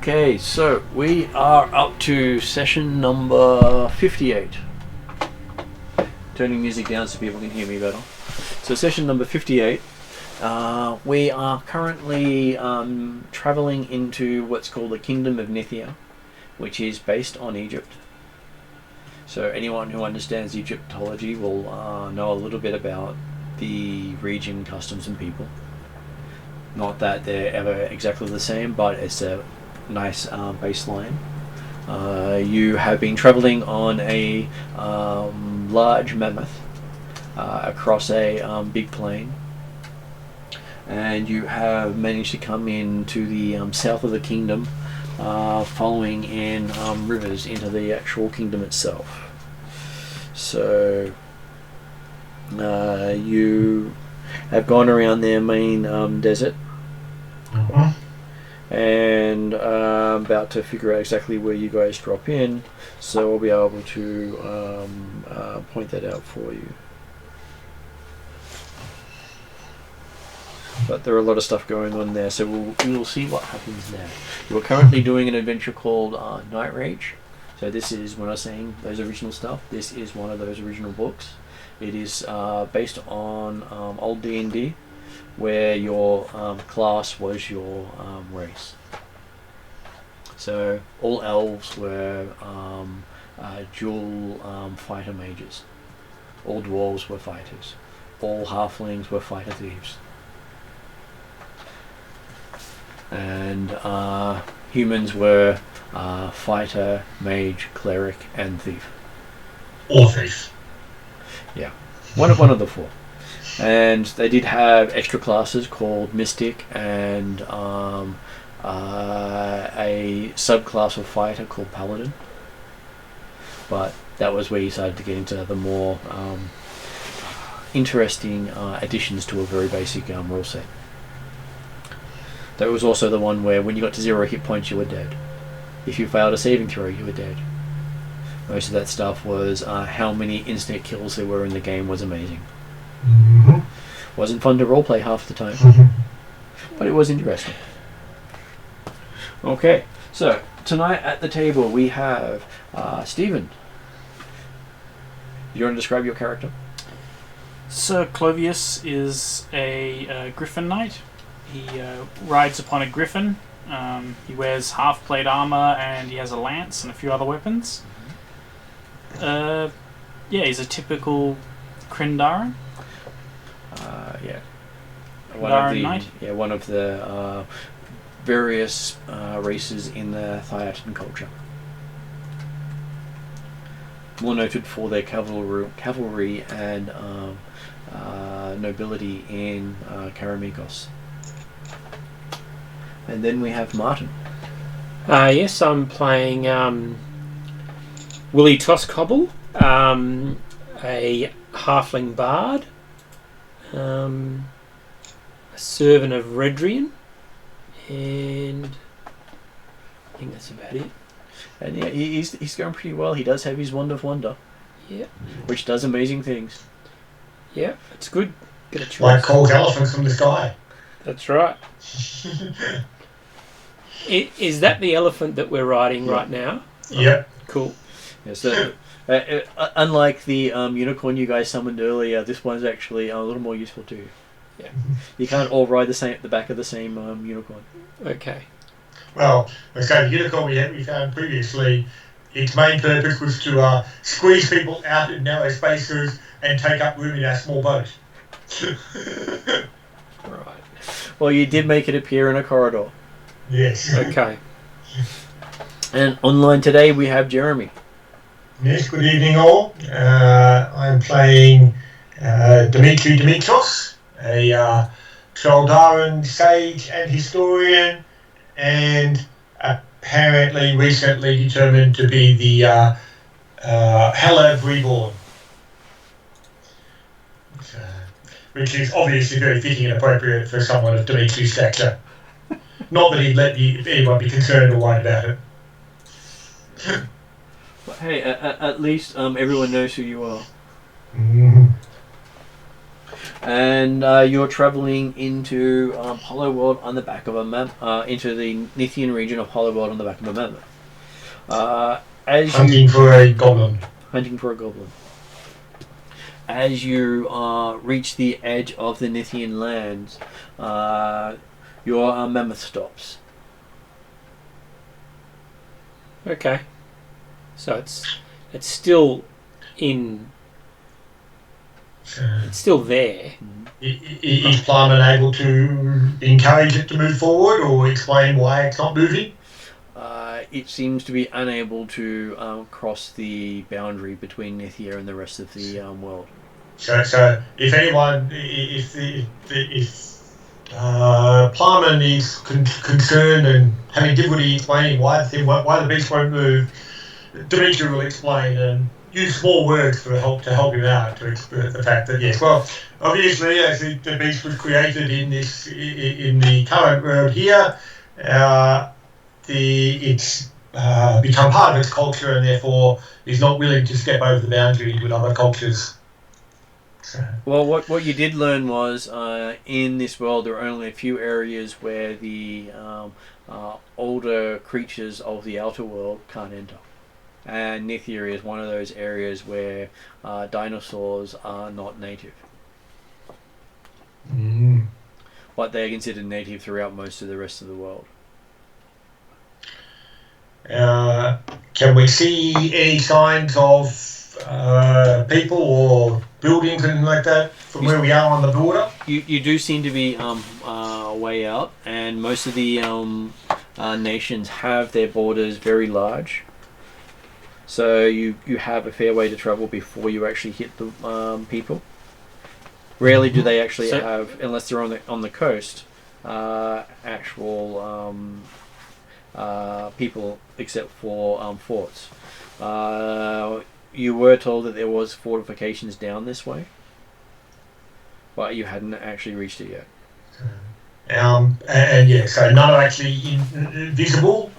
Okay, so we are up to session number 58. Turning music down so people can hear me better. So session number 58. We are currently traveling into what's called the Kingdom of Nithia, which is based on Egypt. So anyone who understands Egyptology will know a little bit about the region, customs and people. Not that they're ever exactly the same, but it's a nice baseline. You have been traveling on a large mammoth across a big plain, and you have managed to come into the south of the kingdom, following in rivers into the actual kingdom itself. So you have gone around their main desert, and about to figure out exactly where you guys drop in, so we'll be able to point that out for you. But there are a lot of stuff going on there, so we'll see what happens there. You're currently doing an adventure called Night Rage. So this is, when I was saying those original stuff, this is one of those original books. It is based on old D&D, where your class was your race. So all elves were dual fighter mages. All dwarves were fighters. All halflings were fighter thieves. And humans were fighter, mage, cleric, and thief. Or thief. Yeah, one of the four. And they did have extra classes called Mystic and a subclass of fighter called Paladin. But that was where you started to get into the more interesting additions to a very basic rule set. That was also the one where when you got to 0 hit points you were dead. If you failed a saving throw you were dead. Most of that stuff was how many instant kills there were in the game was amazing. Mm-hmm. Wasn't fun to roleplay half the time, but it was interesting. Okay, so tonight at the table we have Stephen. Do you want to describe your character? Sir Clovius is a Griffin Knight. He rides upon a griffin. He wears half-plate armor and he has a lance and a few other weapons. Yeah, he's a typical Krindaran. Yeah. One of the various races in the Thiatan culture. More noted for their cavalry and nobility in Karameikos. And then we have Martin. Yes, I'm playing Willie Toscobble, a halfling bard, a servant of Redrian, and I think that's about it. And yeah, he's going pretty well. He does have his Wand of Wonder. Yeah. Which does amazing things. Yeah, it's good. Get a choice. Like cold elephants from the sky. That's right. Is that the elephant that we're riding right now? Yep. Cool. Yeah, so unlike the unicorn you guys summoned earlier, this one's actually a little more useful too. Yeah. You can't all ride the back of the same unicorn. Okay. Well, the unicorn we found previously, its main purpose was to squeeze people out in narrow spaces and take up room in our small boat. Right. Well, you did make it appear in a corridor. Yes. Okay. And online today we have Jeremy. Yes, good evening all. I'm playing Dimitri Dimitros, a Troldaran sage and historian, and apparently recently determined to be the Hella Reborn. Which is obviously very fitting and appropriate for someone of Dimitri's stature. Not that he'd let anyone be concerned or worried about it. But hey, at least everyone knows who you are. Mm-hmm. and you're traveling into Hollow World on the back of a into the Nithian region of Hollow World on the back of a mammoth. Hunting for a goblin. Hunting for a goblin. As you reach the edge of the Nithian lands, your mammoth stops. Okay. So it's still in. It's still there. Is Plyman able to encourage it to move forward or explain why it's not moving? It seems to be unable to cross the boundary between Nithia and the rest of the world. So if anyone, if Plyman is concerned and having difficulty explaining why the beast won't move, Dimitri will explain and use small words to help him out to explain the fact that yes, well, obviously as the beast was created in the current world here, it's become part of its culture and therefore is not willing to step over the boundary with other cultures. So. Well, what you did learn was in this world there are only a few areas where the older creatures of the outer world can't enter. And Nithia is one of those areas where dinosaurs are not native. But they're considered native throughout most of the rest of the world. Can we see any signs of people or buildings and like that from where we are on the border? You do seem to be way out, and most of the nations have their borders very large. So you have a fair way to travel before you actually hit the people. Rarely do they actually have, unless they're on the coast, actual people except for forts. You were told that there was fortifications down this way, but you hadn't actually reached it yet. And yeah, so none are actually visible.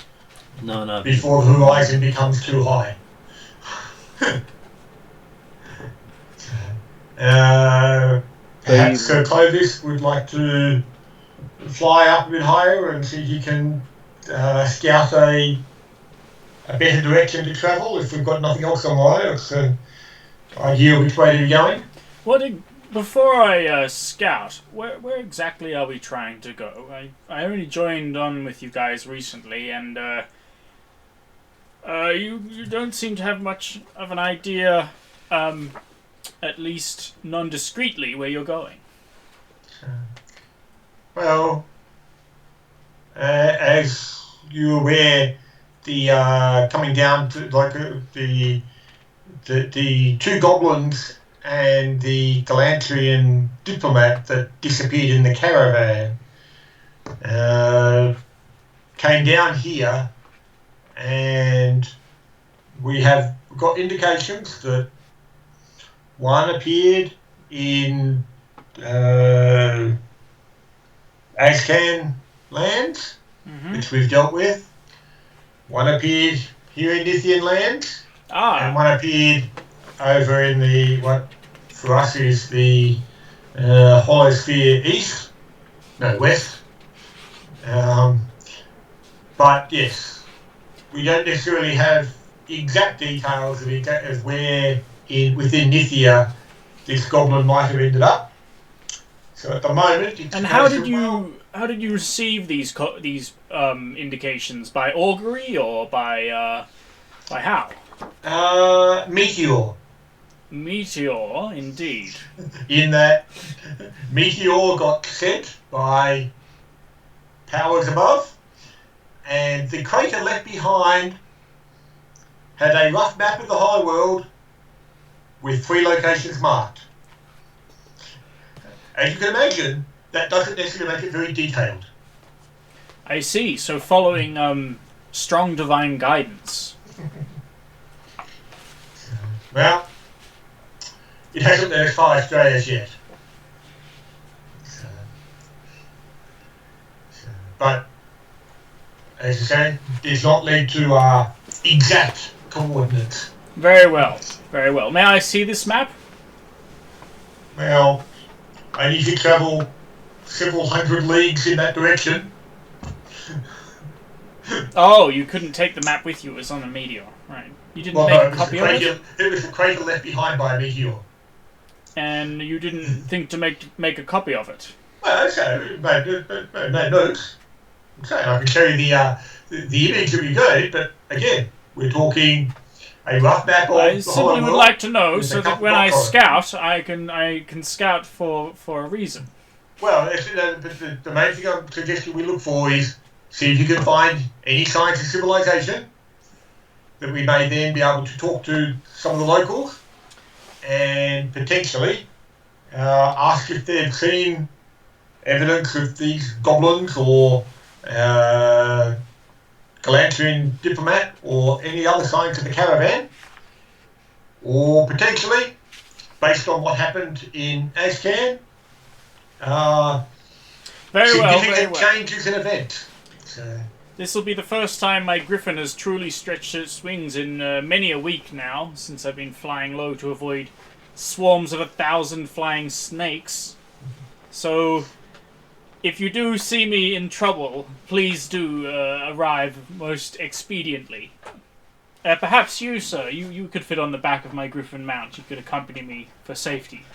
No. Before the horizon becomes too high. Perhaps Sir Clovis would like to fly up a bit higher and see if he can scout a better direction to travel if we've got nothing else on the way. It's an idea which way to be going. Before I scout, where exactly are we trying to go? I only joined on with you guys recently, and you don't seem to have much of an idea, at least non-discreetly, where you're going. Well, as you're aware, the coming down to like the two goblins and the Galantrian diplomat that disappeared in the caravan came down here, and we have got indications that one appeared in Azcan lands, which we've dealt with. One appeared here in Nithian lands, and one appeared over in the what for us is the Holosphere west. But yes, we don't necessarily have exact details of where within Nithia this goblin might have ended up. So at the moment, it's how did you receive these indications? By augury or by how? Meteor. Meteor, indeed. In that Meteor got sent by powers above, and the crater left behind had a rough map of the high world with 3 locations marked. As you can imagine, that doesn't necessarily make it very detailed. I see. So following strong divine guidance. Well, it hasn't been as far astray as yet. But, as I say, does not lead to exact coordinates. Very well. Very well. May I see this map? Well, I need to travel several hundred leagues in that direction. Oh, you couldn't take the map with you. It was on a meteor, right? You didn't make a copy of it, It was a crater left behind by a meteor. and you didn't think to make a copy of it. Well, okay, made notes. Okay, I can show you the image that we got, but again, we're talking a rough map of I the simply whole would world like to know with a so that couple when of I rock scout, I can scout for a reason. Well, the main thing I'm suggesting we look for is see if you can find any signs of civilization that we may then be able to talk to some of the locals and potentially ask if they've seen evidence of these goblins or Galantrian diplomat or any other signs of the caravan, or potentially, based on what happened in Azcan, Very well, very significant well. changes in events. So, This will be the first time my griffin has truly stretched its wings in many a week now, since I've been flying low to avoid swarms of 1,000 flying snakes. So, if you do see me in trouble, please do arrive most expediently. Perhaps you, sir, you could fit on the back of my griffin mount. You could accompany me for safety.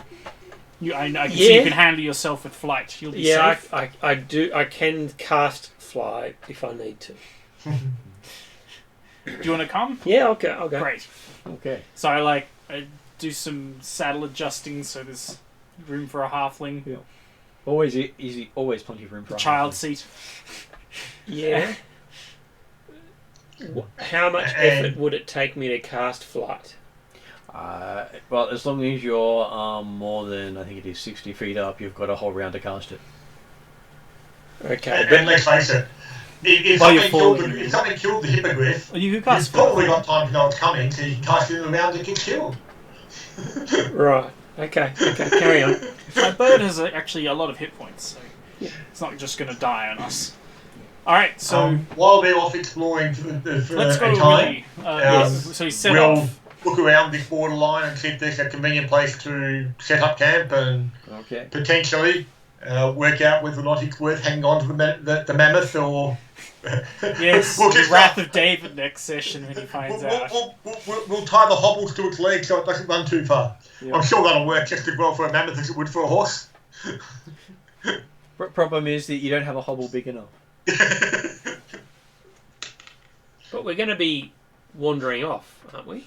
I can see you can handle yourself with flight. You'll be safe. I do. I can cast fly if I need to. Do you want to come? Yeah, I'll go. Great. Okay. So I do some saddle adjusting so there's room for a halfling. Yeah. Always easy. Always plenty of room for The a child halfling. seat. Yeah. How much effort would it take me to cast flight? Well, as long as you're more than, I think it is 60 feet up, you've got a whole round to cast it. Okay, and let's face it, if While you're something killed the hippogriff, Well, you could you've cast probably got time to know it's coming, so you can cast it in the round that gets killed. right. Okay. Carry on. My bird has actually a lot of hit points, so it's not just going to die on us. Alright, so While they're off exploring for let's go a time, really. yes. So he set we'll off. look around this borderline and see if there's a convenient place to set up camp and Okay. potentially work out whether or not it's worth hanging on to the mammoth or... Yes, we'll the just Wrath of David next session when he finds out. We'll tie the hobbles to its legs so it doesn't run too far. Yeah. I'm sure that'll work just as well for a mammoth as it would for a horse. Problem is that you don't have a hobble big enough. But we're going to be wandering off, aren't we?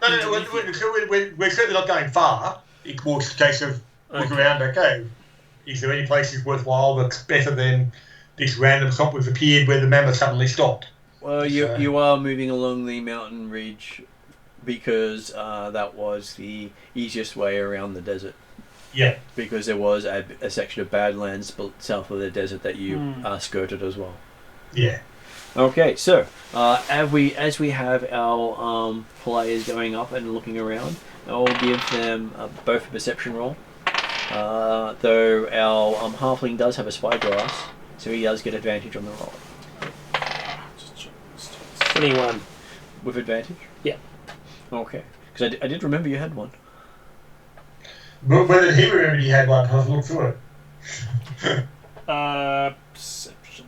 No, we're certainly not going far. It's more just a case of look around, okay, is there any places worthwhile that's better than this random spot we've appeared where the mammoth suddenly stopped? Well, you are moving along the mountain ridge because that was the easiest way around the desert. Yeah. Because there was a section of badlands south of the desert that you skirted as well. Yeah. Okay, so as we have our players going up and looking around, I'll give them both a perception roll. Though our halfling does have a spyglass, so he does get advantage on the roll. 21. With advantage? Yeah. Okay, because I did remember you had one. But whether he remembered he had one, I'll look through it. Perception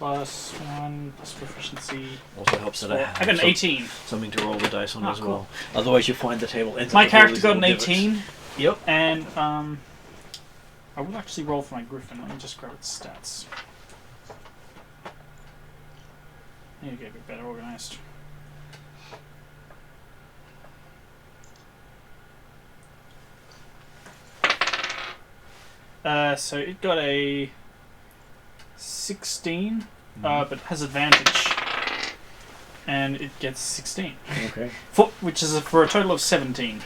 +1 plus proficiency. Also helps that I got an 18. Something to roll the dice on as cool. well. Otherwise, you find the table ends My up with all character these got an little 18. divots. Yep. And I will actually roll for my griffin. Let me just grab its stats. I need to get a bit better organized. So it got a 16, but has advantage, and it gets 16. Okay. Which is for a total of 17.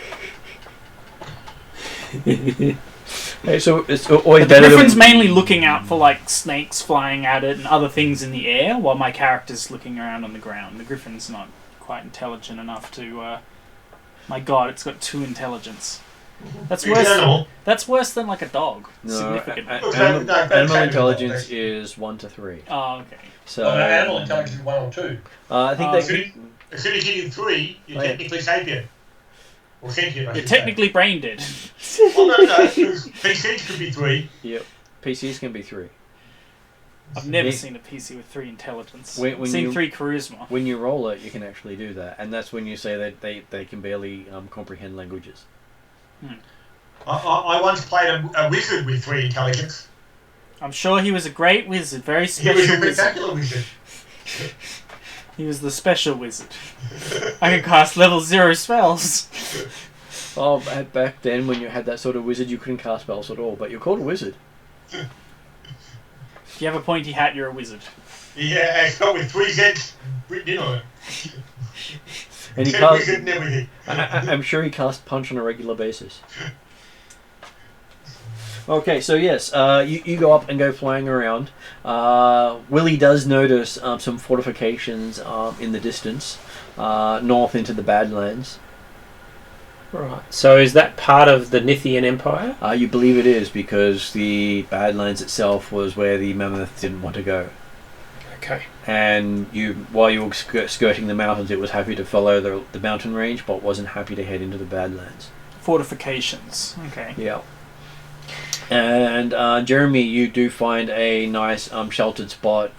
Hey, so it's always But the better. griffin's mainly looking out for like snakes flying at it and other things in the air, while my character's looking around on the ground. The griffin's not quite intelligent enough to. My God, it's got 2 intelligence. That's worse. That's worse than like a dog. Significantly. Animal intelligence is 1 to 3. Oh, okay. So animal intelligence is 1 or 2. I think As soon as you get 3, you're technically sapient. Or sentient, I You're should say. technically brain dead. Well, no, because PCs could be 3. Yep. PCs can be 3. I've never Yeah. seen a PC with 3 intelligence. When I've seen you- 3 charisma. When you roll it, you can actually do that, and that's when you say that they can barely comprehend languages. I once played a wizard with 3 intelligence. I'm sure he was a great wizard, very He special was a wizard. spectacular wizard. He was the special wizard. I can cast level 0 spells. Oh, back then when you had that sort of wizard, you couldn't cast spells at all, but you're called a wizard. If you have a pointy hat, you're a wizard. Yeah, it's got with 3 Z's written in on it. And he Said cast. wizard and everything. I'm sure he cast punch on a regular basis. Okay, so yes, you go up and go flying around. Willie does notice some fortifications in the distance, north into the Badlands. Right. So is that part of the Nithian Empire? You believe it is because the Badlands itself was where the mammoth didn't want to go. Okay. And while you were skirting the mountains, it was happy to follow the mountain range, but wasn't happy to head into the Badlands. Fortifications. Okay. Yeah. And Jeremy, you do find a nice sheltered spot.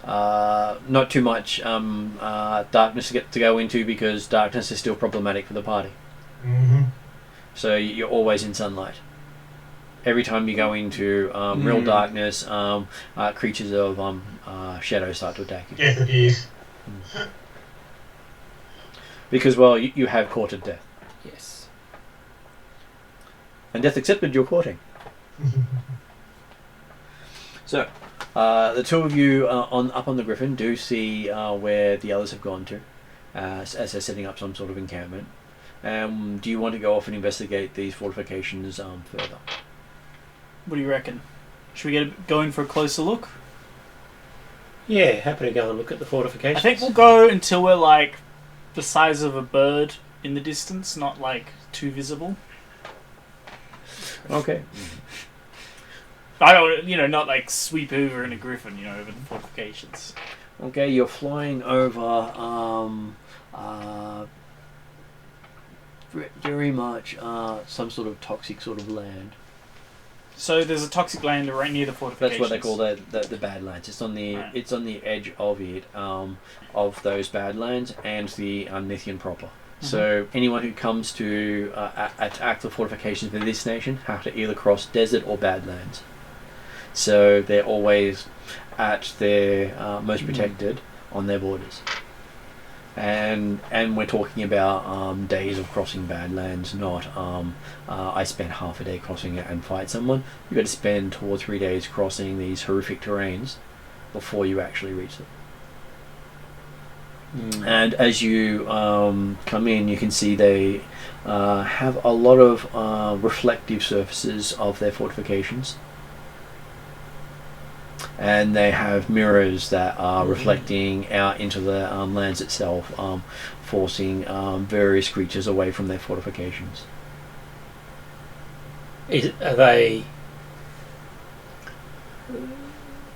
Not too much darkness to go into because darkness is still problematic for the party. Mm-hmm. So you're always in sunlight. Every time you go into real darkness, creatures of shadow start to attack you. Death appears. Because, well, you have courted death. Yes. And death accepted your courting. So, the two of you up on the Griffin do see where the others have gone to, as they're setting up some sort of encampment. Do you want to go off and investigate these fortifications further? What do you reckon? Should we go in for a closer look? Yeah, happy to go and look at the fortifications. I think we'll go until we're like the size of a bird in the distance, not like too visible. Okay. I don't, not like sweep over in a griffin, over the fortifications. Okay, you're flying over very much some sort of toxic sort of land. So there's a toxic land right near the That's fortifications. what they call the Badlands. It's on the it's on the edge of it of those Badlands and the Nithian proper. Mm-hmm. So anyone who comes to attack the fortifications of this nation have to either cross desert or Badlands. So they're always at their most protected on their borders. And we're talking about days of crossing Badlands, not I spent half a day crossing it and fight someone. You've got to spend 2 or 3 days crossing these horrific terrains before you actually reach them. And as you come in, you can see they have a lot of reflective surfaces of their fortifications. And they have mirrors that are reflecting out into the lands itself, forcing various creatures away from their fortifications. Are they...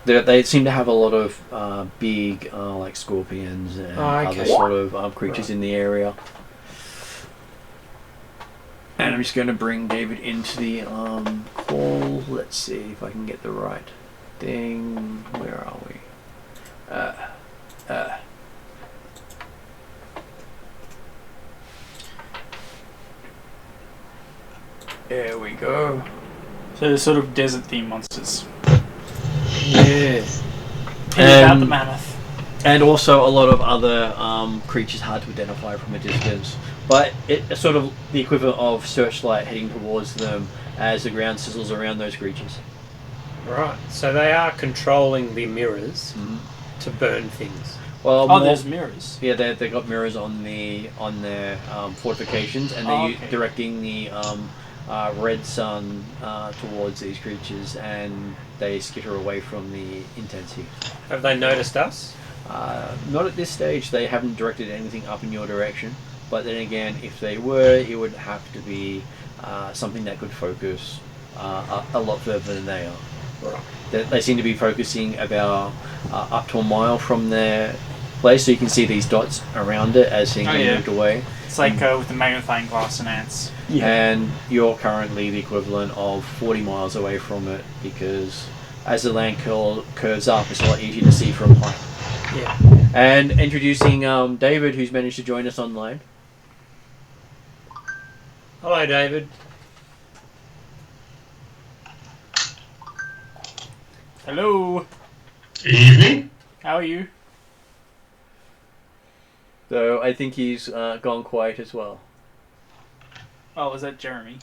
They seem to have a lot of big, like scorpions and other sort of creatures in the area. And I'm just going to bring David into the call. Let's see if I can get the right thing. Where are we? There we go. So they're sort of desert themed monsters. Yeah. About the mammoth. And also a lot of other creatures hard to identify from a distance. But it's sort of the equivalent of searchlight heading towards them as the ground sizzles around those creatures. Right, so they are controlling the mirrors to burn things. Well, There's mirrors. Yeah, they got mirrors on their fortifications, and they're directing the red sun towards these creatures, and they skitter away from the intense heat. Have they noticed us? Not at this stage. They haven't directed anything up in your direction. But then again, if they were, it would have to be something that could focus a lot further than they are. Right. They seem to be focusing about up to a mile from their place, so you can see these dots around it as things are moved away. It's like with the magnifying glass and ants. Yeah. And you're currently the equivalent of 40 miles away from it because as the land curves up, it's a lot easier to see from height. Yeah. And introducing David, who's managed to join us online. Hello, David. Hello. Evening. How are you? So I think he's gone quiet as well. Oh, was that Jeremy?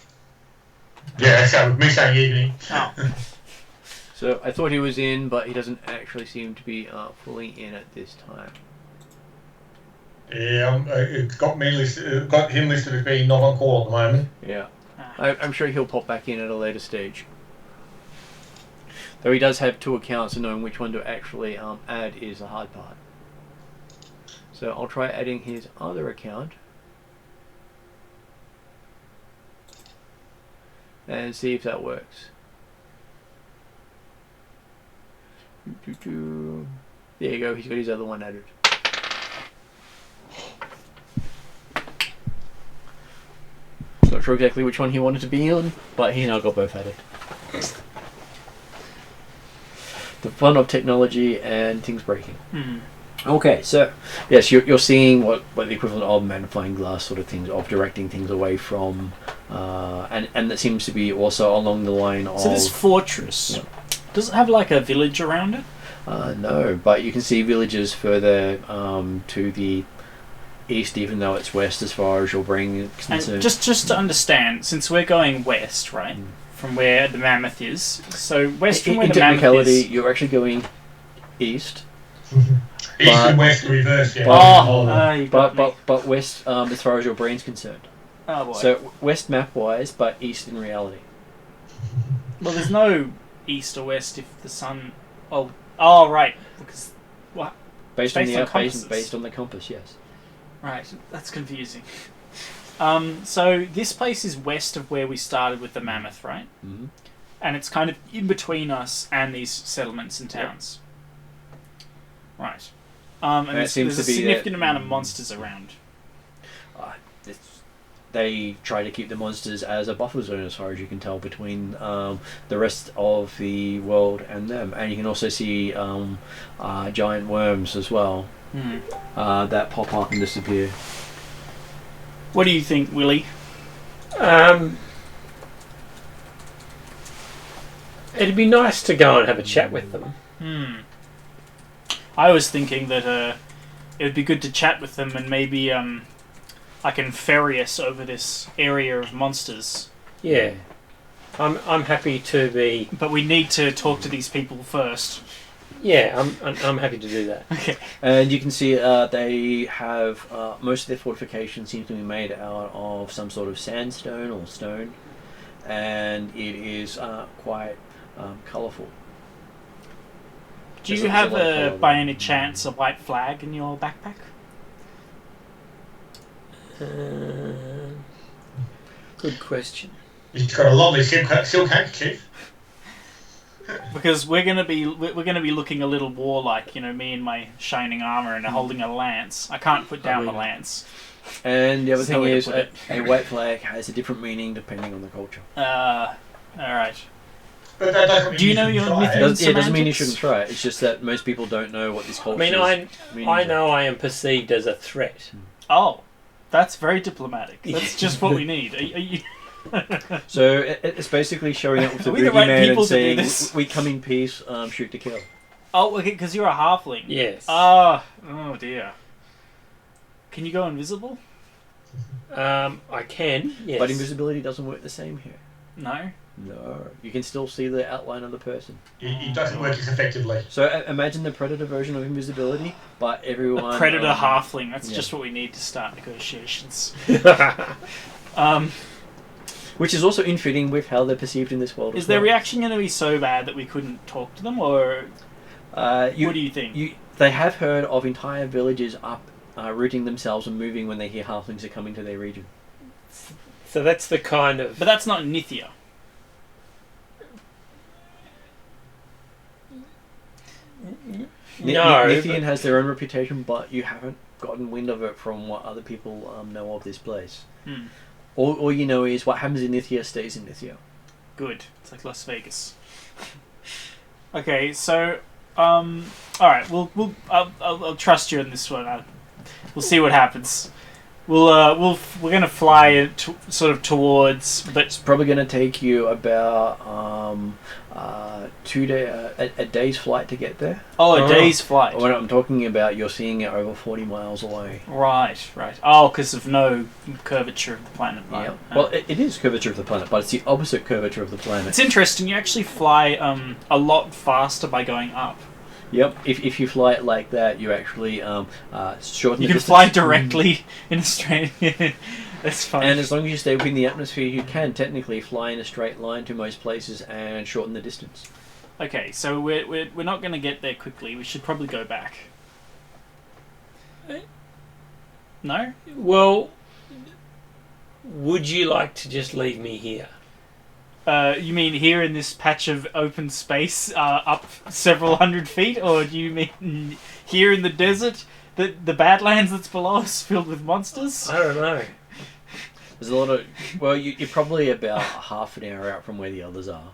Yeah, that's how me saying evening. Oh. So I thought he was in, but he doesn't actually seem to be fully in at this time. Yeah, it got him listed as being not on call at the moment. Yeah. I'm sure he'll pop back in at a later stage. Though he does have 2 accounts, and knowing which one to actually add is the hard part. So I'll try adding his other account. And see if that works. There you go, he's got his other one added. Not sure exactly which one he wanted to be on, but he now got both added. The fun of technology and things breaking. Hmm. Okay, so yes, you're seeing what the equivalent of magnifying glass sort of things, of directing things away from, and that seems to be also along the line of. So this fortress, Yeah. does it have like a village around it? No, but you can see villages further to the east, even though it's west as far as your brain is concerned. And just to understand, since we're going west, right, from where the mammoth is, so west from where in the mammoth technicality, is. you're actually going east. East and west reverse, yeah. You got me. But west as far as your brain's concerned. Oh boy. So west map wise, but east in reality. Well, there's no east or west if the sun. Oh, right. Because what? Based on Based the on compasses. based on the compass, yes. Right. That's confusing. So this place is west of where we started with the mammoth, right? Mm-hmm. And it's kind of in between us and these settlements and Yep. towns. Right. And it there's seems a to be significant amount of monsters around. They try to keep the monsters as a buffer zone, as far as you can tell, between the rest of the world and them. And you can also see giant worms as well that pop up and disappear. What do you think, Willie? It'd be nice to go and have a chat with them. I was thinking that it would be good to chat with them and maybe I can ferry us over this area of monsters. Yeah. I'm happy to be. But we need to talk to these people first. Yeah, I'm happy to do that. Okay. And you can see they have most of their fortifications seem to be made out of some sort of sandstone or stone, and it is quite colourful. Do you There's have a lot of colour by there. any chance a white flag in your backpack? Good question. He's got a lovely silk handkerchief. Because we're gonna be looking a little warlike, me in my shining armor and holding a lance. I can't put down the lance. And the other So thing way to is, put it. a white flag has a different meaning depending on the culture. All right. But that doesn't mean Do you know your try myth- it. It doesn't mean you semantics? shouldn't try it. It's just that most people don't know what this I culture mean, I know I am perceived as a threat. Oh, that's very diplomatic. That's just what we need. Are you... So it's basically showing up with the Are we the boogeyman right and people to do saying, this? "We come in peace, shoot to kill." Oh, okay, because you're a halfling. Yes. Oh dear. Can you go invisible? I can. Yes. But invisibility doesn't work the same here. No. No, you can still see the outline of the person. It doesn't work as effectively. So imagine the predator version of invisibility, but everyone. A predator halfling. That's yeah. just what we need to start negotiations. Which is also in fitting with how they're perceived in this world. Is as their well. reaction going to be so bad that we couldn't talk to them, or what do you think? They have heard of entire villages up rooting themselves and moving when they hear halflings are coming to their region. So that's the kind of. But that's not Nithya. No. Nithian has their own reputation, but you haven't gotten wind of it from what other people know of this place. Hmm. All you know is what happens in Nithya stays in Nithya. Good. It's like Las Vegas. Okay, so all right, I'll trust you on this one. We'll see what happens. We're gonna fly sort of towards, but It's probably going to take you about a day's flight to get there. a day's flight. What I'm talking about, you're seeing it over 40 miles away. Right. Oh, because of no curvature of the planet. Right? Yeah. Well, it is curvature of the planet, but it's the opposite curvature of the planet. It's interesting. You actually fly a lot faster by going up. Yep. If you fly it like that, you actually shorten You the can distance. fly directly in a straight. That's fine. And as long as you stay within the atmosphere, you can technically fly in a straight line to most places and shorten the distance. Okay, so we're not going to get there quickly. We should probably go back. No? Well, would you like to just leave me here? You mean here in this patch of open space up several hundred feet? Or do you mean here in the desert? The Badlands that's below us filled with monsters? I don't know. There's a lot of... Well, you're probably about half an hour out from where the others are.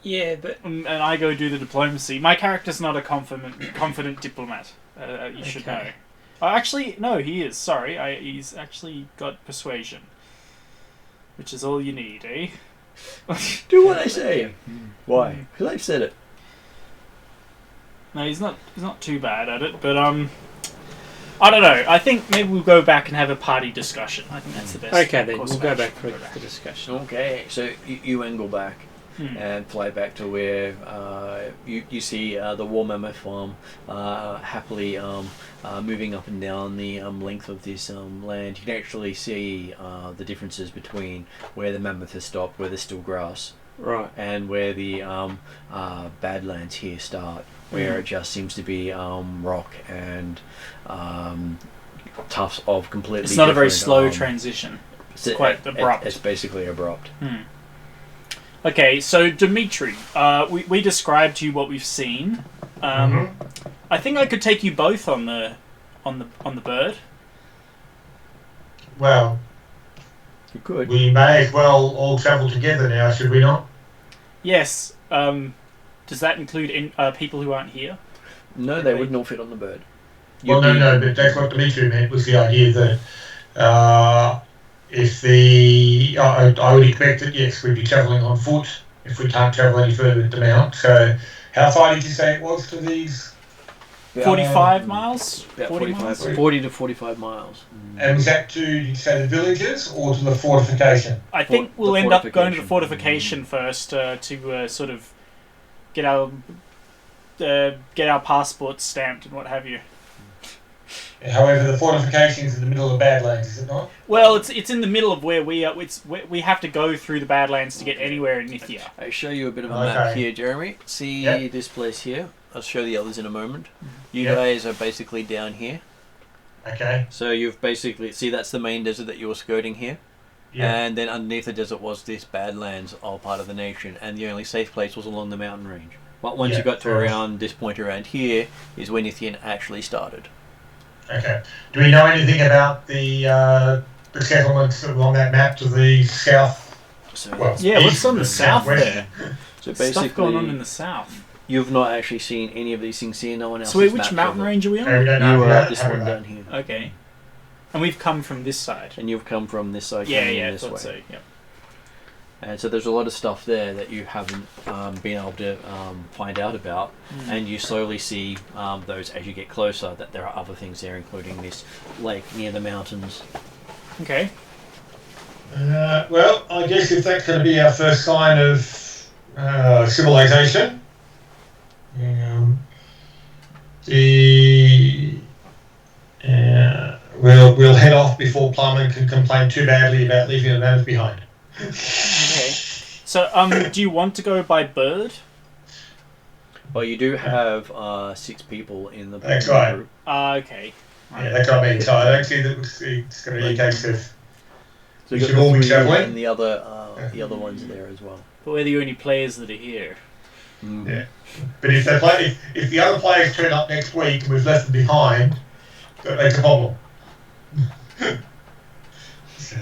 Yeah, but... And I go do the diplomacy. My character's not a confident diplomat. You should know. Actually, no, he is. Sorry. He's actually got persuasion. Which is all you need, eh? Do what I say. Why? Because I've said it. No, he's not too bad at it, but I don't know. I think maybe we'll go back and have a party discussion. I think that's the best. Okay, then course we'll of go action. back for the discussion. Okay, so you angle back and fly back to where you see the War Mammoth farm happily moving up and down the length of this land. You can actually see the differences between where the mammoth has stopped, where there's still grass, Right. and where the Badlands here start, where it just seems to be rock and tufts of completely It's not a very different, slow transition. It's quite abrupt. It's basically abrupt. Okay, so Dimitri, we described to you what we've seen. I think I could take you both on the bird. Well, You could. we may as well all travel together now, should we not? Yes. Does that include people who aren't here? No, they wouldn't all fit on the bird. Well, no, but that's what Dimitri meant, was the idea that if I would expect that, yes, we'd be travelling on foot if we can't travel any further with the mount. So how far did you say it was to these? 45 miles? About 40 45, miles? 40 to 45 miles. And was that to, did you say, the villages or to the fortification? I think The we'll end up going to the fortification. fortification first to sort of get our passports stamped and what have you. However, the fortification is in the middle of the Badlands, is it not? Well, it's in the middle of where we are. We have to go through the Badlands to get anywhere in Nithya. I'll show you a bit of a map Okay. here, Jeremy. See Yep. this place here? I'll show the others in a moment. You Yep. guys are basically down here. Okay. So you've basically... See, that's the main desert that you were skirting here. Yeah. And then underneath the desert was this Badlands, all part of the nation. And the only safe place was along the mountain range. But once Yeah, you got to fair enough. around this point around here, is when Nithyan actually started. Okay. Do we know anything about the settlements along that map to the south? So, Well, Yeah, what's east on the and south southwest? there? so Stuff going on in basically, the south. you've not actually seen any of these things here. No one else So has which mapped mountain them. range are we on? Okay, we don't know You if are that- at this how one we- down here. Okay. And we've come from this side. And you've come from this side, Yeah, coming yeah, I in this thought way. so. Yep. And so there's a lot of stuff there that you haven't been able to find out about, and you slowly see those as you get closer, that there are other things there, including this lake near the mountains. Okay. Well, I guess if that's going to be our first sign of civilization, we'll head off before Plumman can complain too badly about leaving the mammoth behind. Okay. So, do you want to go by bird? Well, you do have 6 people in the That's right. group. Okay. Yeah, that's what I mean. So I don't see that it's going to be a case of So We you've should got all the be 3 travelling? and the other ones there as well. But we're the only players that are here. Yeah. But if the other players turn up next week and we've left them behind, That's a problem. So,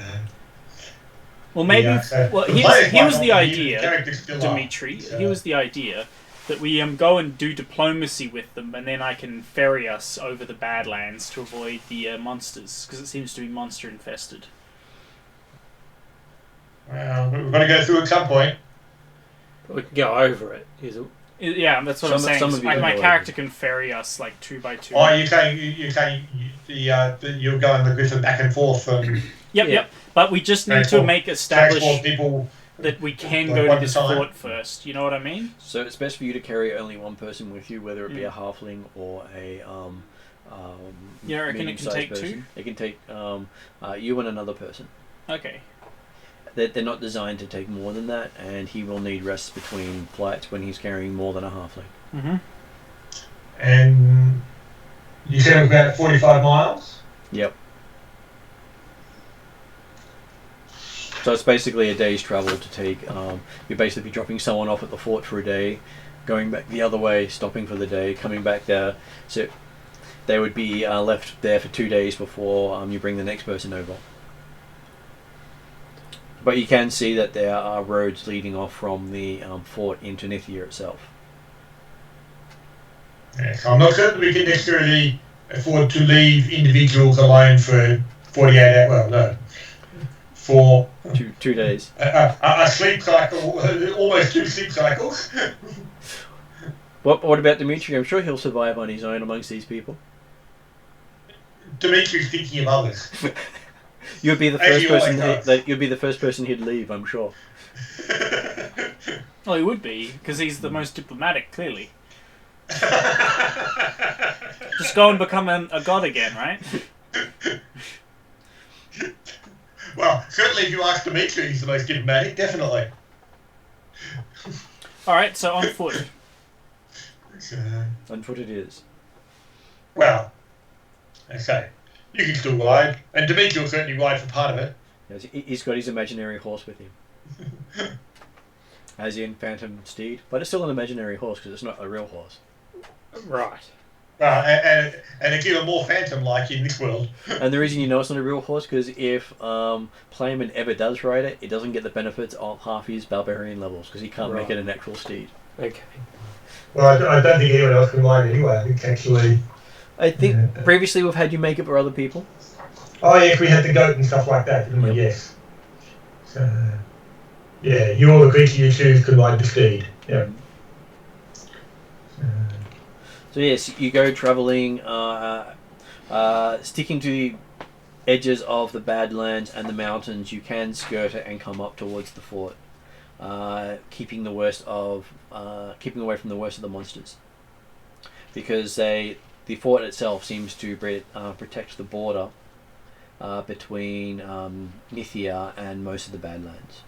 Well, maybe. yeah, so Well, the players here might was not the believe it, the idea, characters still are. Dimitri. So, Here was the idea that we go and do diplomacy with them, and then I can ferry us over the Badlands to avoid the monsters, because it seems to be monster infested. well, we're going to go through at some point. But we can go over it. Yeah, that's what I'm saying. Some of you My can go character over. can ferry us like 2 by 2. Oh, you're going the Griffin back and forth and Yep, Yeah. yep. But we just need to Transport- make transport establish people. that we can like go one to this time. fort first. You know what I mean? So it's best for you to carry only one person with you, whether it be a halfling or a You reckon it can medium-sized take person. two? It can take you and another person. Okay. They're not designed to take more than that, and he will need rest between flights when he's carrying more than a halfling. Mm-hmm. And you said it was about 45 miles? Yep. So it's basically a day's travel to take. You're basically dropping someone off at the fort for a day, going back the other way, stopping for the day, coming back there. So they would be left there for 2 days before you bring the next person over. But you can see that there are roads leading off from the fort into Nithia itself. Yeah, so I'm not certain we can necessarily afford to leave individuals alone for 48 hours. Well, no. For 2 days. a sleep cycle, almost 2 sleep cycles. What about Dimitri? I'm sure he'll survive on his own amongst these people. Dimitri's thinking of others. You'd be the As first he always person. does. You'd be the first person he'd leave. I'm sure. Well, he would be, because he's the most diplomatic, clearly. Just go and become a god again, right? Well, certainly if you ask Dimitri, he's the most diplomatic, definitely. Alright, so on foot. On foot it is. Well, okay. You can still ride, and Dimitri will certainly ride for part of it. Yes, he's got his imaginary horse with him. As in Phantom Steed. But it's still an imaginary horse because it's not a real horse. Right. And it's even more phantom-like in this world. And the reason you know it's not a real horse because if Playman ever does ride it, it doesn't get the benefits of half his barbarian levels because he can't make it an actual steed. Okay. Well, I don't think anyone else can ride it anyway. I think actually... I think previously we've had you make it for other people. Oh, yes, we had the goat and stuff like that, didn't we? Yep. Yes. So, yeah, you or the creature you choose can ride the steed. Yeah. So yes, you go travelling, sticking to the edges of the Badlands and the mountains. You can skirt it and come up towards the fort, keeping away from the worst of the monsters, because the fort itself seems to protect the border between Nithia and most of the Badlands.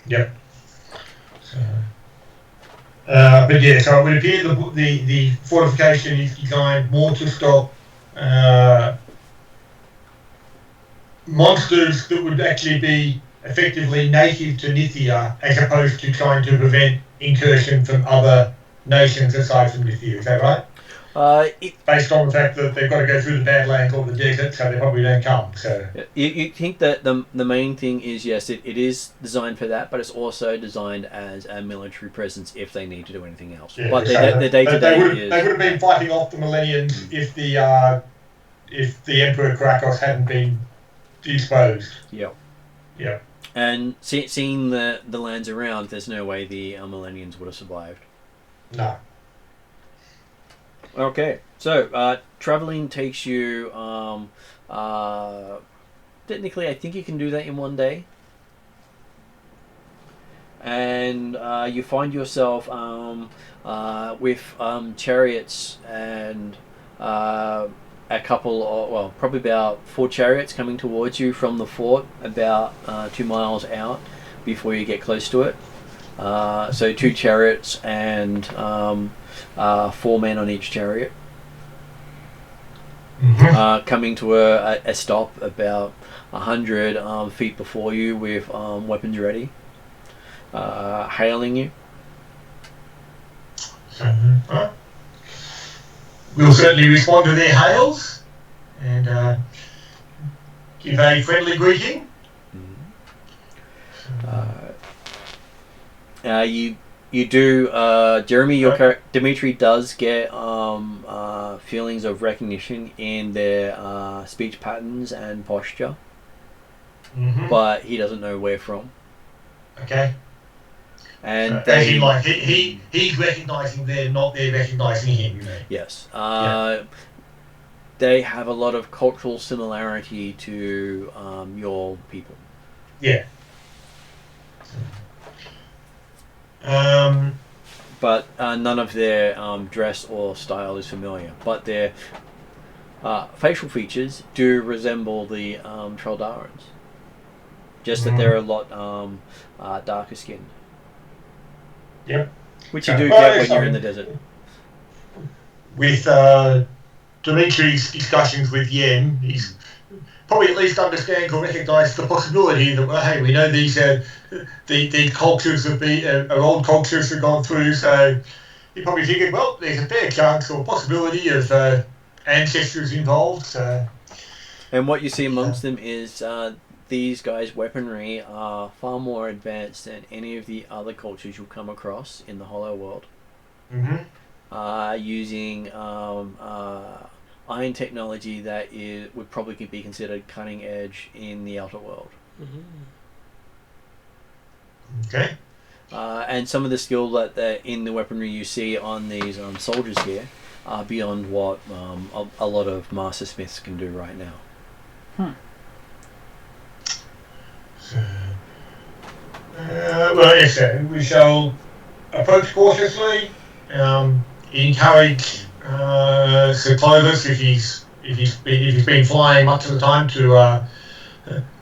Yep. But yeah, so it would appear the fortification is designed more to stop monsters that would actually be effectively native to Nithia, as opposed to trying to prevent incursion from other nations aside from Nithia. Is that right? Based on the fact that they've got to go through the Badlands or the desert, so they probably don't come. So you think that the main thing is, yes, it is designed for that, but it's also designed as a military presence if they need to do anything else. yeah, But so the day-to-day is... They would have been fighting off the Millenniums if the Emperor Krakos hadn't been disposed. Yep. Yeah. And seeing the lands around, there's no way the Millennials would have survived. No. Okay, so traveling takes you. Technically, I think you can do that in one day, and you find yourself with chariots and a couple, probably about 4 chariots coming towards you from the fort, about 2 miles out before you get close to it. So 2 chariots and 4 men on each chariot, coming to a stop about 100 feet before you with weapons ready, hailing you. We'll certainly respond to their hails. and give a friendly greeting. You do, Jeremy. Dimitri does get feelings of recognition in their speech patterns and posture, but he doesn't know where from. Okay. And as in, like he's recognising them, not they're recognising him. You know. Yes. They have a lot of cultural similarity to your people. Yeah. But none of their dress or style is familiar. But their facial features do resemble the Troldarans. Just that they're a lot darker skinned. Yep. Which you do get when you're in the desert. With Dimitri's discussions with Yen, he's probably at least understands or recognises the possibility that, well, hey, we know these cultures have been old cultures have gone through, so he probably figured, well, there's a fair chance or possibility of ancestors involved. So. And what you see amongst them is these guys' weaponry are far more advanced than any of the other cultures you'll come across in the Hollow World. Using iron technology that would probably be considered cutting edge in the outer world. Okay. And some of the skill that in the weaponry you see on these soldiers here are beyond what a lot of master smiths can do right now. So, well, yes, sir. We shall approach cautiously. Encourage Sir Clovis if he's been flying much of the time to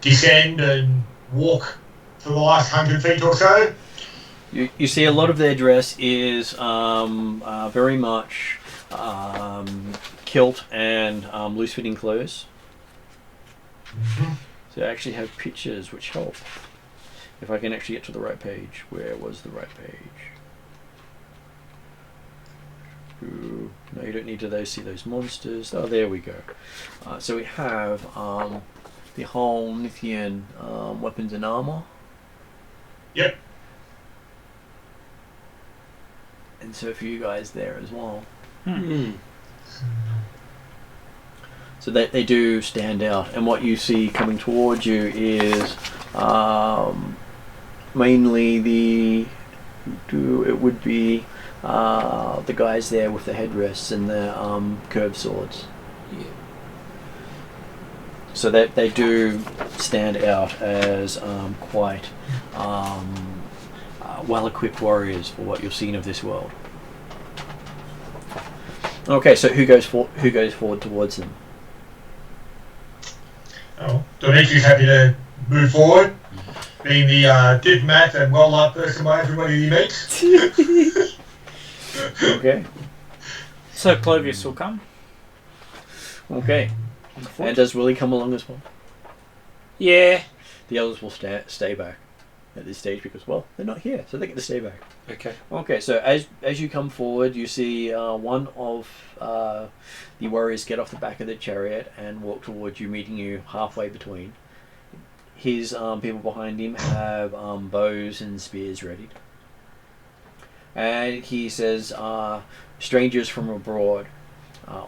descend and walk for the last 100 feet or so. You see a lot of their dress is very much kilt and loose-fitting clothes. So I actually have pictures which help. If I can actually get to the right page. Where was the right page? Ooh, no, you don't need to see those monsters. Oh, there we go. So we have the whole Nithian weapons and armor. Yep. And so for you guys there as well. So they do stand out. And what you see coming towards you is mainly it would be the guys there with the headrests and the curved swords. Yeah. So that they do stand out as quite well-equipped warriors for what you've seen of this world. Okay, so who goes forward towards them? Oh, Dimitri's happy to move forward, being the diplomat and well-liked person by everybody he meets. Okay. So Clovis will come. Okay. And does Willie come along as well? Yeah. The others will stay back at this stage because, well, they're not here, so they get to stay back. Okay. Okay, so as you come forward, you see one of the warriors get off the back of the chariot and walk towards you, meeting you halfway between. His people behind him have bows and spears ready. And he says, strangers from abroad,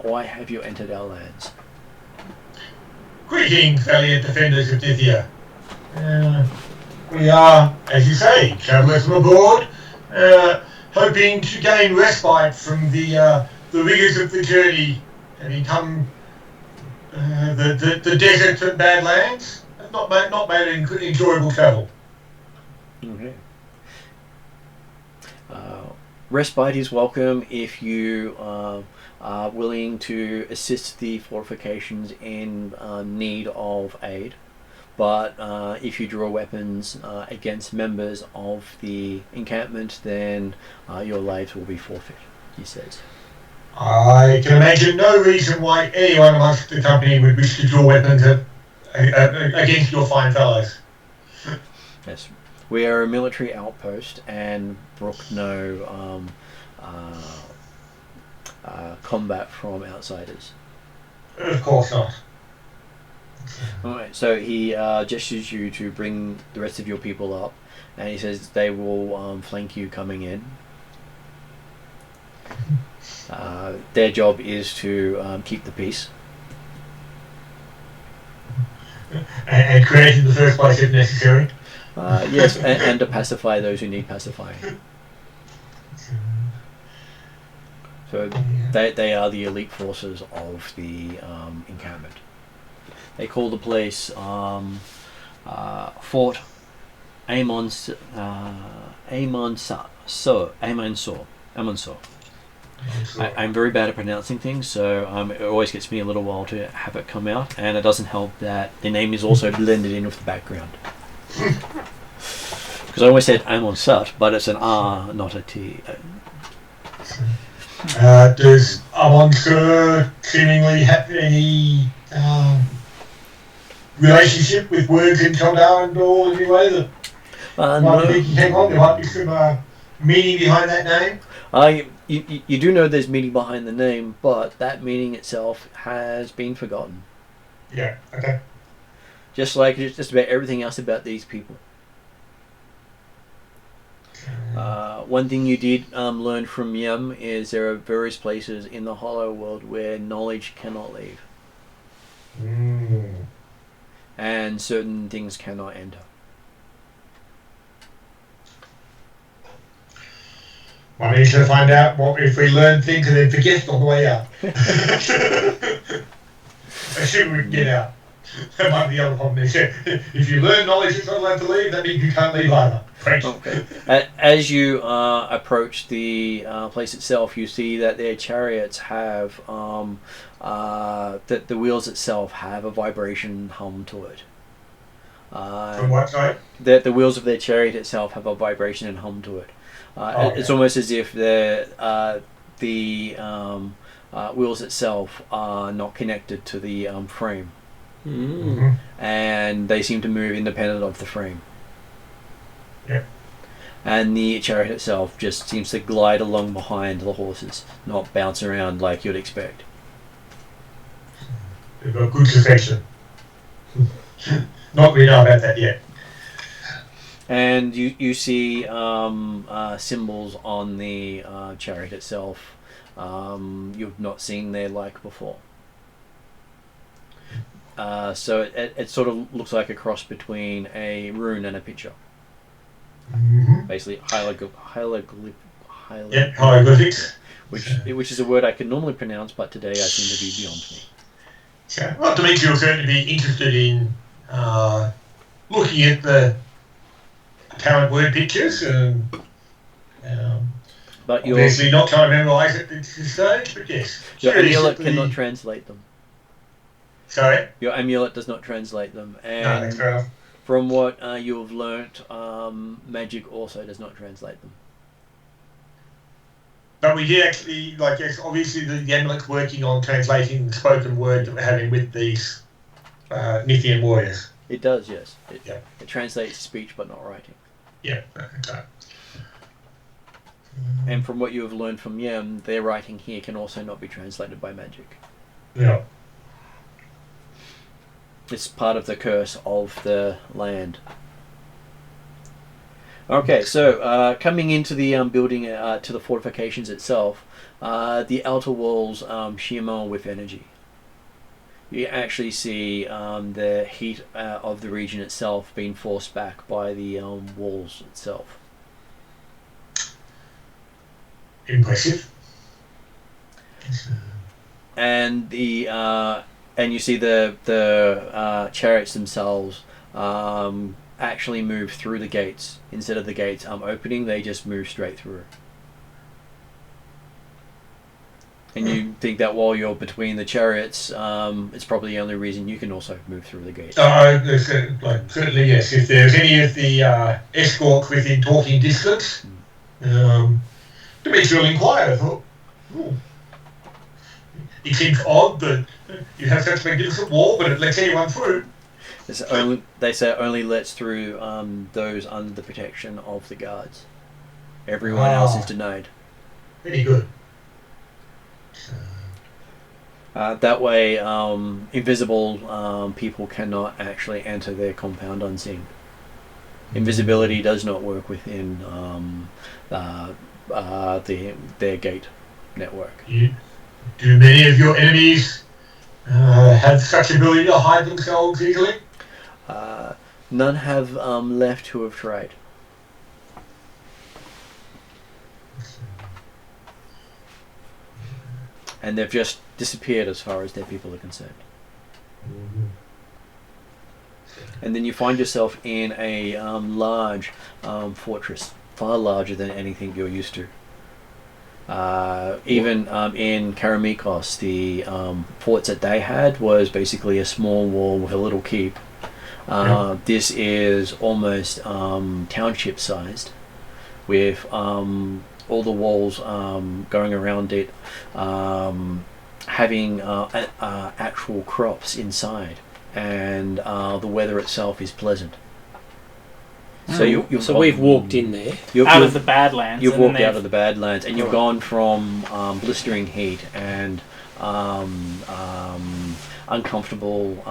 why have you entered our lands? Greetings, valiant defenders of Nithia. We are, as you say, travellers from abroad, hoping to gain respite from the rigours of the journey, having come the desert and badlands. Not made enjoyable travel. Okay. Respite is welcome if you are willing to assist the fortifications in need of aid. But if you draw weapons against members of the encampment, then your lives will be forfeit, he says. I can imagine no reason why anyone amongst the company would wish to draw weapons against your fine fellows. Yes. We are a military outpost and brook no combat from outsiders. Of course not. Alright, so he gestures you to bring the rest of your people up, and he says they will flank you coming in. Their job is to keep the peace. And create in the first place if necessary. Yes, and to pacify those who need pacifying. So they are the elite forces of the encampment. They call the place Fort Amonsor. I'm very bad at pronouncing things, so it always gets me a little while to have it come out, and it doesn't help that the name is also blended in with the background. Because I always said Amonsat, but it's an R, not a T. Does Amonsur seemingly have any relationship with words in Toldan or anyway that might be take on? There might be some meaning behind that name? You do know there's meaning behind the name, but that meaning itself has been forgotten. Yeah, okay. Just like just about everything else about these people. One thing you did learn from Yem is there are various places in the Hollow World where knowledge cannot leave. And certain things cannot enter. I need to find out what if we learn things and then forget on the way out. Assume we can get out. That might be the other problem. If you learn knowledge it's not allowed to leave, that means you can't leave either. Okay. As you approach the place itself, you see that their chariots have that the wheels itself have a vibration hum to it. From what side? The wheels of their chariot itself have a vibration and hum to it. It's almost as if the wheels itself are not connected to the frame. Mm-hmm. And they seem to move independent of the frame. Yep. And the chariot itself just seems to glide along behind the horses, not bounce around like you'd expect. They've got good suspension. Not we know about that yet. And you see symbols on the chariot itself you've not seen their like before. So it sort of looks like a cross between a rune and a picture. Mm-hmm. Basically, hieroglyphics. Which is a word I can normally pronounce, but today I seem to be beyond me. Okay. Well, Dimitri will certainly be interested in looking at the apparent word pictures. But obviously not trying to memorise it at this stage, but yes. Your amulet cannot translate them. Sorry? Your amulet does not translate them. And no, that's fair enough. From what you have learnt, magic also does not translate them. But we did actually, yes, obviously the amulet's working on translating the spoken word that we're having with these Nithian warriors. It does, yes. It translates speech but not writing. Yeah, okay. And from what you have learned from Yem, their writing here can also not be translated by magic. Yeah. It's part of the curse of the land. Okay, so coming into the building, to the fortifications itself, the outer walls shimmer with energy. You actually see the heat of the region itself being forced back by the walls itself. Impressive. And and you see the chariots themselves actually move through the gates. Instead of the gates opening, they just move straight through. And you think that while you're between the chariots, it's probably the only reason you can also move through the gates. Certainly yes. If there's any of the escorts within talking distance, Dimitri will inquire. I thought, it seems odd that you have such a magnificent wall, but it lets anyone through. They say it only lets through those under the protection of the guards. Everyone else is denied. Very good. That way, invisible people cannot actually enter their compound unseen. Invisibility does not work within their gate network. Do many of your enemies have such ability to hide themselves easily? None have left who have tried. And they've just disappeared as far as their people are concerned. And then you find yourself in a large fortress, far larger than anything you're used to. Even in Karameikos, the forts that they had was basically a small wall with a little keep. This is almost township sized, with all the walls going around it, having actual crops inside, and the weather itself is pleasant. So So we've walked in there. Out of the Badlands. You've and then walked out of the Badlands, and you've Right. gone from blistering heat and uncomfortable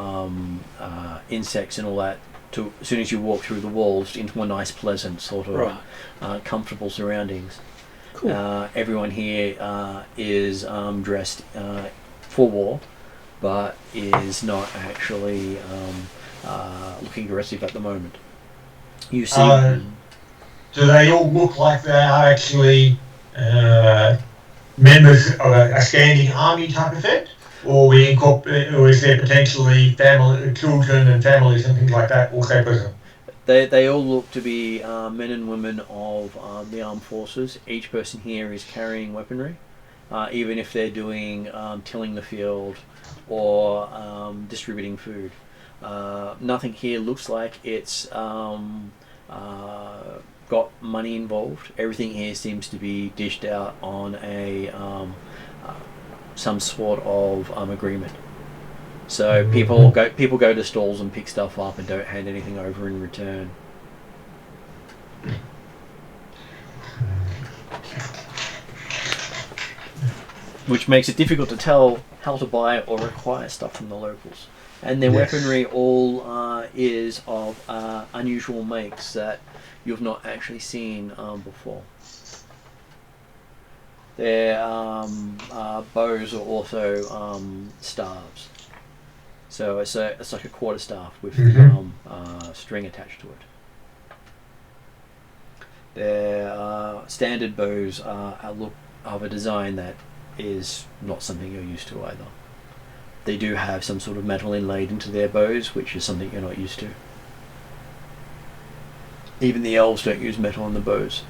insects and all that to, as soon as you walk through the walls, into a nice, pleasant sort of Right. comfortable surroundings. Cool. Everyone here is dressed for war, but is not actually looking aggressive at the moment. You see. Do they all look like they are actually members of a standing army type of thing? Or or is there potentially children and families and things like that also present? They all look to be men and women of the armed forces. Each person here is carrying weaponry, even if they're doing tilling the field or distributing food. Nothing here looks like it's got money involved. Everything here seems to be dished out on a some sort of agreement. So people go to stalls and pick stuff up and don't hand anything over in return. Which makes it difficult to tell how to buy or require stuff from the locals. And their Yes. weaponry all is of unusual makes that you've not actually seen before. Their bows are also staves. So it's like a quarter staff with string attached to it. Their standard bows look of a design that is not something you're used to either. They do have some sort of metal inlaid into their bows, which is something you're not used to. Even the elves don't use metal on the bows.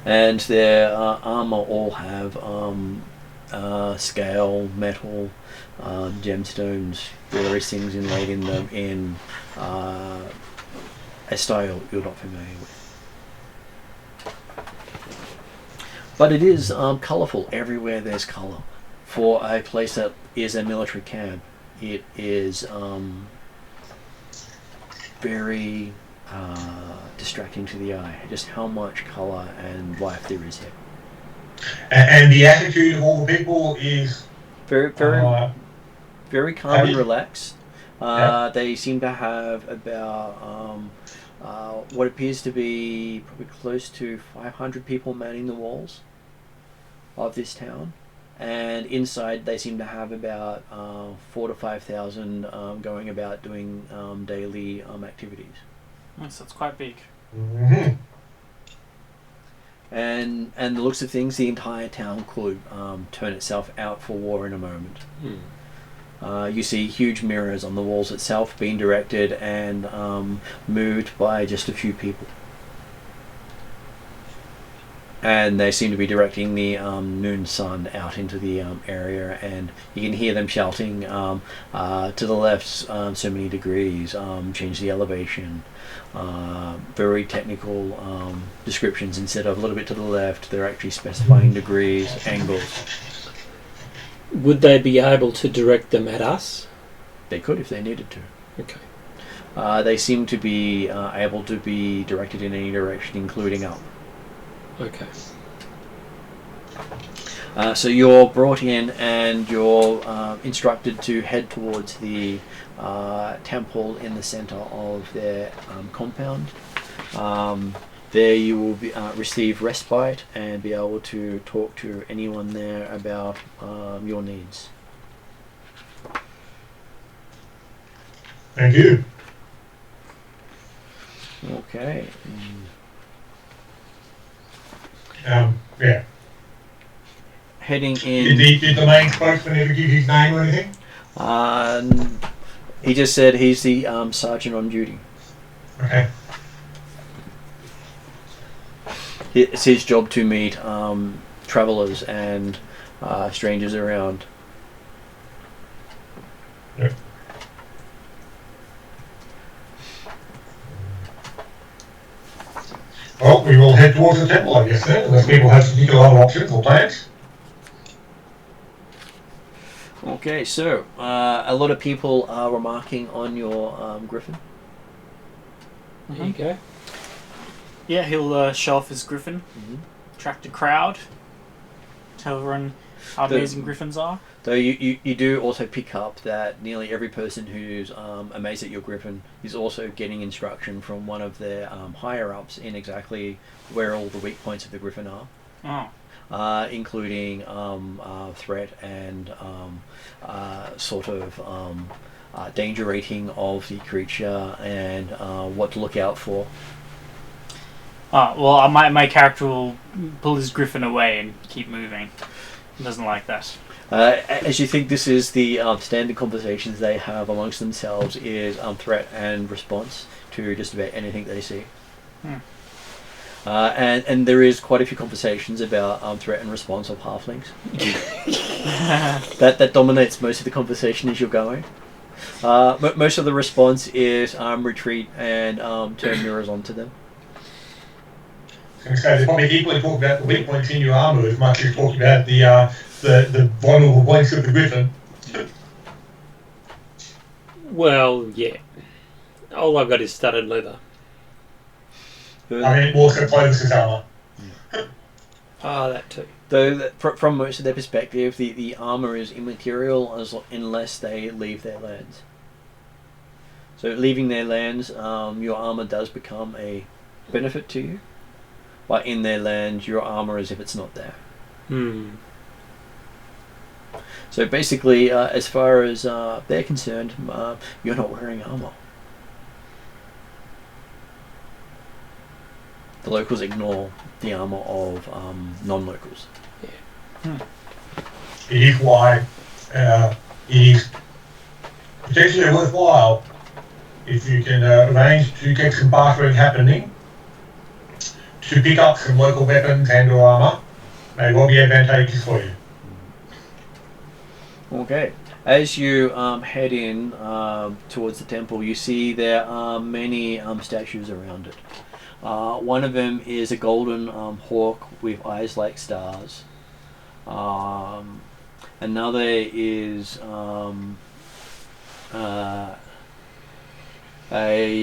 And their armor all have scale, metal, gemstones, various things inlaid in them in a style you're not familiar with. But it is colourful. Everywhere there's colour. For a place that is a military camp, it is very distracting to the eye, just how much colour and life there is here. And the attitude of all the people is Very very calm and relaxed. Yeah. They seem to have about what appears to be probably close to 500 people manning the walls of this town. And inside they seem to have about 4,000 to 5,000 going about doing daily activities. Yes, that's quite big. And the looks of things, the entire town could turn itself out for war in a moment. You see huge mirrors on the walls itself being directed and moved by just a few people. And they seem to be directing the noon sun out into the area, and you can hear them shouting to the left so many degrees, change the elevation. Very technical descriptions. Instead of a little bit to the left, they're actually specifying degrees, angles. Would they be able to direct them at us? They could if they needed to. Okay. They seem to be able to be directed in any direction, including up. Okay. So you're brought in and you're instructed to head towards the temple in the center of their compound. There you will receive respite and be able to talk to anyone there about your needs. Thank you. Okay. Yeah. Heading in. Did the main spokesman ever give his name or anything? He just said he's the sergeant on duty. Okay. It's his job to meet travelers and strangers around. Yep. Well, we will head towards the temple, I guess, then, unless people have particular other options or plans. Okay, so a lot of people are remarking on your griffin. There you go. Yeah, he'll show off his griffin, attract a crowd, tell everyone how amazing griffins are. Though you do also pick up that nearly every person who's amazed at your griffin is also getting instruction from one of their higher-ups in exactly where all the weak points of the griffin are. Oh. Including threat and sort of danger rating of the creature and what to look out for. Well, my character will pull his griffin away and keep moving. He doesn't like that. As you think this is the standard conversations they have amongst themselves is threat and response to just about anything they see. And there is quite a few conversations about threat and response of halflings. that dominates most of the conversation as you're going. Most of the response is retreat and turn mirrors onto them. I was going to say, they probably equally talk about the weak points in your armour as much as talking about the vulnerable points of the griffin. Well, yeah. All I've got is studded leather. I mean, more so Clovis's armour. That too. Though from most of their perspective, the armour is immaterial unless they leave their lands. So leaving their lands, your armour does become a benefit to you. But in their land, your armour as if it's not there. So basically, as far as they're concerned, you're not wearing armour. The locals ignore the armour of non-locals. Yeah. It is why it is potentially worthwhile if you can arrange to get some bartering happening to pick up some local weapons and or armour. May well be advantageous for you. Okay. As you head in towards the temple, you see there are many statues around it. One of them is a golden hawk with eyes like stars. Another is a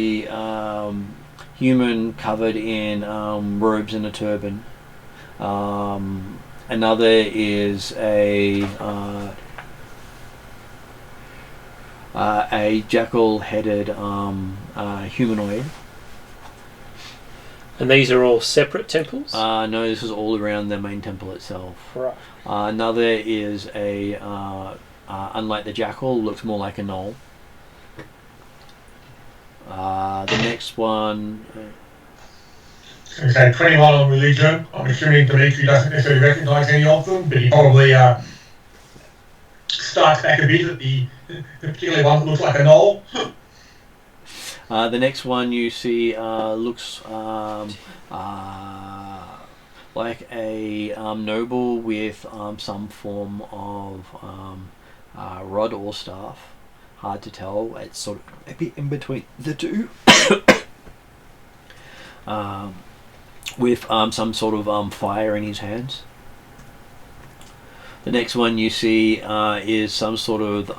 human covered in robes and a turban. Another is a jackal-headed humanoid. And these are all separate temples? No, this is all around the main temple itself. Right. Another is a, unlike the jackal, looks more like a gnoll. The next one... Okay, 21 on religion. I'm assuming Dimitri doesn't necessarily recognise any of them, but he probably starts back a bit at the particularly one that looks like a gnoll. The next one you see looks like a noble with some form of rod or staff. Hard to tell. It's sort of a bit in between the two. With some sort of fire in his hands. The next one you see is some sort of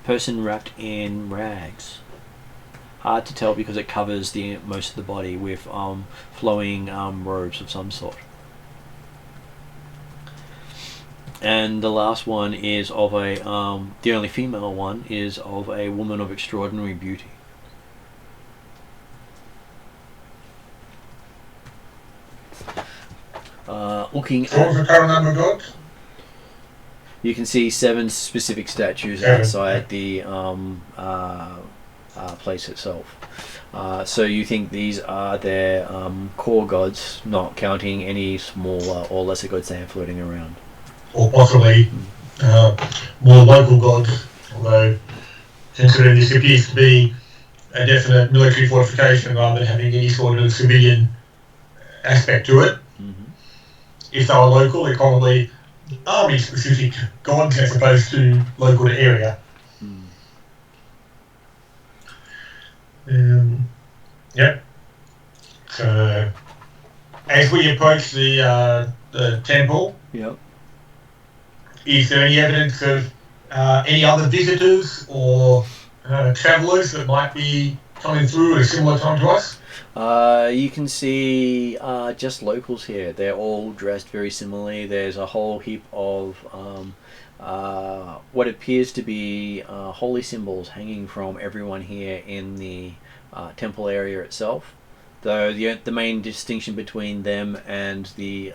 person wrapped in rags. Hard to tell because it covers the most of the body with flowing robes of some sort. And the last one is of a the only female one is of a woman of extraordinary beauty. Looking So what was the at, current number of gods? you can see 7 specific statues Seven, outside the place itself. So you think these are their core gods, not counting any smaller or lesser gods they have floating around. Or possibly more local gods, although considering this appears to be a definite military fortification rather than having any sort of civilian aspect to it. Mm-hmm. If they were local, they're probably army-specific gods as opposed to local to area. Yep. So, as we approach the temple, Yep. is there any evidence of any other visitors or travellers that might be coming through at a similar time to us? You can see just locals here. They're all dressed very similarly. There's a whole heap of what appears to be holy symbols hanging from everyone here in the temple area itself. Though the main distinction between them and the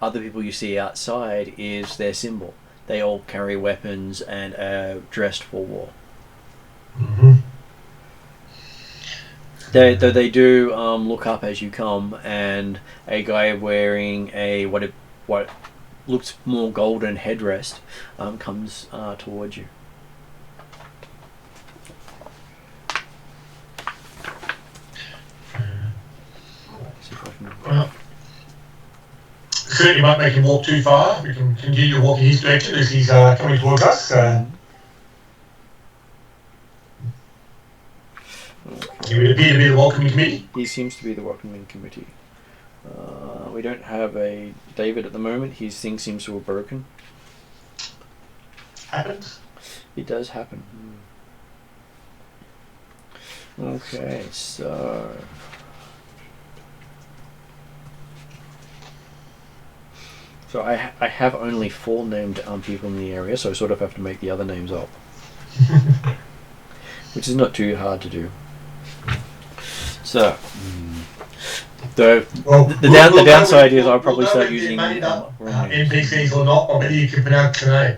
other people you see outside is their symbol. They all carry weapons and are dressed for war. Mm-hmm. Though they do look up as you come, and a guy wearing a what looks more golden headrest comes towards you. Well, certainly won't make him walk too far. We can continue to walk in his direction as he's coming towards us. He would appear to be the welcoming committee. He seems to be the welcoming committee. We don't have a David at the moment. His thing seems to have broken. Happens. It does happen. Okay, so... So I have only 4 named people in the area, so I sort of have to make the other names up. Which is not too hard to do. So, the downside is I'll probably start using wrong names. NPCs or not, or whether you can pronounce the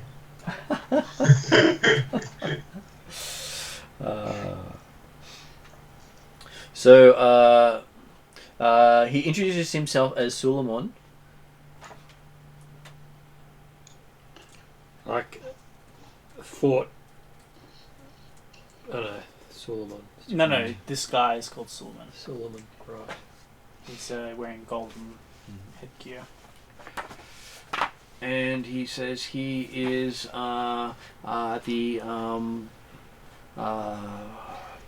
name. He introduces himself as Suleiman. Like fort. Oh no, Suleiman. No, this guy is called Suleiman. Suleiman, right. He's wearing golden headgear. And he says he is the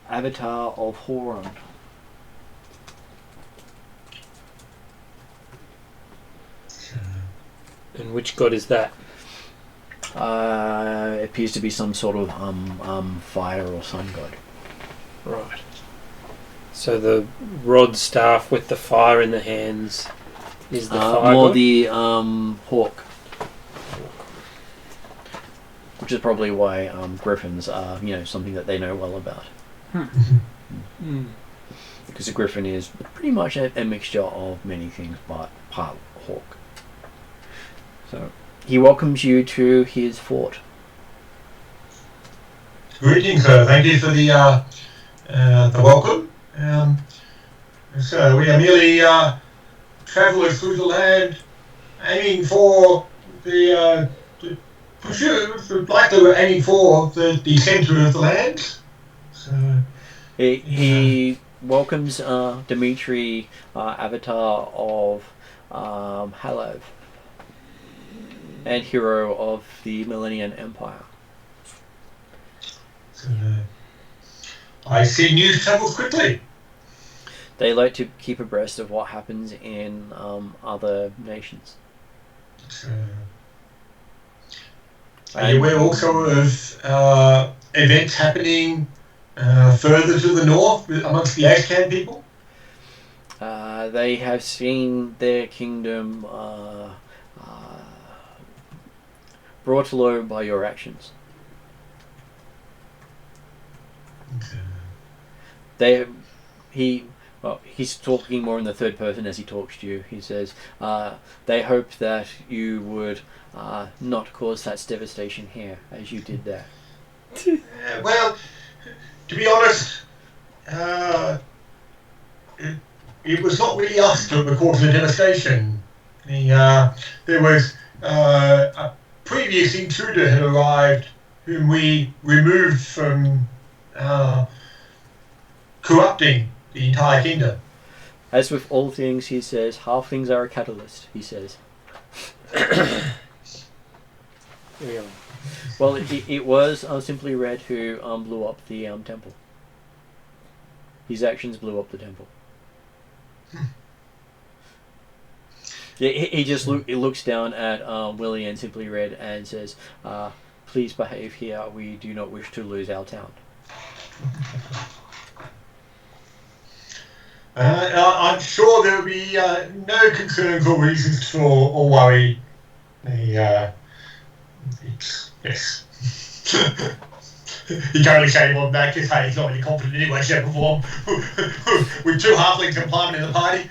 avatar of Horon. And which god is that? It appears to be some sort of fire or sun god. Right. So the rod staff with the fire in the hands is the fire more god? the hawk. Which is probably why griffins are, something that they know well about. Because a griffin is pretty much a mixture of many things, but part hawk. So he welcomes you to his fort. Greetings, sir. Thank you for the welcome. So we are merely travellers through the land, aiming for the likely we're aiming for the centre of the land. So He welcomes Dimitri, avatar of Halav, and hero of the Millennium Empire. So, I see news travels quickly. They like to keep abreast of what happens in other nations. So, are you aware also of events happening further to the north amongst the Ashcan people? They have seen their kingdom brought low by your actions. He's talking more in the third person as he talks to you. He says, they hope that you would not cause such devastation here as you did there. Well, to be honest, it was not really us that were causing the devastation. There was a previous intruder had arrived whom we removed from corrupting the entire kingdom. As with all things, he says, half things are a catalyst, he says. Yeah. Well, it was Simply Red who blew up the temple. His actions blew up the temple. Yeah, he just looks down at Willie and Simply Red and says, please behave here, we do not wish to lose our town. I'm sure there will be no concerns or reasons for or worry. Yes. He can't really say more than that because he's not really confident anyway, shape or form. With two halflings and climbing in the party.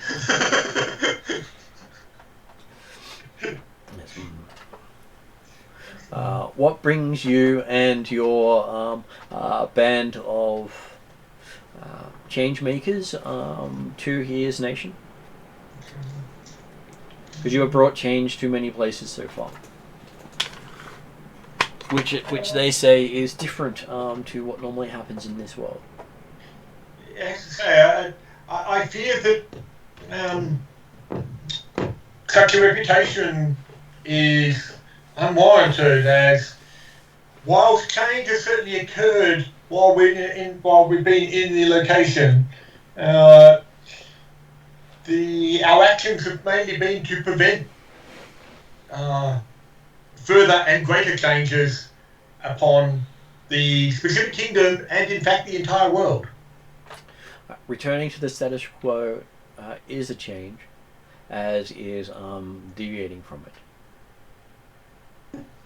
What brings you and your band of change makers to his nation? Because you have brought change to many places so far, which they say is different to what normally happens in this world. Yes, I fear that such a reputation is unwarranted, as whilst change has certainly occurred while we've been in the location, our actions have mainly been to prevent further and greater changes upon the specific kingdom and in fact the entire world. Returning to the status quo is a change, as is deviating from it.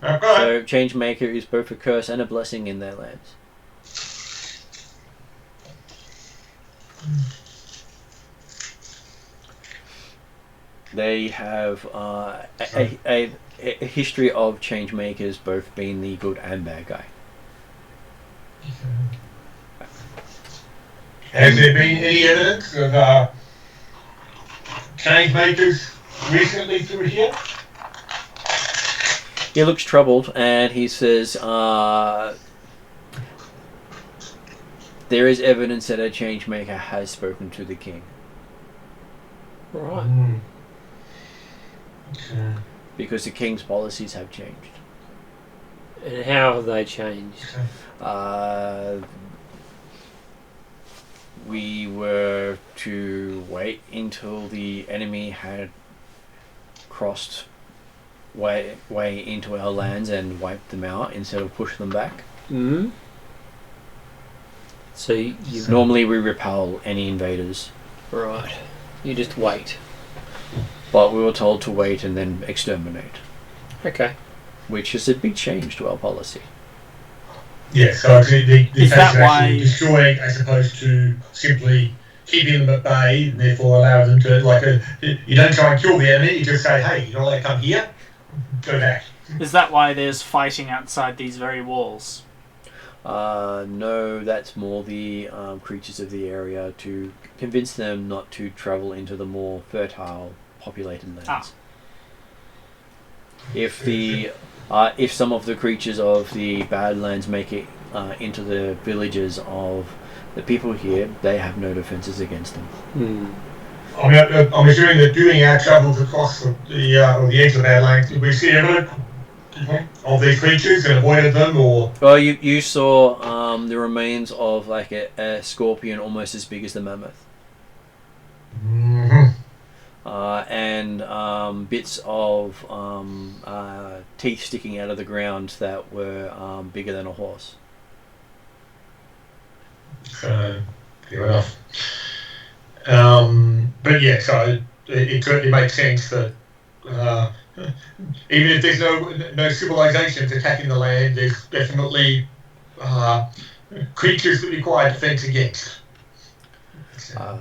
Okay. So Changemaker is both a curse and a blessing in their lands. They have a history of Changemakers both being the good and bad guy. Has there been any evidence of Changemakers recently through here? He looks troubled and he says, there is evidence that a Changemaker has spoken to the king. Right. Okay. Because the king's policies have changed. And how have they changed? We were to wait until the enemy had crossed way into our lands and wiped them out instead of push them back. Mm-hmm. So you Normally we repel any invaders. right. You just wait. But we were told to wait and then exterminate, Okay. which is a big change to our policy. Yeah, so actually the Is that case of actually why- destroying as opposed to simply keeping them at bay and therefore allow them to, you don't try and kill the enemy, you just say, hey, you're not allowed to come here, go back. Is that why there's fighting outside these very walls? No, that's more the creatures of the area to convince them not to travel into the more fertile, populated lands. If some of the creatures of the Badlands make it into the villages of the people here, they have no defences against them. I mean, I'm assuming that during our travels across the edge of the Badlands, did we see evidence of these creatures and avoided them, or? Well, you saw the remains of like a scorpion almost as big as the mammoth. Mm-hmm. And bits of teeth sticking out of the ground that were bigger than a horse. Fair enough. But yeah, so it certainly makes sense that even if there's no civilizations attacking the land, there's definitely creatures that require defense against. Uh,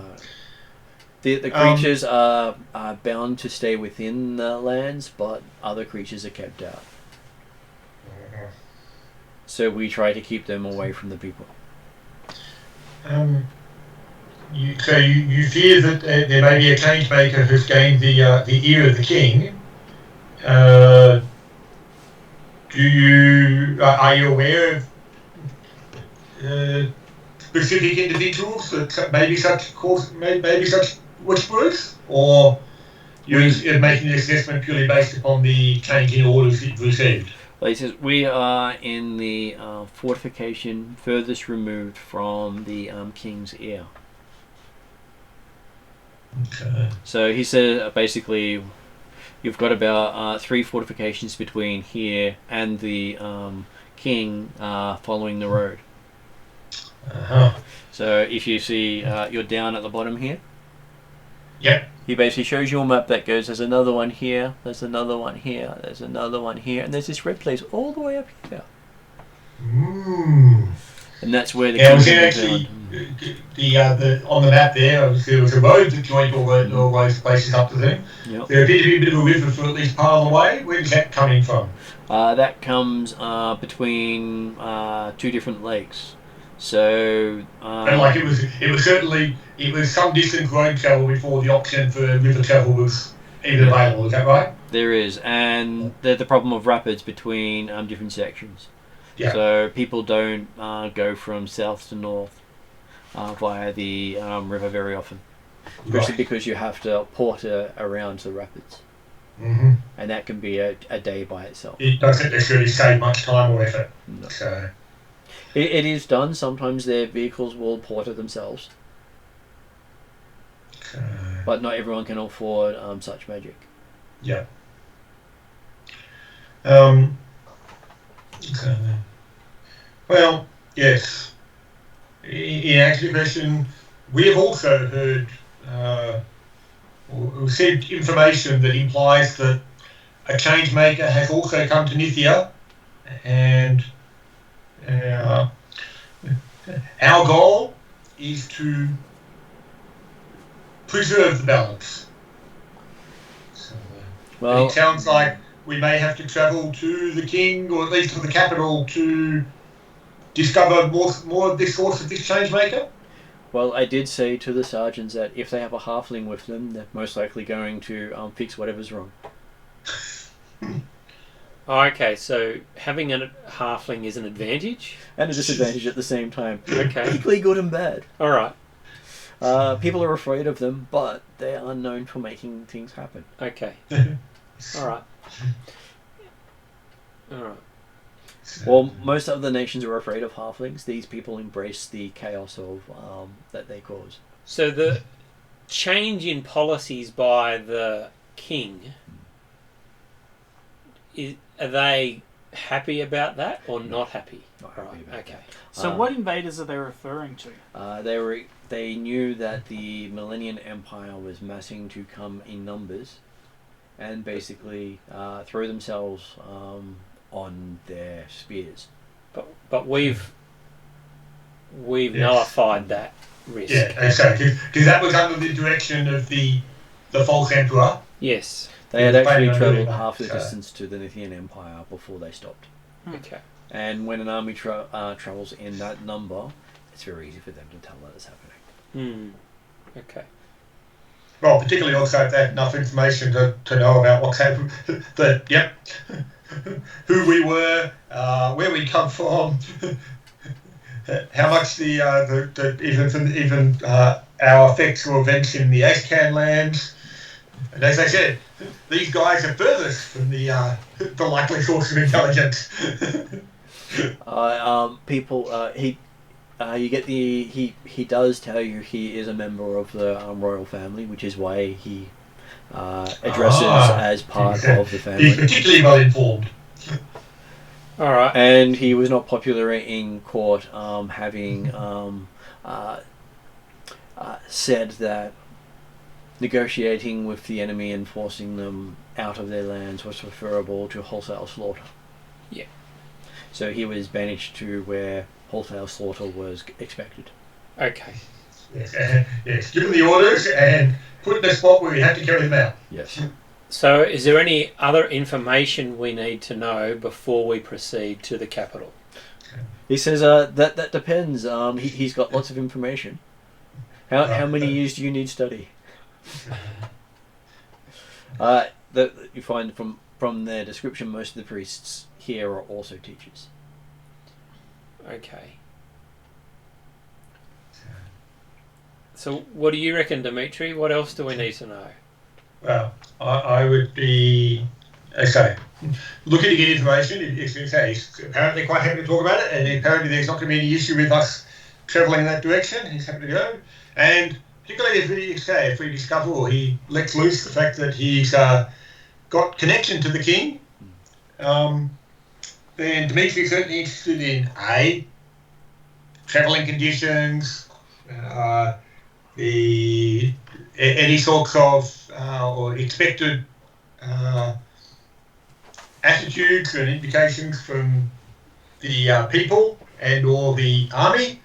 the creatures are bound to stay within the lands, but other creatures are kept out. So we try to keep them away from the people. You fear that there may be a change maker who's gained the ear of the king. Are you aware of specific individuals that maybe such whisperers, or you're making the assessment purely based upon the change in orders you've received? Well, he says we are in the fortification furthest removed from the king's ear. Okay. So he said basically you've got about 3 fortifications between here and the king following the road. Uh-huh. So if you see you're down at the bottom here. Yep. He basically shows you a map that goes, there's another one here, there's another one here, there's another one here, and there's this red place all the way up here. Mm. And that's where the Yeah, was king there is actually found. on the map there was a road that joined all those places up to them. Yep. There appeared to be a bit of a river for at least part of the way. Where's that coming from? That comes between 2 different lakes. So And like it was some distance road travel before the option for river travel was even available. Is that right? there is, and there's the problem of rapids between different sections. Yeah. So people don't go from south to north via the river very often, especially because you have to porter around the rapids, Mm-hmm. and that can be a day by itself. It doesn't necessarily save much time or effort. No. So It is done. Sometimes their vehicles will porter themselves, but not everyone can afford such magic. yeah. Okay. Well, yes. In answer to your question, we have also heard or received information that implies that a change maker has also come to Nithia, and our goal is to preserve the balance. So, Well, it sounds like we may have to travel to the king, or at least to the capital, to discover more of this source of this change maker. Well, I did say to the sergeants that if they have a halfling with them, they're most likely going to fix whatever's wrong. Oh, okay, so having a halfling is an advantage? And a disadvantage at the same time. Okay. Equally good and bad. Alright, People are afraid of them, but they are known for making things happen. okay. Alright. Alright. Well, most other nations are afraid of halflings. These people embrace the chaos of that they cause. So the change in policies by the king, are they happy about that or not happy? Not happy about okay. So what invaders are they referring to? They knew that the Millennium Empire was massing to come in numbers, and basically throw themselves on their spears. But we've nullified that risk. Yeah, exactly. Because that was under the direction of the false emperor. Yes. They had They were actually planning on doing travelled that, half the so- distance to the Nithian Empire before they stopped. Okay. And when an army travels in that number, it's very easy for them to tell that it's happening. Okay. Well, particularly also if they had enough information to know about what's happened. Who we were, where we come from, how much even our effects or events in the Ashcan lands. And as I said, these guys are furthest from the likely source of intelligence. He does tell you he is a member of the royal family, which is why he addresses as part of the He's family. particularly well informed. All right. And he was not popular in court, having said that negotiating with the enemy and forcing them out of their lands was preferable to wholesale slaughter. Yeah. So he was banished to where wholesale slaughter was expected. Okay. Yes, given the orders and put in a spot where we have to carry them out. Yes. So, is there any other information we need to know before we proceed to the capital? He says that depends. He's got lots of information. How many years do you need study? That you find from their description, most of the priests here are also teachers. Okay. So, what do you reckon, Dimitri? What else do we need to know? Well, I would be okay. Looking to get information. He's apparently quite happy to talk about it, and apparently there's not going to be any issue with us travelling in that direction. He's happy to go, and particularly if we discover or he lets loose the fact that he's got connection to the king, then Dimitri's certainly interested in travelling conditions, any sorts of or expected attitudes and indications from the people and or the army.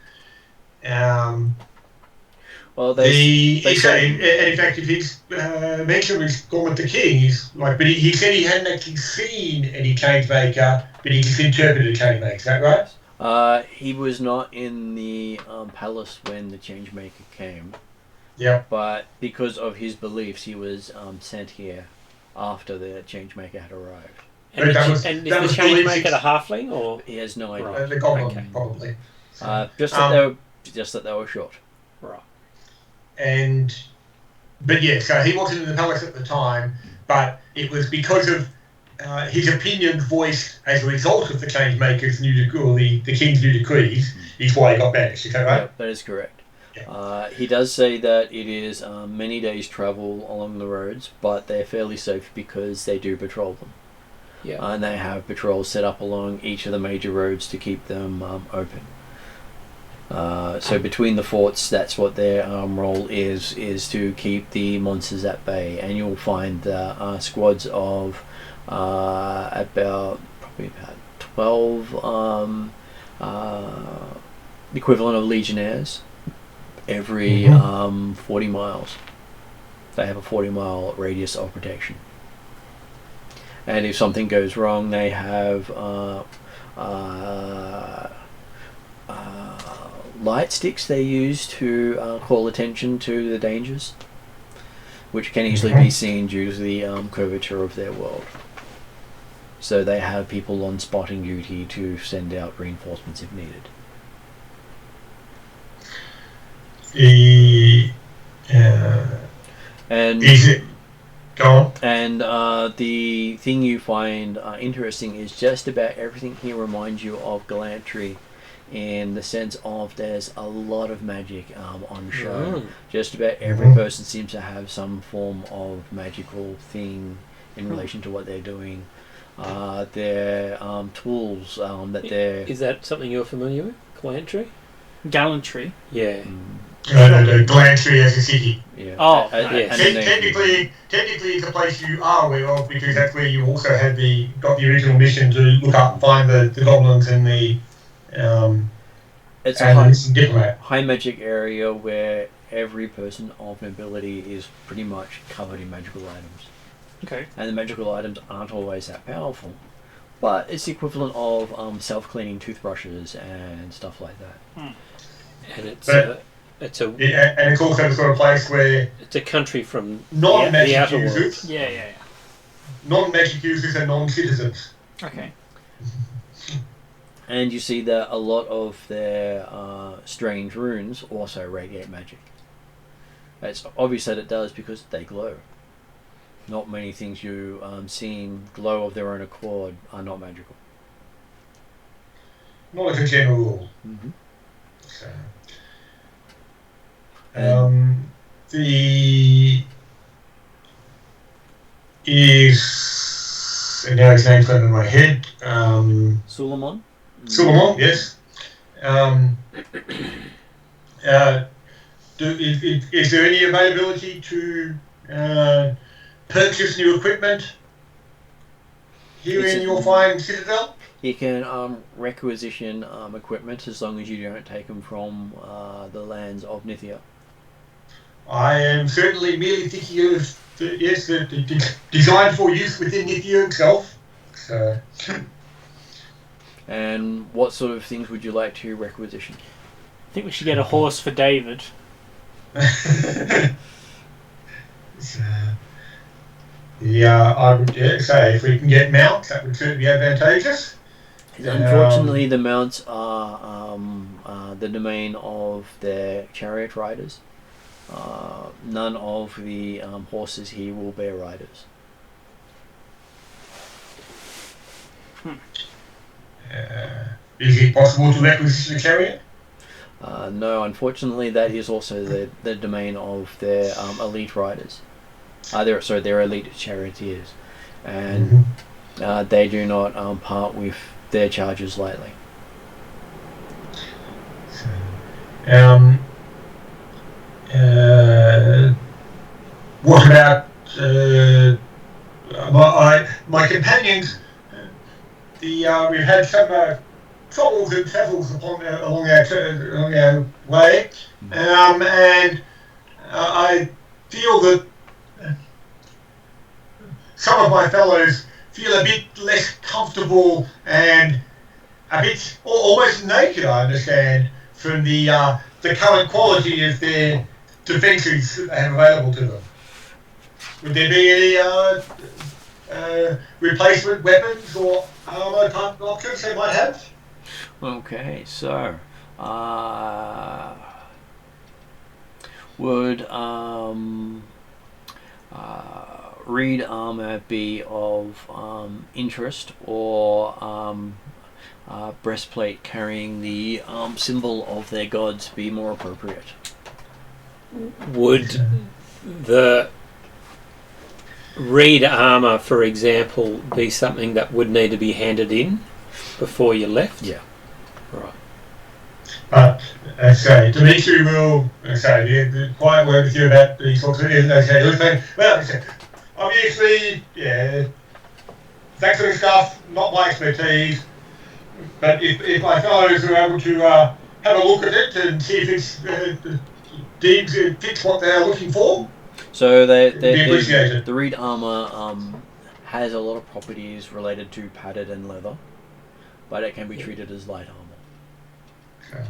Well, And in fact, if he's mentioned he's gone with the king, he's like, but he said he hadn't actually seen any changemaker, but he just interpreted a changemaker. Is that right? He was not in the palace when the changemaker came. Yeah. But because of his beliefs, he was sent here after the changemaker had arrived. And, is the changemaker the halfling, or He has no idea. Right. The goblin, Okay. probably. Just that they were short. right? But yeah, so he wasn't in the palace at the time, but it was because of his opinion voiced as a result of the changemaker's new decree, or the king's new decrees, is why he got banished. Is that right? Yep, that is correct. Yeah. He does say that it is many days' travel along the roads, but they're fairly safe because they do patrol them. Yeah. And they have patrols set up along each of the major roads to keep them open. So between the forts, that's what their role is to keep the monsters at bay. And you'll find squads of probably about 12 equivalent of legionnaires every 40 miles. They have a 40-mile radius of protection. And if something goes wrong, they have light sticks they use to call attention to the dangers, which can easily be seen due to the curvature of their world. So they have people on spotting duty to send out reinforcements if needed. And Is it? Go on. And the thing you find interesting is just about everything here reminds you of Galantry, in the sense of there's a lot of magic on show. Just about every person seems to have some form of magical thing in relation to what they're doing. Their tools that they're... Is that something you're familiar with? Gallantry? Gallantry. Yeah. Glantry as a city. Yeah. Oh, yes. Technically, it's a place you are aware of, because that's where you also had got the original mission to look up and find the goblins and the it's a diplomat. high magic area where every person of nobility is pretty much covered in magical items. Okay. And the magical items aren't always that powerful, but it's the equivalent of self-cleaning toothbrushes and stuff like that. And it's and it's also the sort of place where it's a country from non-magic the outer users, world. Yeah. non-magic users and non-citizens. Okay. And you see that a lot of their strange runes also radiate magic. It's obvious that it does because they glow. Not many things you seen glow of their own accord are not magical. Not as a general rule. Mm-hmm. So, and now his name's gone in my head. Suleiman? Suleiman, yes. is there any availability to purchase new equipment here in your fine citadel? You can requisition equipment as long as you don't take them from the lands of Nithia. I am certainly merely thinking of designed for use within Nithia itself. So. And what sort of things would you like to requisition? I think we should get a horse for David. I would say if we can get mounts, that would certainly be advantageous. Unfortunately, the mounts are the domain of their chariot riders. None of the horses here will bear riders. Is it possible to requisition a chariot? No, unfortunately, that is also the domain of their elite riders. Their elite charioteers, and they do not part with their charges lightly. What about my companions? We've had some troubles and travels along our way, and I feel that some of my fellows feel a bit less comfortable and a bit almost naked, I understand, from the current quality of their defences that they have available to them. Would there be any replacement weapons or armour type options they might have? Okay, so would reed armor be of interest, or breastplate carrying the symbol of their gods be more appropriate? Would the reed armour, for example, be something that would need to be handed in before you left? Yeah. Right. But Dimitri will the quiet word with you about these sorts of things. Well, obviously, yeah, that sort of stuff, not my expertise. But if my fellows are able to have a look at it and see if it fits what they're looking for, so the reed armor has a lot of properties related to padded and leather, but it can be treated as light armor.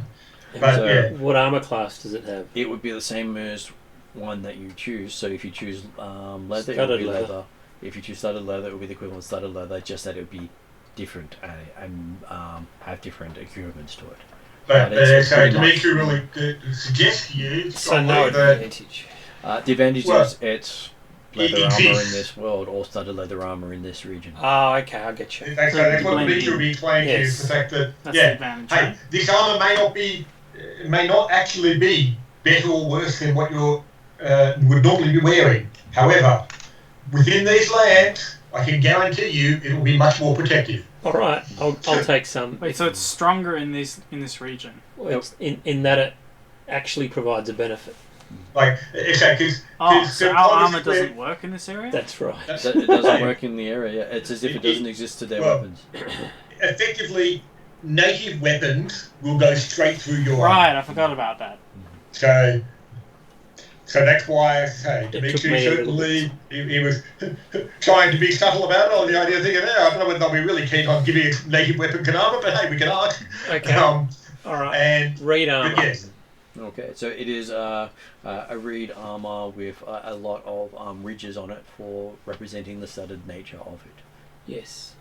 But So What armour class does it have? it would be the same as one that you choose. So if you choose leather, it would Studded be leather. leather. If you choose studded leather, it would be the equivalent of studded leather, just that it would be different and have different equipments to it. But it's so pretty much- Dimitri really suggest to you So no that advantage. The advantage Well, is it's leather it armor in exists. this world, or studded leather armor in this region. Oh, okay, I get you. that's what Dimitri will be explaining to you, is the fact that That's the advantage. hey, Right? this armor may not actually be better or worse than what you would normally be wearing. However, within these lands, I can guarantee you it will be much more protective. All right, I'll take some. Wait, so it's stronger in this region? Well, it's in that it actually provides a benefit. Like, because So our armor doesn't work in this area? That's right. It doesn't work in the area. It's as if it doesn't exist to their weapons. effectively, native weapons will go straight through your armor. Right, I forgot about that. So that's why I say It took Dimitri me a little certainly he was trying to be subtle about it. On the idea of thinking, I don't know whether they'll be really keen on giving a native weapon an armor, but hey, we can ask. Okay. All right. And Reed but armour. yes, Okay, so it is a reed armor with a lot of ridges on it for representing the studded nature of it. Yes.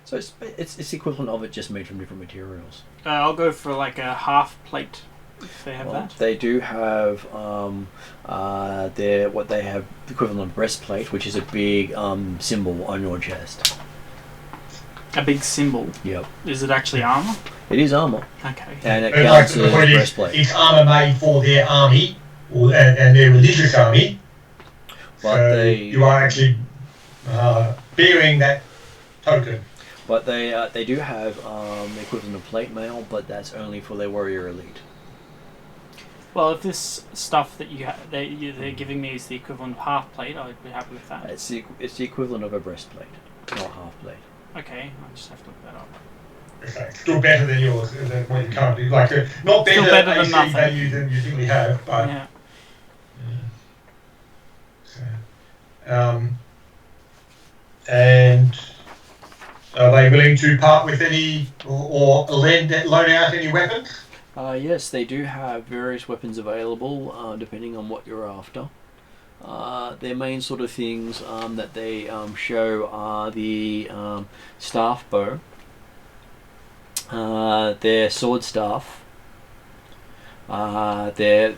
So it's the equivalent of it, just made from different materials. I'll go for like a half plate if they have that. They do have what they have the equivalent of breastplate, which is a big symbol on your chest. A big symbol. Yep, Is it actually armor? it is armor, Okay. and it but counts the as point is, breastplate. it's armor made for their army and their religious army. But So you are actually bearing that token. But they do have the equivalent of plate mail, but that's only for their warrior elite. Well, if this stuff that they're giving me is the equivalent of half plate, I'd be happy with that. It's the equivalent of a breastplate, not half plate. Okay, I just have to look that up. Okay. Still better than yours, than what you currently like. Not Still better, better than AC nothing. value than you typically have, but. Yeah. And are they willing to part with any or loan out any weapons? Yes, they do have various weapons available, depending on what you're after. Their main sort of things that they show are the staff bow, their sword staff, their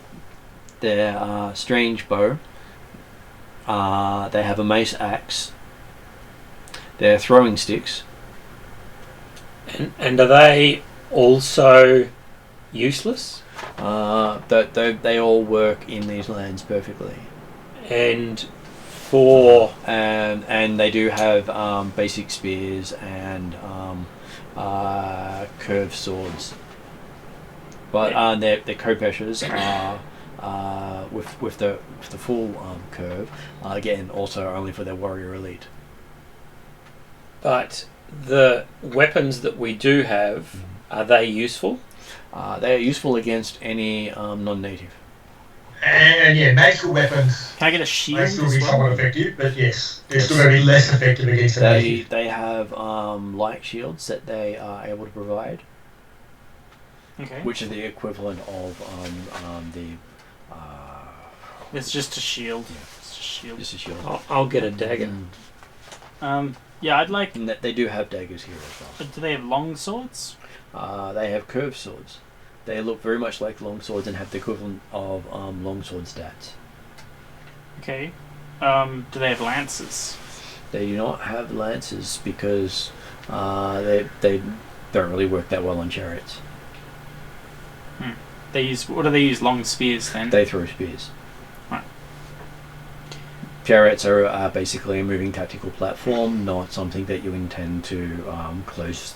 strange bow. They have a mace axe. Their throwing sticks. And are they also useless? They all work in these lands perfectly. And for and they do have basic spears and curved swords. But their kopeshes are with the full curve. Again, also only for their warrior elite. but the weapons that we do have, are they useful? They are useful against any non-native. And yeah, magical weapons Can I get a shield may still as be well? somewhat effective, but yes, they're Yes. still going to be less effective against the native. They have light shields that they are able to provide, Okay. which is the equivalent of the It's just a shield. It's a shield. just a shield. I'll get a dagger. Yeah, I'd like. And they do have daggers here as well. Do they have long swords? They have curved swords. They look very much like long swords and have the equivalent of long sword stats. Okay. Do they have lances? They do not have lances because they don't really work that well on chariots. What do they use? Long spears then? They throw spears. Right. Chariots are basically a moving tactical platform, not something that you intend to close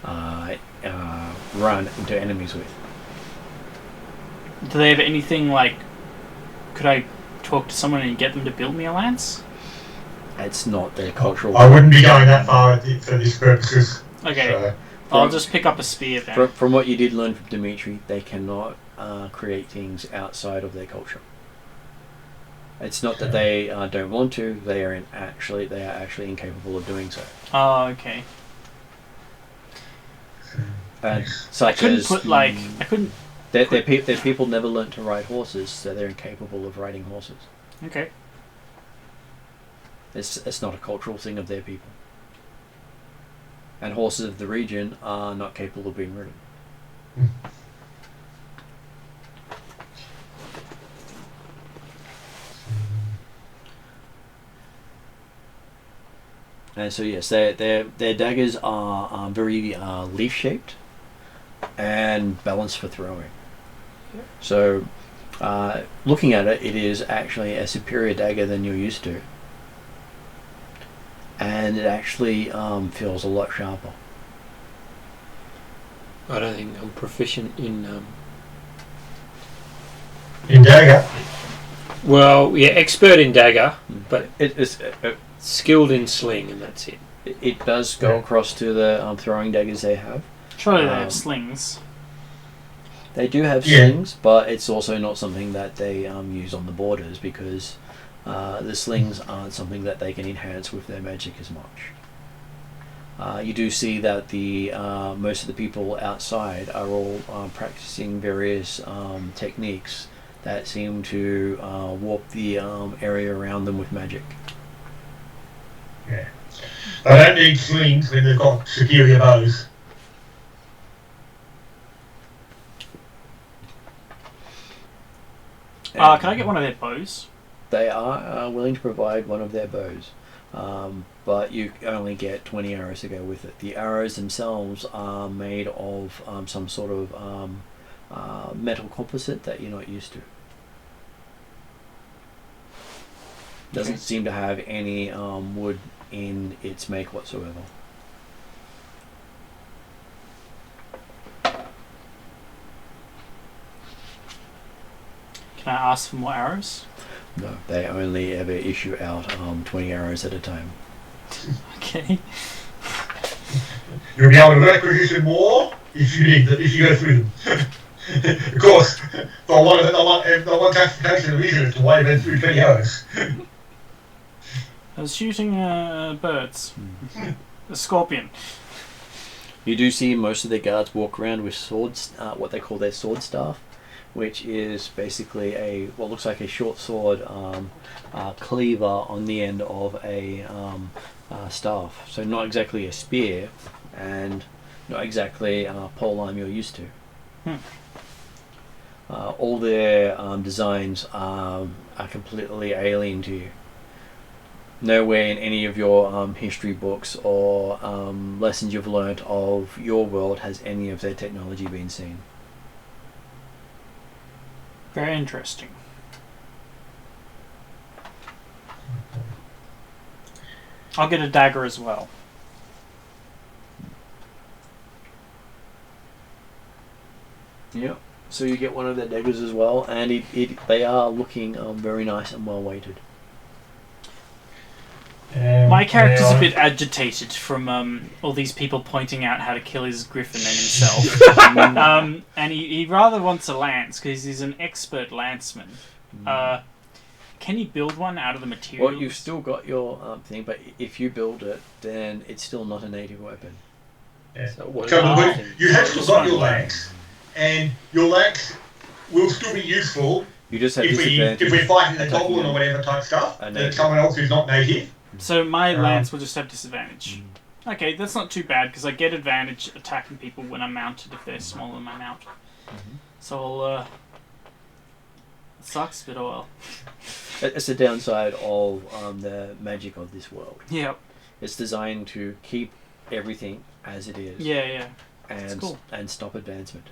run into enemies with. Do they have anything like? Could I talk to someone and get them to build me a lance? It's not their cultural. I wouldn't be going that far for these purposes. Okay. So, I'll just pick up a spear then. From what you did learn from Dimitri, they cannot create things outside of their culture. It's not that they don't want to; they are actually incapable of doing so. Oh, okay. And I such couldn't as put like I couldn't. their people never learnt to ride horses, so they're incapable of riding horses. Okay. It's not a cultural thing of their people. And horses of the region are not capable of being ridden. And so yes, their daggers are very leaf shaped and balanced for throwing. So looking at it, it is actually a superior dagger than you're used to. And it actually feels a lot sharper. I don't think I'm proficient in. in dagger, Well, yeah, expert in dagger, but It's skilled in sling, and that's it. it does go across to the throwing daggers they have. Surely they Um, have slings. They do have Yeah. slings, but it's also not something that they use on the borders because the slings aren't something that they can enhance with their magic as much. You do see that the most of the people outside are all practicing various techniques that seem to warp the area around them with magic. yeah. They don't need slings when they've got superior bows. Can I get one of their bows? They are willing to provide one of their bows, but you only get 20 arrows to go with it. The arrows themselves are made of some sort of metal composite that you're not used to. Doesn't seem to have any wood in its make whatsoever. Can I ask for more arrows? No, they only ever issue out 20 arrows at a time. Okay. You'll be able to requisition more if you need if you go through them. Of course, the one justification reason as to why you went through 20 hours. I was shooting birds. A scorpion. You do see most of their guards walk around with swords, what they call their sword staff, which is basically what looks like a short sword cleaver on the end of a staff. So not exactly a spear, and not exactly polearm you're used to. All their designs are completely alien to you. Nowhere in any of your history books or lessons you've learnt of your world has any of their technology been seen. Very interesting. I'll get a dagger as well. Yep. So you get one of their daggers as well, and they are looking very nice and well weighted. My character's a bit agitated from all these people pointing out how to kill his griffin and himself. And he rather wants a lance because he's an expert lanceman. Can you build one out of the materials? Well, you've still got your thing, but if you build it, then it's still not a native weapon. Yeah. So what you have still got your lance, and your lance will still be useful you just have if we're fighting a goblin or whatever type stuff, and someone else who's not native. So my lance will just have disadvantage. Okay, that's not too bad because I get advantage attacking people when I'm mounted if they're smaller than my mount. So I'll. It sucks, but oh well. It's the downside of the magic of this world. Yep. It's designed to keep everything as it is. Yeah. And cool. And stop advancement.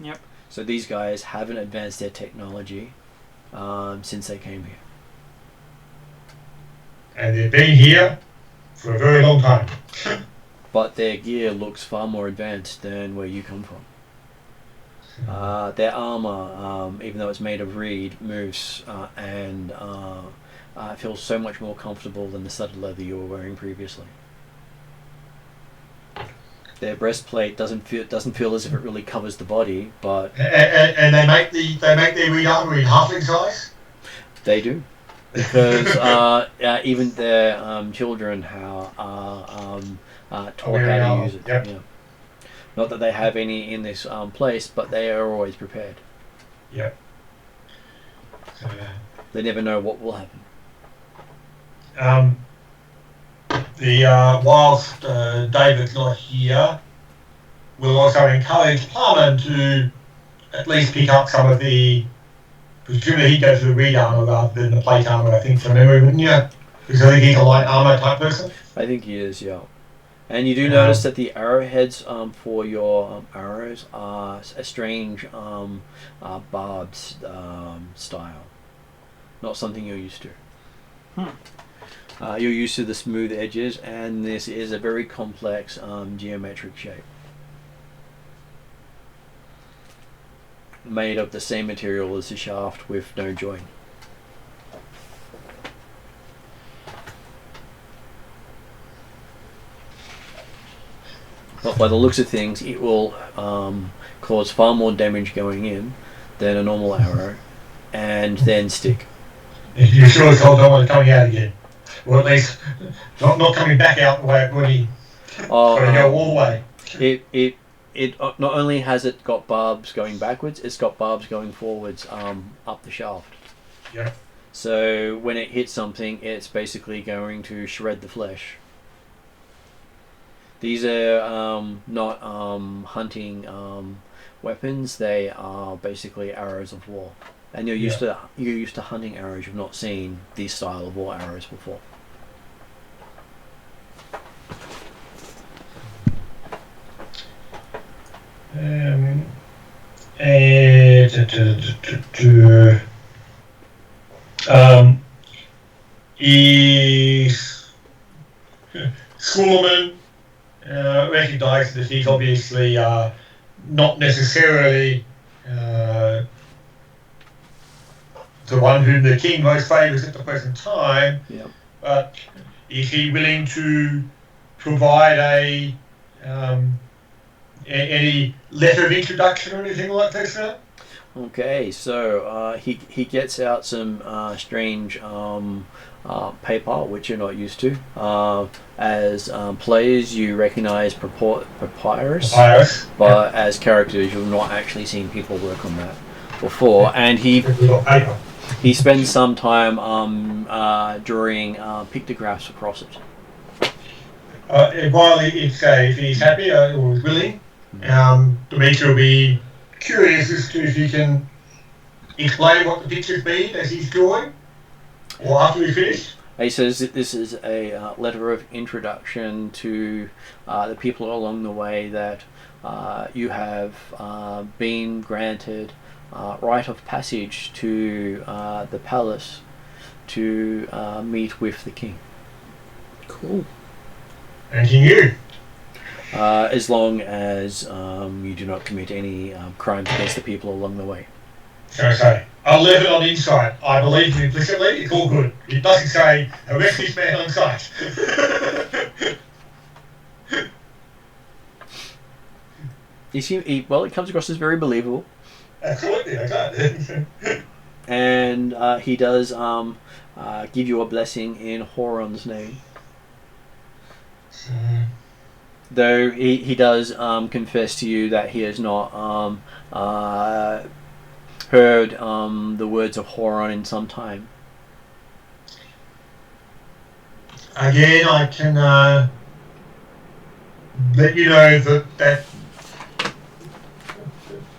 Yep. So these guys haven't advanced their technology since they came here. And they've been here for a very long time. But their gear looks far more advanced than where you come from. Their armor, even though it's made of reed, moves and feels so much more comfortable than the studded leather you were wearing previously. Their breastplate doesn't feel as if it really covers the body, but and they make their reed armor in halfling size. They do. Because even their children are taught how to use it. Yep. Yeah. Not that they have any in this place, but they are always prepared. Yep. They never know what will happen. Whilst David's not here, we'll also encourage Parman to at least pick up some of the. Presumably he'd go for the reed armor rather than the plate armor, I think, from memory, wouldn't you? Because I think he's a light armor type person. I think he is, yeah. And you do notice that the arrowheads for your arrows are a strange barbed style. Not something you're used to. You're used to the smooth edges, and this is a very complex geometric shape. Made of the same material as the shaft with no joint. But by the looks of things, it will cause far more damage going in than a normal arrow, and then stick. You sure as hell don't want it coming out again, or at least not coming back out the way it really. Got to go all the way. It not only has it got barbs going backwards, it's got barbs going forwards up the shaft. Yeah. So when it hits something, it's basically going to shred the flesh. These are not hunting weapons; they are basically arrows of war. And you're used to hunting arrows. You've not seen this style of war arrows before. Is Schoolman recognised that he's obviously not necessarily the one whom the king most favours at the present time. Yep. But is he willing to provide any letter of introduction or anything like that, sir? Okay, so he gets out some strange paper which you're not used to. As players, you recognise papyrus, Papyrus. but as characters, you've not actually seen people work on that before. And Paper. he spends some time drawing pictographs across it. While if he's happy or willing, Dimitri will be curious as to if he can explain what the pictures mean as he's drawing, or after we finish. He says that this is a letter of introduction to the people along the way, that you have been granted right of passage to the palace to meet with the king. Cool. And he knew. As long as you do not commit any crimes against the people along the way. Okay. I'll leave it on insight. I believe you implicitly. It's all good. It doesn't say arrest this man on sight. Well, it comes across as very believable. Absolutely. Okay. And he does give you a blessing in Horon's name. Though he does confess to you that he has not heard the words of Horon in some time. Again, I can let you know that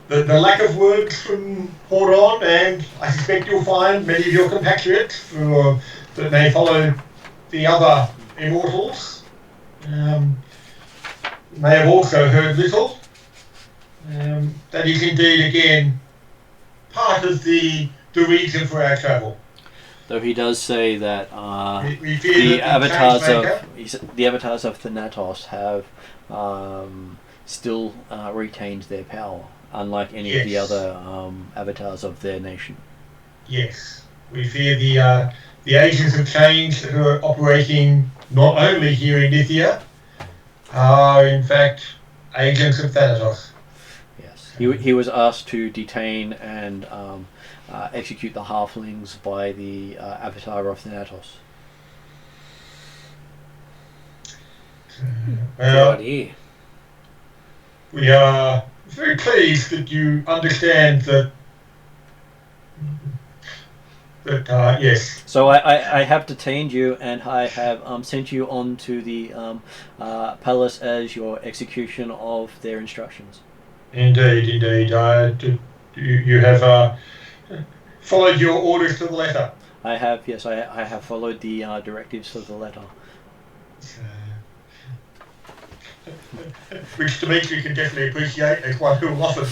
the lack of words from Horon, and I suspect you'll find many of your compatriots that may follow the other Immortals, may have also heard little. That is indeed, again, part of the reason for our travel. Though he does say that We fear the that the avatars of Thanatos have still retained their power, unlike any of the Yes. other avatars of their nation. Yes, we fear the agents of change that are operating not only here in Nithia are in fact agents of Thanatos. Yes, he was asked to detain and execute the halflings by the avatar of Thanatos. Well, Good idea. we are very pleased that you understand that. Yes. So I have detained you, and I have sent you on to the palace as your execution of their instructions. Indeed. You have followed your orders to the letter. I have, yes, I have followed the directives of the letter. Which Dimitri can definitely appreciate as one who will often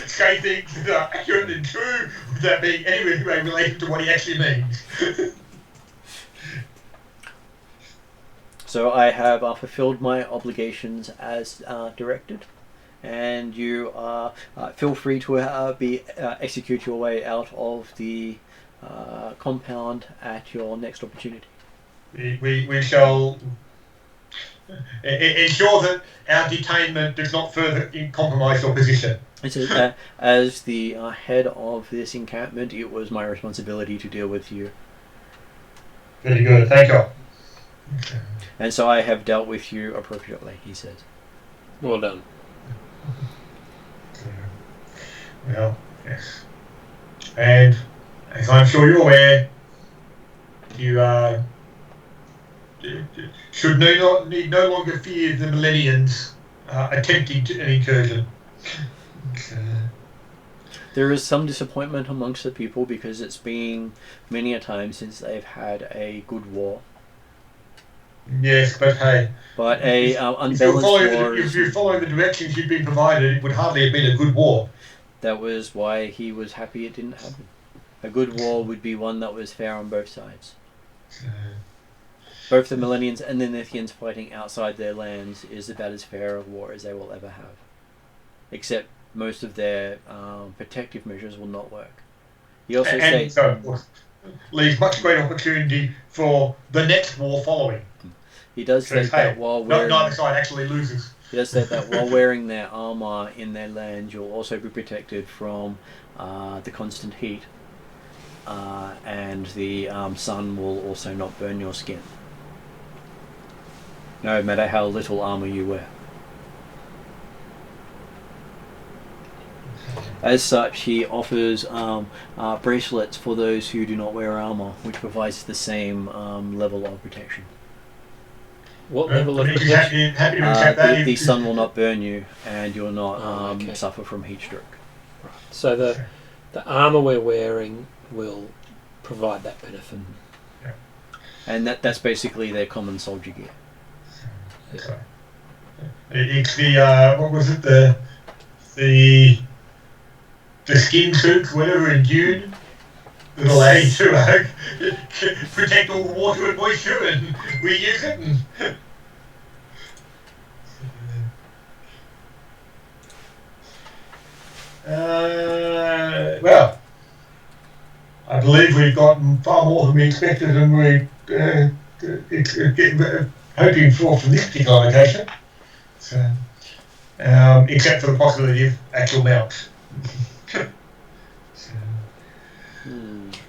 say things that are accurate and true without being anywhere related to what he actually means. So I have fulfilled my obligations as directed, and you feel free to execute your way out of the compound at your next opportunity. We shall ensure that our detainment does not further compromise your position. It says, as the head of this encampment, it was my responsibility to deal with you. Very good, thank you. And so I have dealt with you appropriately, he says. Well done. Well, yes. And as I'm sure you're aware, you should need no longer fear the Millennians attempting an incursion. There is some disappointment amongst the people because it's been many a time since they've had a good war. Yes, but hey, But a unbalanced war. If you follow the directions you've been provided, it would hardly have been a good war. That was why he was happy it didn't happen. A good war would be one that was fair on both sides. Both the Millennians and the Nithians fighting outside their lands is about as fair a war as they will ever have. Except most of their protective measures will not work. He also and states so, of course, leaves much greater opportunity for the next war following. he does Because, state that hey, while wearing neither side actually loses. he does state that while wearing their armor in their land, you'll also be protected from the constant heat, and the sun will also not burn your skin, no matter how little armor you wear. As such, he offers bracelets for those who do not wear armor, which provides the same level of protection. What level of Dimitri's protection? happy to accept that. The sun will not burn you, and you'll not okay. suffer from heat stroke. So the armour we're wearing will provide that benefit. And that's basically their common soldier gear. Okay. It's the what was it, the skin suits, whatever, in Dune, that allow you to protect all the water and moisture, and we use it. Well, I believe we've gotten far more than we expected, and we hoping for from this particular location. So, except for the possibility of actual mounts.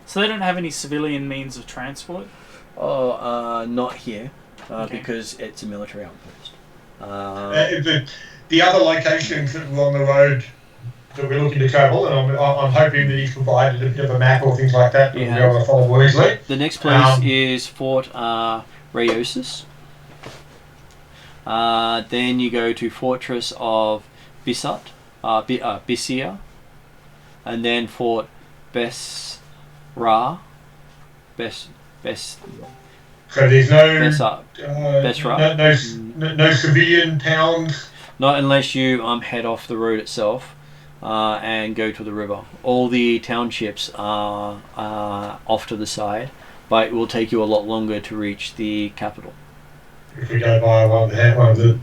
So they don't have any civilian means of transport? Not here, Okay. because it's a military outpost. The other locations that were on the road that we're looking to travel, and I'm hoping that he's provided a bit of a map or things like that that we'll be able to follow more easily. The next place is Fort Rayosis. Then you go to Fortress of Bissia, and then Fort Besra. So there's no civilian towns. Not unless you head off the road itself and go to the river. All the townships are off to the side, but it will take you a lot longer to reach the capital. If we go by one of the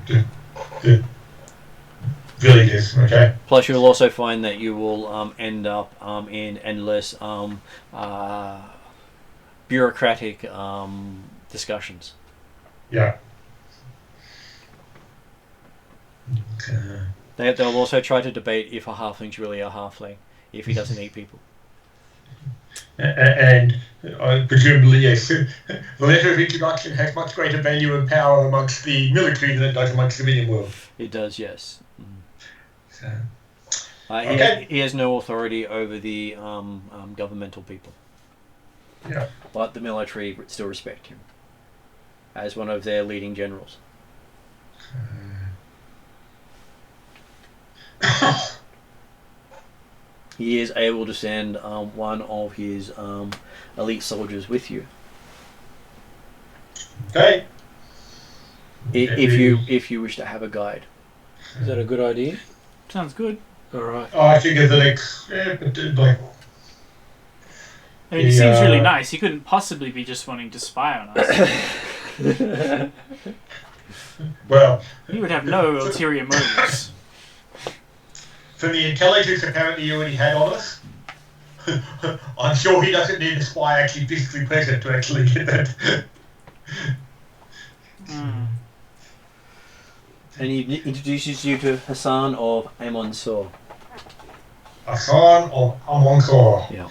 villages, okay. Plus, you'll also find that you will end up in endless bureaucratic discussions. Yeah. They'll also try to debate if a halfling's really a halfling, if he doesn't eat people. And presumably, yes, the letter of introduction has much greater value and power amongst the military than it does amongst the civilian world. It does, yes. So, He has no authority over the governmental people. Yeah. But the military still respect him as one of their leading generals. He is able to send one of his elite soldiers with you. Okay. If you wish to have a guide. Is that a good idea? Sounds good. All right. I figure that I mean, he seems really nice. He couldn't possibly be just wanting to spy on us. well, He would have no ulterior motives. For the intelligence apparently he already had on us, I'm sure he doesn't need a spy actually physically present to actually get that. And he introduces you to Hassan of Amonsor. Hassan of Amonsor. Yeah.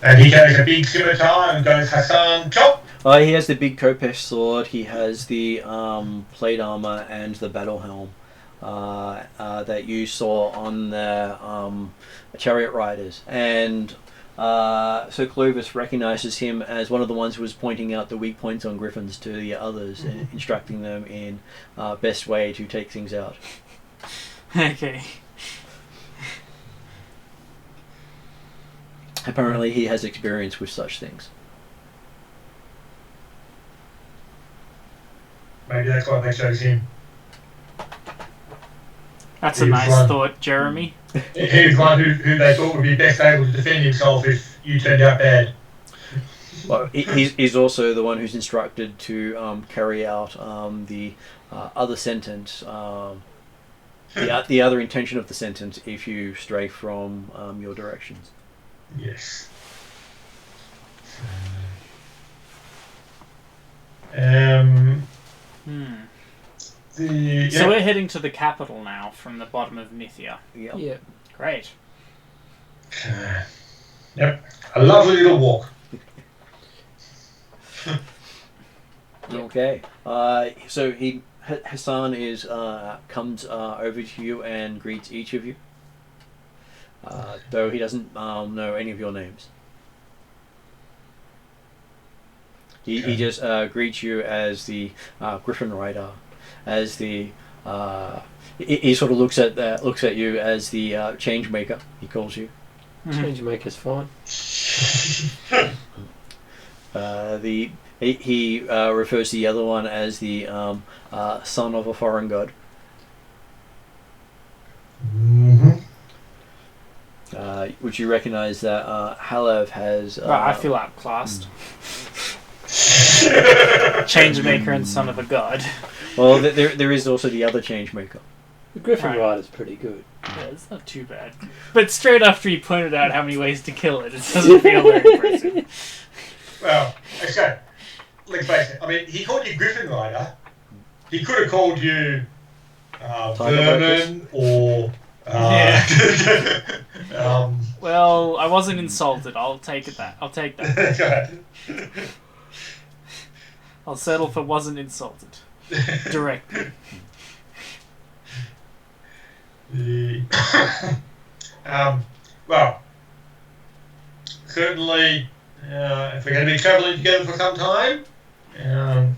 And he carries a big scimitar and goes, Hassan, chop! He has the big Kopesh sword, he has the plate armor and the battle helm that you saw on the chariot riders. And so Clovis recognizes him as one of the ones who was pointing out the weak points on griffins to the others and instructing them in best way to take things out. Okay. Apparently he has experience with such things. Maybe that's why they chose him. That's a nice thought, Jeremy. He was one who they thought would be best able to defend himself if you turned out bad. Well, he's also the one who's instructed to carry out the other sentence, the other intention of the sentence if you stray from your directions. Yes. So we're heading to the capital now from the bottom of Nithia. Yep. Yeah. Great. Yep, a lovely little walk. Okay. So Hassan comes over to you and greets each of you. Though he doesn't know any of your names. He just greets you as the Griffin Rider, as the he sort of looks at you as the change maker. He calls you. Change maker's fine. He refers to the other one as the son of a foreign god. Would you recognize that Halev has? I feel outclassed. Changemaker and son of a god. Well, there is also the other changemaker. The Griffin Right. Rider's pretty good. Yeah, it's not too bad. But straight after you pointed out how many ways to kill it, it doesn't feel very impressive. Well, okay. Let's face it. I mean, he called you Griffin Rider. He could have called you Vermin or. Well, I wasn't insulted. I'll take that. I'll settle for wasn't insulted. Directly. Well, certainly, if we're going to be travelling together for some time, to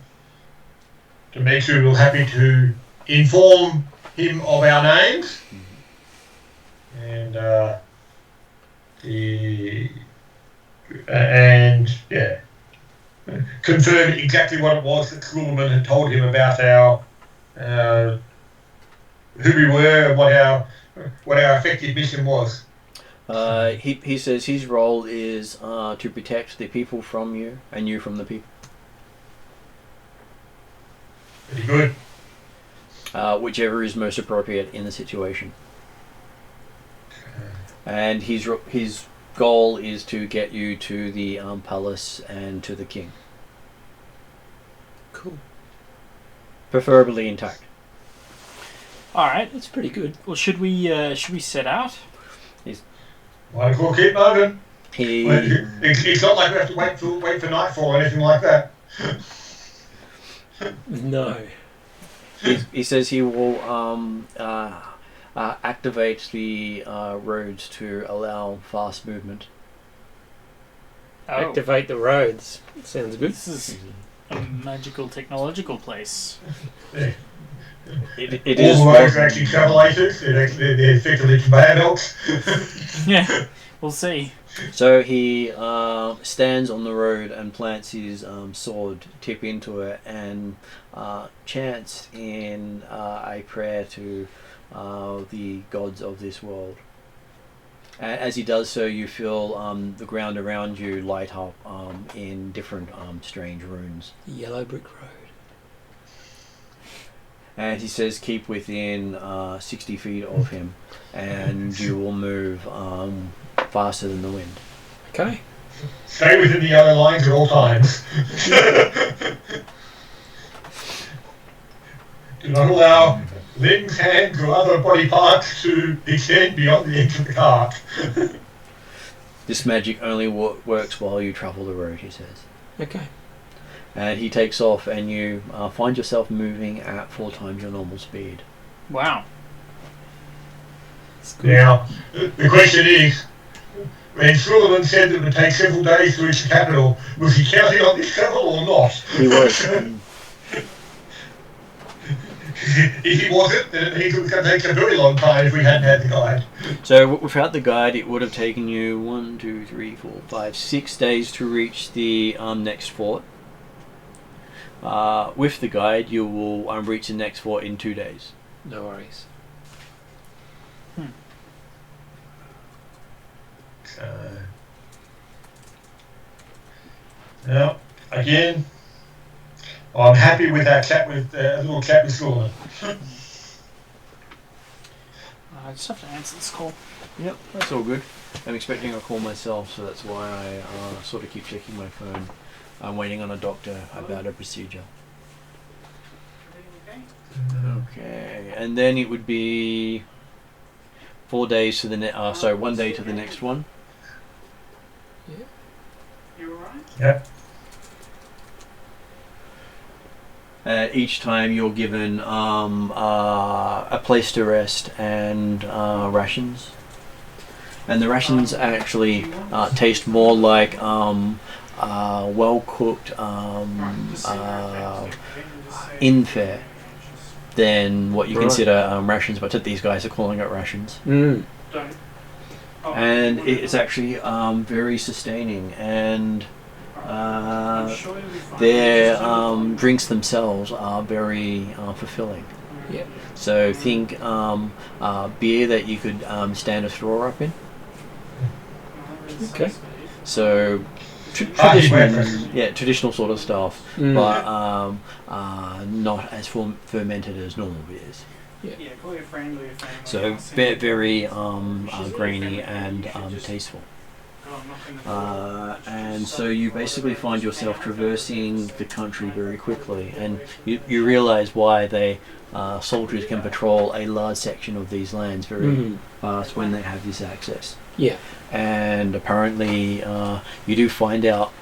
make sure we're happy to inform him of our names and confirm exactly what it was that Schulman had told him about our who we were and what our effective mission was. He says his role is to protect the people from you and you from the people. Pretty good. Whichever is most appropriate in the situation. And his goal is to get you to the palace and to the king. Cool. Preferably intact. All right. That's pretty good. Well, should we set out? Might as well keep moving. He It's not like we have to wait for nightfall or anything like that. No. he says he will activate the roads to allow fast movement. Activate the roads. Sounds good. This is a magical technological place. It All is the roads are actually travelators. They're effectively conveyor belts. Yeah, we'll see. So he stands on the road and plants his sword tip into it and chants in a prayer to the gods of this world. As he does so, you feel the ground around you light up in different strange runes. Yellow brick road. And he says keep within 60 feet of him and you will move faster than the wind. Okay. Stay within the yellow lines at all times. Do not allow limbs, hands, or other body parts to extend beyond the edge of the cart. This magic only works while you travel the road, he says. Okay. And he takes off and you find yourself moving at 4 times your normal speed. Wow. Now, the question is, when Sullivan said that it would take several days to reach the capital, was he counting on this travel or not? He was. If he wasn't, then it means it was going to take a very long time if we hadn't had the guide. So without the guide, it would have taken you 1, 2, 3, 4, 5, 6 days to reach the next fort. With the guide, you will reach the next fort in 2 days. No worries. Now, again, I'm happy with our chat with little chat with Sullivan. I just have to answer this call. Yep, that's all good. I'm expecting a call myself, so that's why I sort of keep checking my phone. I'm waiting on a doctor about a procedure. Okay, and then it would be 4 days to the sorry, 1 day to the next one. Yeah. You alright? Yep. Each time you're given a place to rest and rations. And the rations actually taste more like well-cooked inn fare than what you Right. consider rations, but these guys are calling it rations. Mm. And it's actually very sustaining, and their drinks themselves are very fulfilling. Yeah. So think beer that you could stand a straw up in. Okay. So Hearty traditional, breakfast. traditional sort of stuff, Mm. but not as fermented as normal beers. Yeah, call your friend or your family. So very grainy and tasteful. And so you basically find yourself traversing the country very quickly, and you realize why soldiers can patrol a large section of these lands very fast when they have this access. Yeah. And apparently you do find out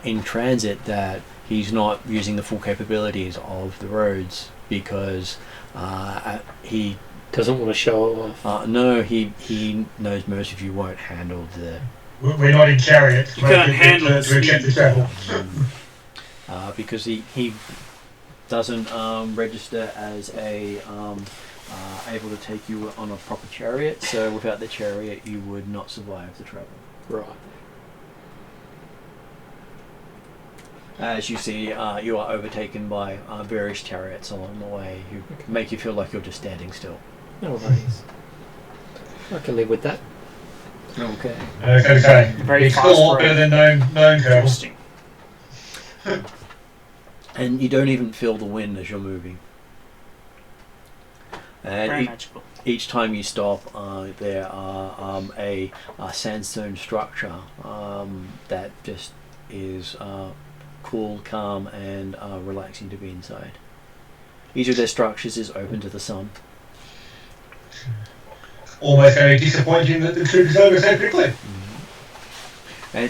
in transit that he's not using the full capabilities of the roads because he Doesn't want to show it off. no, he knows most of you won't handle the We're not in chariots. You can't handle the to get the travel. because he doesn't register as able to take you on a proper chariot, so without the chariot you would not survive the travel. Right. As you see, you are overtaken by various chariots along the way who make you feel like you're just standing still. No worries. I can live with that. Okay. Okay. Very It's fast still a lot road. better than known travel. Interesting. And you don't even feel the wind as you're moving. Very And magical. each time you stop, there are a sandstone structure that just is cool, calm, and relaxing to be inside. Each of their structures is open to the sun. Almost very disappointing that the trip is over so quickly.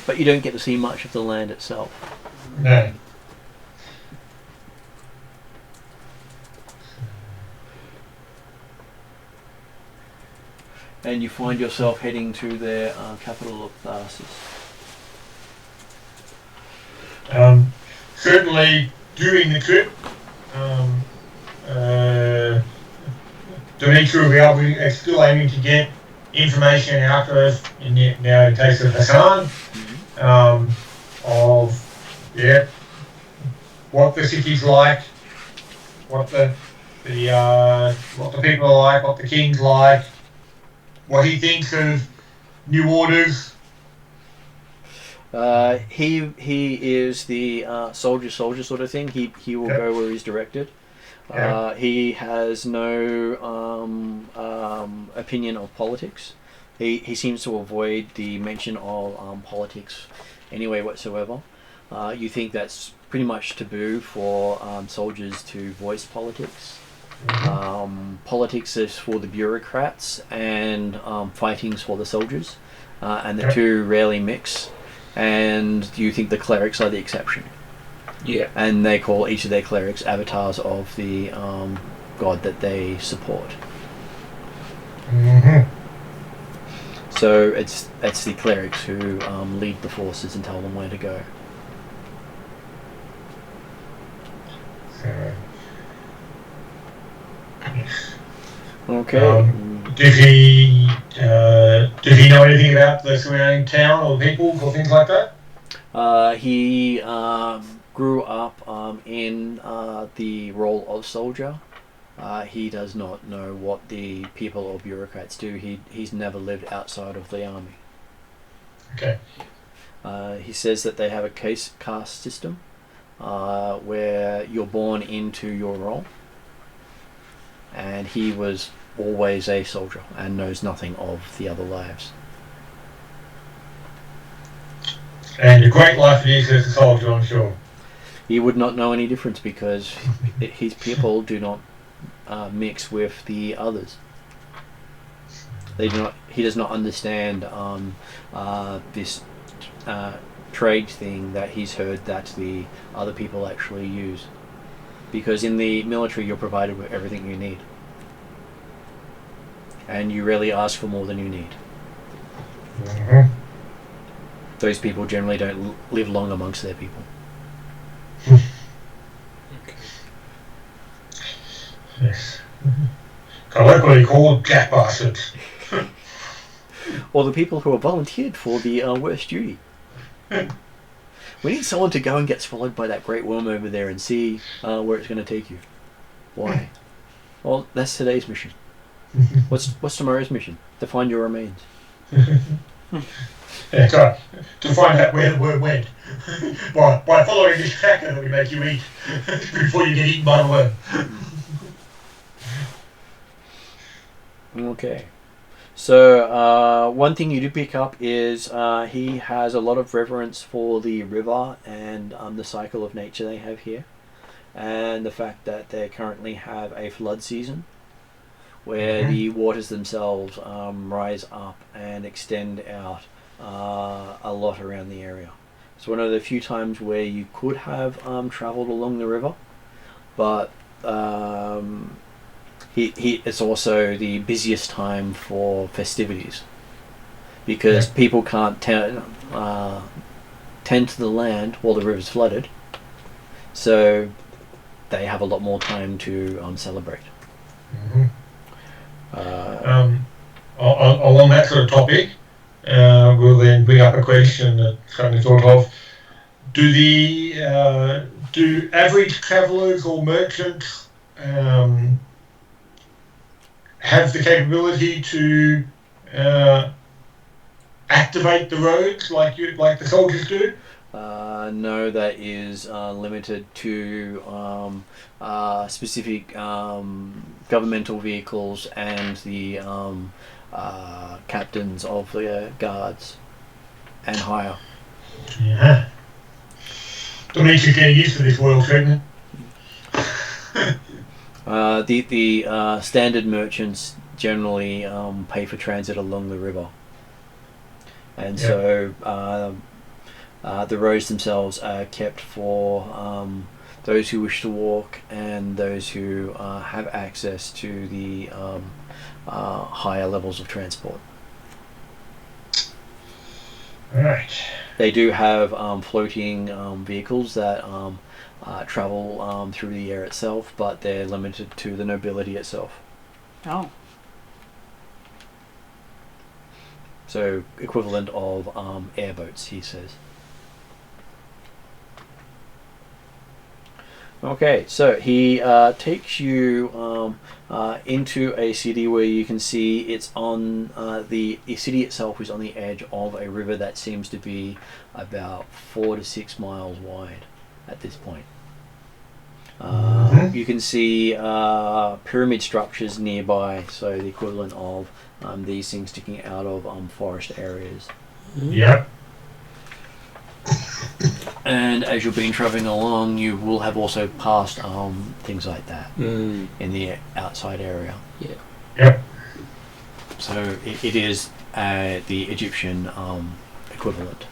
But you don't get to see much of the land itself. No. And you find yourself heading to their capital of Tharsis. Certainly during the trip, Dimitri will be able still aiming to get information out of us, in the case of Hassan, of what the city's like, what the people are like, what the king's like, what he thinks of new orders. He is the soldier sort of thing. He will go where he's directed. He has no opinion of politics. He seems to avoid the mention of politics anyway whatsoever. You think that's pretty much taboo for soldiers to voice politics. Politics is for the bureaucrats and fighting's for the soldiers, and the two rarely mix. And you think the clerics are the exception. Yeah. And they call each of their clerics avatars of the god that they support. So it's the clerics who lead the forces and tell them where to go. Okay. Does he know anything about the surrounding town or people or things like that? He grew up in the role of soldier. He does not know what the people or bureaucrats do. He's never lived outside of the army. Okay. He says that they have a caste system where you're born into your role. And he was always a soldier and knows nothing of the other lives. And a great life it is as a soldier, I'm sure. He would not know any difference because his people do not mix with the others. They do not. He does not understand this trade thing that he's heard that the other people actually use. Because in the military, you're provided with everything you need, and you rarely ask for more than you need. Mm-hmm. Those people generally don't live long amongst their people. Okay. Yes. Colloquially called jack bastards. Or the people who are volunteered for the worst duty. We need someone to go and get swallowed by that great worm over there and see where it's going to take you. Why? Well, that's today's mission. What's tomorrow's mission? To find your remains. Yeah, right. To find out where the worm went. by following this tracker that we make you eat before you get eaten by the worm. Okay. So, one thing you do pick up is he has a lot of reverence for the river and the cycle of nature they have here. And the fact that they currently have a flood season where the waters themselves rise up and extend out a lot around the area. It's one of the few times where you could have travelled along the river, but it's also the busiest time for festivities because people can't tend to the land while the river's flooded, so they have a lot more time to celebrate. Mm-hmm. Along that sort of topic, we'll then bring up a question that suddenly thought of. Do average travellers or merchants have the capability to activate the roads like the soldiers do? No, that is limited to specific governmental vehicles and the captains of the guards and higher. Yeah. Dimitri's getting used to this world treatment. The standard merchants generally pay for transit along the river, and so the roads themselves are kept for those who wish to walk and those who have access to the higher levels of transport. Right. They do have floating vehicles that travel through the air itself, but they're limited to the nobility itself. Oh. So equivalent of airboats, he says. Okay, so he takes you into a city where you can see it's on the city itself is on the edge of a river that seems to be about 4 to 6 miles wide at this point. You can see pyramid structures nearby, so the equivalent of these things sticking out of forest areas. Yep. And as you've been travelling along, you will have also passed things like that in the outside area. Yeah. Yep. So it is the Egyptian equivalent.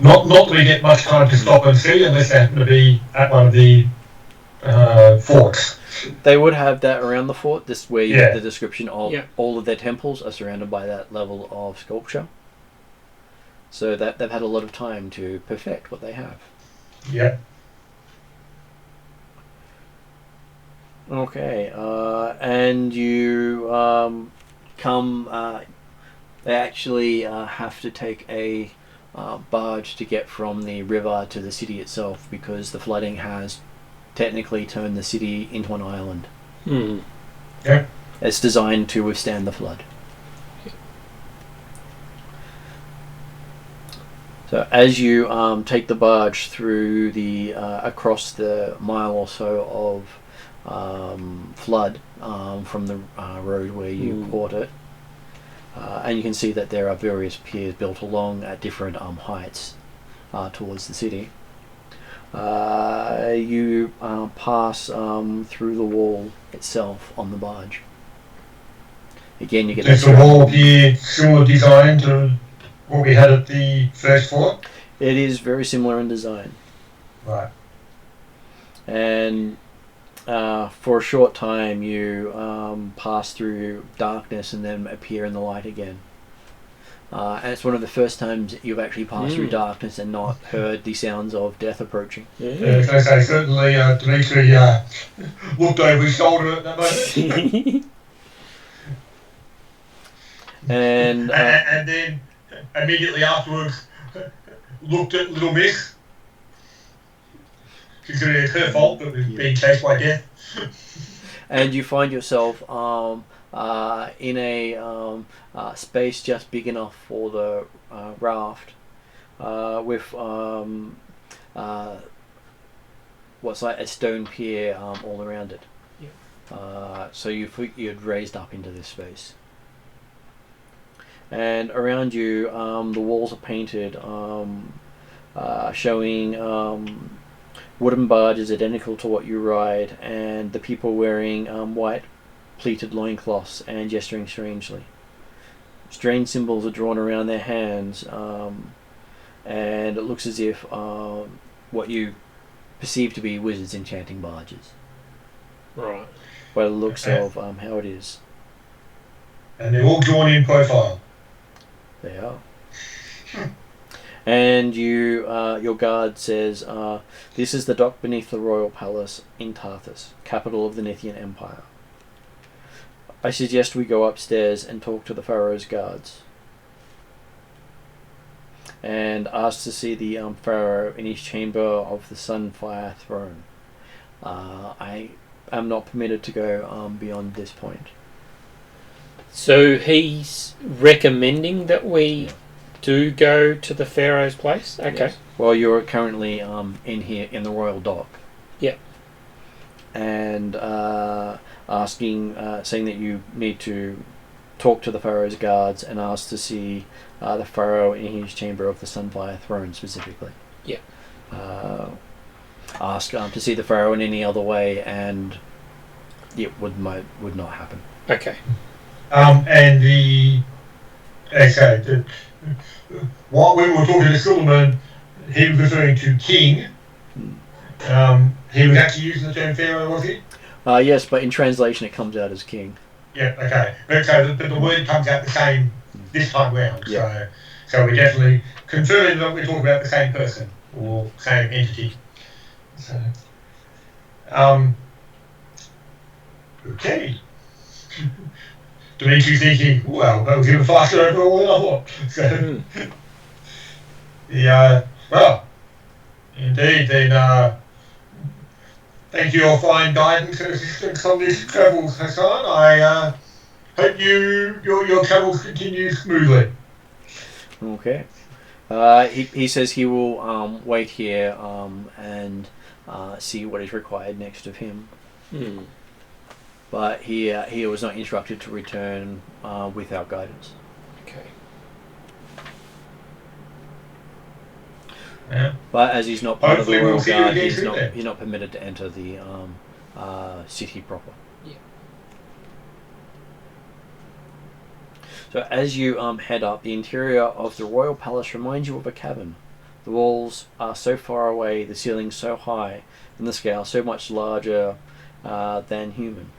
Not that we get much time to stop and see unless they happen to be at one of the forts. They would have that around the fort. This is where you get the description of all of their temples are surrounded by that level of sculpture. So that they've had a lot of time to perfect what they have. Yep. Okay, and you come. They actually have to take a barge to get from the river to the city itself because the flooding has technically turned the city into an island. Yep. It's designed to withstand the flood. So as you take the barge through the across the mile or so flood from the road where you caught it. And you can see that there are various piers built along at different heights towards the city. You pass through the wall itself on the barge. Again, you get Does the wall appear similar design to what we had at the first floor? It is very similar in design. Right. And for a short time you pass through darkness and then appear in the light again. And it's one of the first times you've actually passed through darkness and not heard the sounds of death approaching. As I say, certainly Dimitri looked over his shoulder at that moment. And then immediately afterwards looked at Little Miss, considering it's her fault that we've been chased by death. And you find yourself in a space just big enough for the raft, with what's like a stone pier all around it. So you'd raised up into this space. And around you, the walls are painted, showing wooden barges identical to what you ride, and the people wearing white pleated loincloths and gesturing strangely. Strange symbols are drawn around their hands, and it looks as if what you perceive to be wizards enchanting barges. Right. By the looks of how it is. And they're all drawn in profile. They are. And you, your guard says, this is the dock beneath the royal palace in Tarthus, capital of the Nithian Empire. I suggest we go upstairs and talk to the Pharaoh's guards. And ask to see the Pharaoh in his chamber of the Sunfire throne. I am not permitted to go beyond this point. So he's recommending that we do go to the Pharaoh's place? Okay. Yes. Well, you're currently in here in the royal dock. Yep. And asking, saying that you need to talk to the Pharaoh's guards and ask to see the Pharaoh in his chamber of the Sunfire throne specifically. Yep. Ask to see the Pharaoh in any other way, and it would not happen. Okay. And what when we were talking to Silverman, he was referring to King. He was actually using the term Pharaoh, was he? Yes, but in translation it comes out as king. Yeah, okay. But so the word comes out the same this time round. Yeah. So we're definitely confirming that we're talking about the same person or same entity. So, okay. Dimitri's thinking, well, that was even faster overall than I thought. So, well, indeed, then thank you for your fine guidance and assistance on these travels, Hassan. I hope your travels continue smoothly. Okay. He says he will wait here and see what is required next of him. But he was not instructed to return without guidance. Okay. Yeah. But as he's not part Hopefully of the royal we'll see you guard, again he's soon not then. he's not permitted to enter the city proper. Yeah. So as you head up, the interior of the royal palace reminds you of a cavern. The walls are so far away, the ceiling so high, and the scale so much larger than human,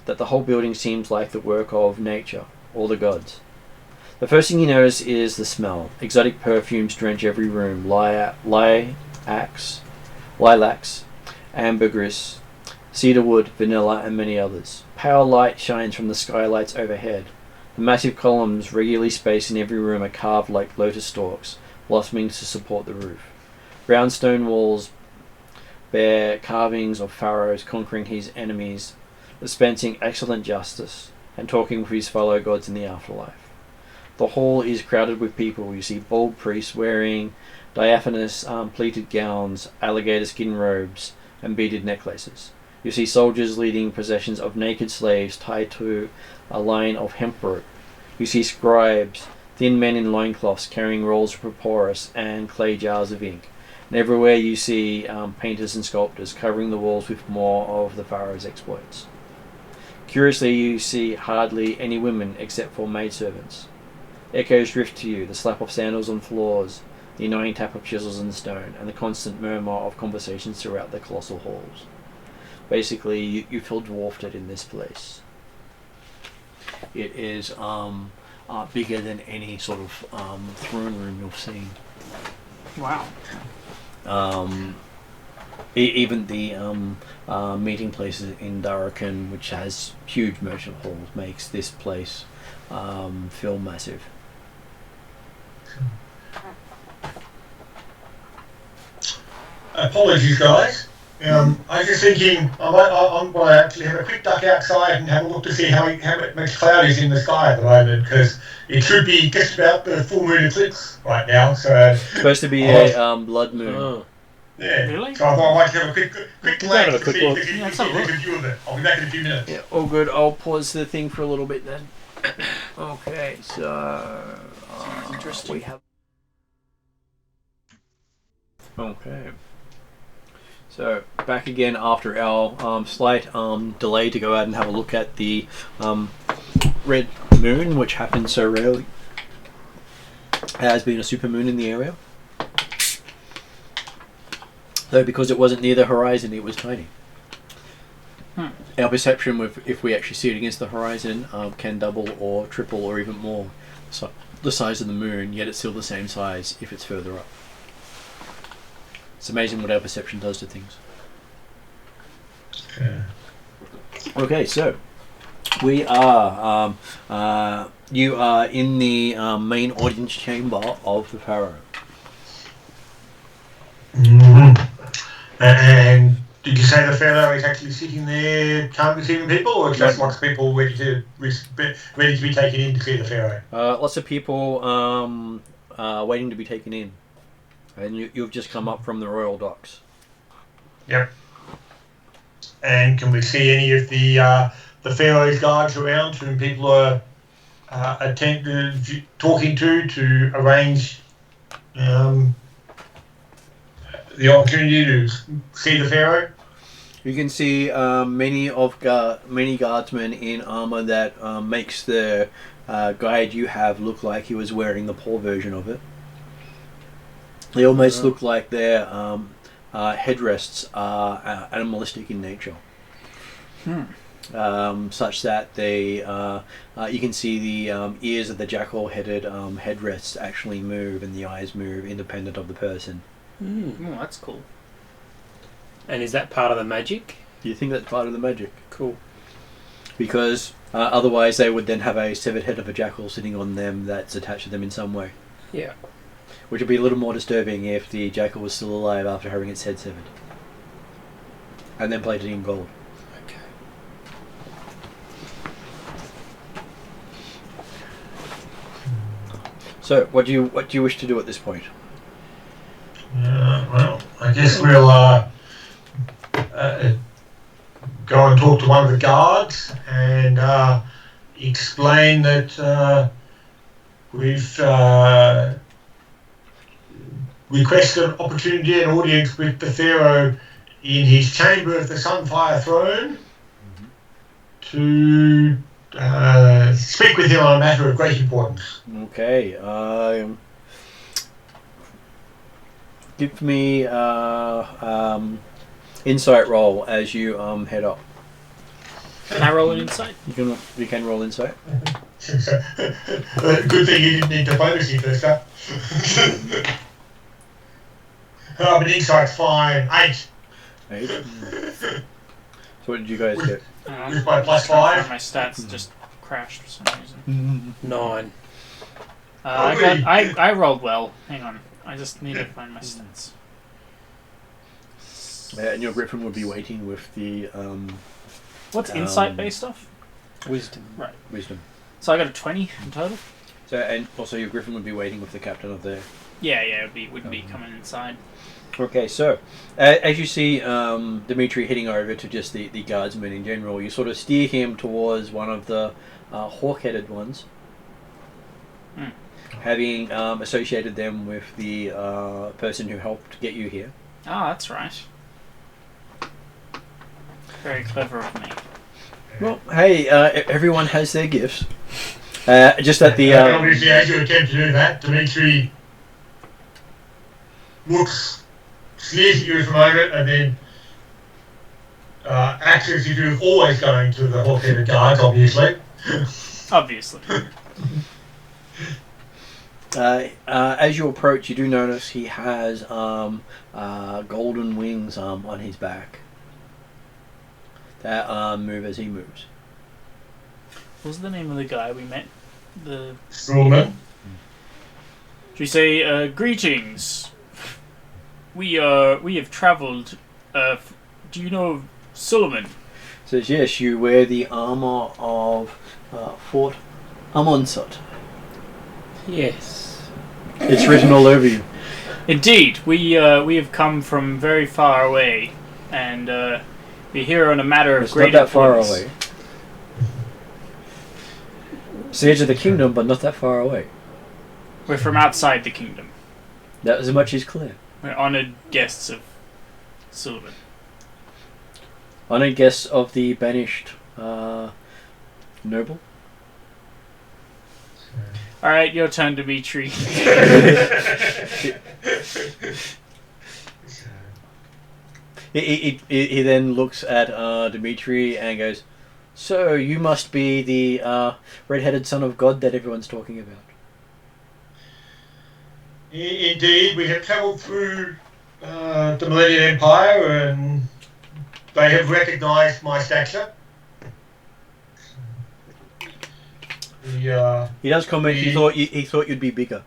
that the whole building seems like the work of nature or the gods. The first thing you notice is the smell. Exotic perfumes drench every room. Lilacs, ambergris, cedarwood, vanilla, and many others. Pale light shines from the skylights overhead. The massive columns regularly spaced in every room are carved like lotus stalks, blossoming to support the roof. Round stone walls bear carvings of pharaohs conquering his enemies, dispensing excellent justice, and talking with his fellow gods in the afterlife. The hall is crowded with people. You see bald priests wearing diaphanous pleated gowns, alligator skin robes, and beaded necklaces. You see soldiers leading processions of naked slaves tied to a line of hemp rope. You see scribes, thin men in loincloths carrying rolls of papyrus and clay jars of ink. And everywhere you see painters and sculptors covering the walls with more of the pharaoh's exploits. Curiously, you see hardly any women except for maidservants. Echoes drift to you, the slap of sandals on floors, the annoying tap of chisels in stone, and the constant murmur of conversations throughout the colossal halls. Basically, you feel dwarfed in this place. It is bigger than any sort of throne room you've seen. Wow. Even the meeting places in Darakan, which has huge merchant halls, makes this place feel massive. Apologies, guys. I was just thinking I'm going to actually have a quick duck outside and have a look to see how much cloud is in the sky at the moment, because it should be just about the full moon eclipse right now. So It's supposed to be a blood moon. Oh. yeah. Really? So I thought I might have a quick glance have a to quick see look. if Yeah, there's let's have a a view of it. I'll be back in a few minutes. Yeah, all good. I'll pause the thing for a little bit then. Okay, so Sounds interesting. we have. Okay. So back again after our slight delay to go out and have a look at the red moon, which happens so rarely. There has been a supermoon in the area, though because it wasn't near the horizon, it was tiny. Our perception, if we actually see it against the horizon, can double or triple or even more the size of the moon, yet it's still the same size if it's further up. It's amazing what our perception does to things. Okay, so we are you are in the main audience chamber of the Pharaoh. And did you say the Pharaoh is actually sitting there, can't be seeing people, or just lots of people ready to be taken in to see the Pharaoh? Lots of people waiting to be taken in. And you've just come up from the royal docks. Yep. And can we see any of the Pharaoh's guards around whom people are talking to arrange the opportunity to see the Pharaoh? You can see many guardsmen in armor that makes the guide you have look like he was wearing the poor version of it. They almost look like their headrests are animalistic in nature, such that they you can see the ears of the jackal-headed headrests actually move and the eyes move independent of the person. Oh, that's cool. And is that part of the magic? Do you think that's part of the magic? Cool. Because otherwise they would then have a severed head of a jackal sitting on them that's attached to them in some way. Yeah. Which would be a little more disturbing if the jackal was still alive after having its head severed. And then plated in gold. Okay. So, what do you wish to do at this point? Well, I guess we'll go and talk to one of the guards and explain that we've requested an opportunity and audience with the Pharaoh in his chamber of the Sunfire Throne to speak with him on a matter of great importance. Okay. Give me insight roll as you head up. Can I roll an insight? You can roll insight. Good thing you didn't need diplomacy first up. But insight's fine. 8. 8. So what did you guys get? With my plus 5. My stats just crashed for some reason. 9. I rolled well. Hang on. I just need to find my stats. And your griffin would be waiting with the What's insight based off? Wisdom. Right. wisdom. So I got a 20 in total. So, and also your griffin would be waiting with the captain of the... Yeah, it wouldn't be coming inside. Okay, so as you see Dimitri heading over to just the guardsmen in general, you sort of steer him towards one of the hawk-headed ones, having associated them with the person who helped get you here. Ah, that's right. Very clever of me. Well, hey, everyone has their gifts. Just that the... obviously, as you attempt to do that, Dimitri looks, sneers at you for a moment, and then acts as if he was always going to the hawk-headed guards, obviously. Obviously. As you approach, you do notice he has golden wings on his back that move as he moves. What was the name of the guy we met? The Strawman. Should we say, greetings? We have travelled. Do you know Solomon? Says yes, you wear the armor of Fort Amonsot. Yes. It's written all over you. Indeed, we have come from very far away, and we're here on a matter of It's great not that far importance. away. It's the edge of the kingdom, but not that far away. We're from outside the kingdom. That as much is clear. We're honoured guests of Solomon. Honored guests of the banished noble. All right, your turn, Dimitri. He then looks at Dimitri and goes, "So you must be the red-headed son of God that everyone's talking about." Indeed, we have travelled through the Millennium Empire, and they have recognised my stature. He does comment. He thought you'd be bigger.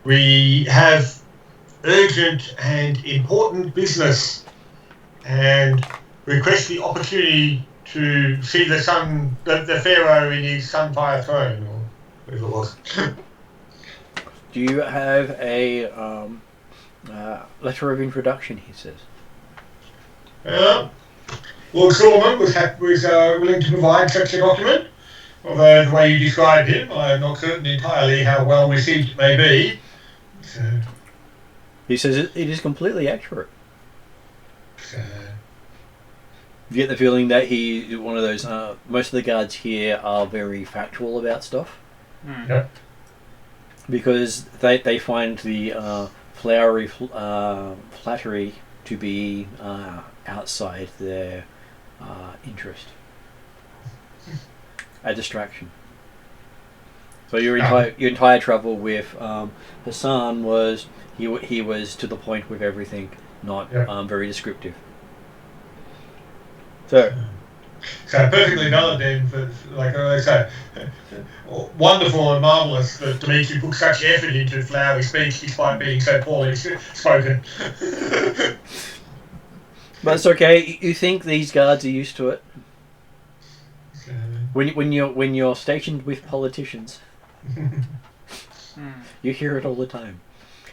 We have urgent and important business, and request the opportunity to see the Pharaoh in his Sunfire throne, or whatever it was. Do you have a letter of introduction? He says. Lord Solomon was willing to provide such a document, although the way you described him, I am not certain entirely how well received it may be. He says it is completely accurate. You get the feeling that he one of those. Most of the guards here are very factual about stuff. Yep. Because they find the flowery flattery to be outside their interest, a distraction. So your entire travel with Hassan was he was to the point with everything, not very descriptive. So perfectly valid then, for like I say, wonderful and marvellous that Dimitri put such effort into flowery speech despite being so poorly spoken. But it's okay. You think these guards are used to it? When you're stationed with politicians, you hear it all the time.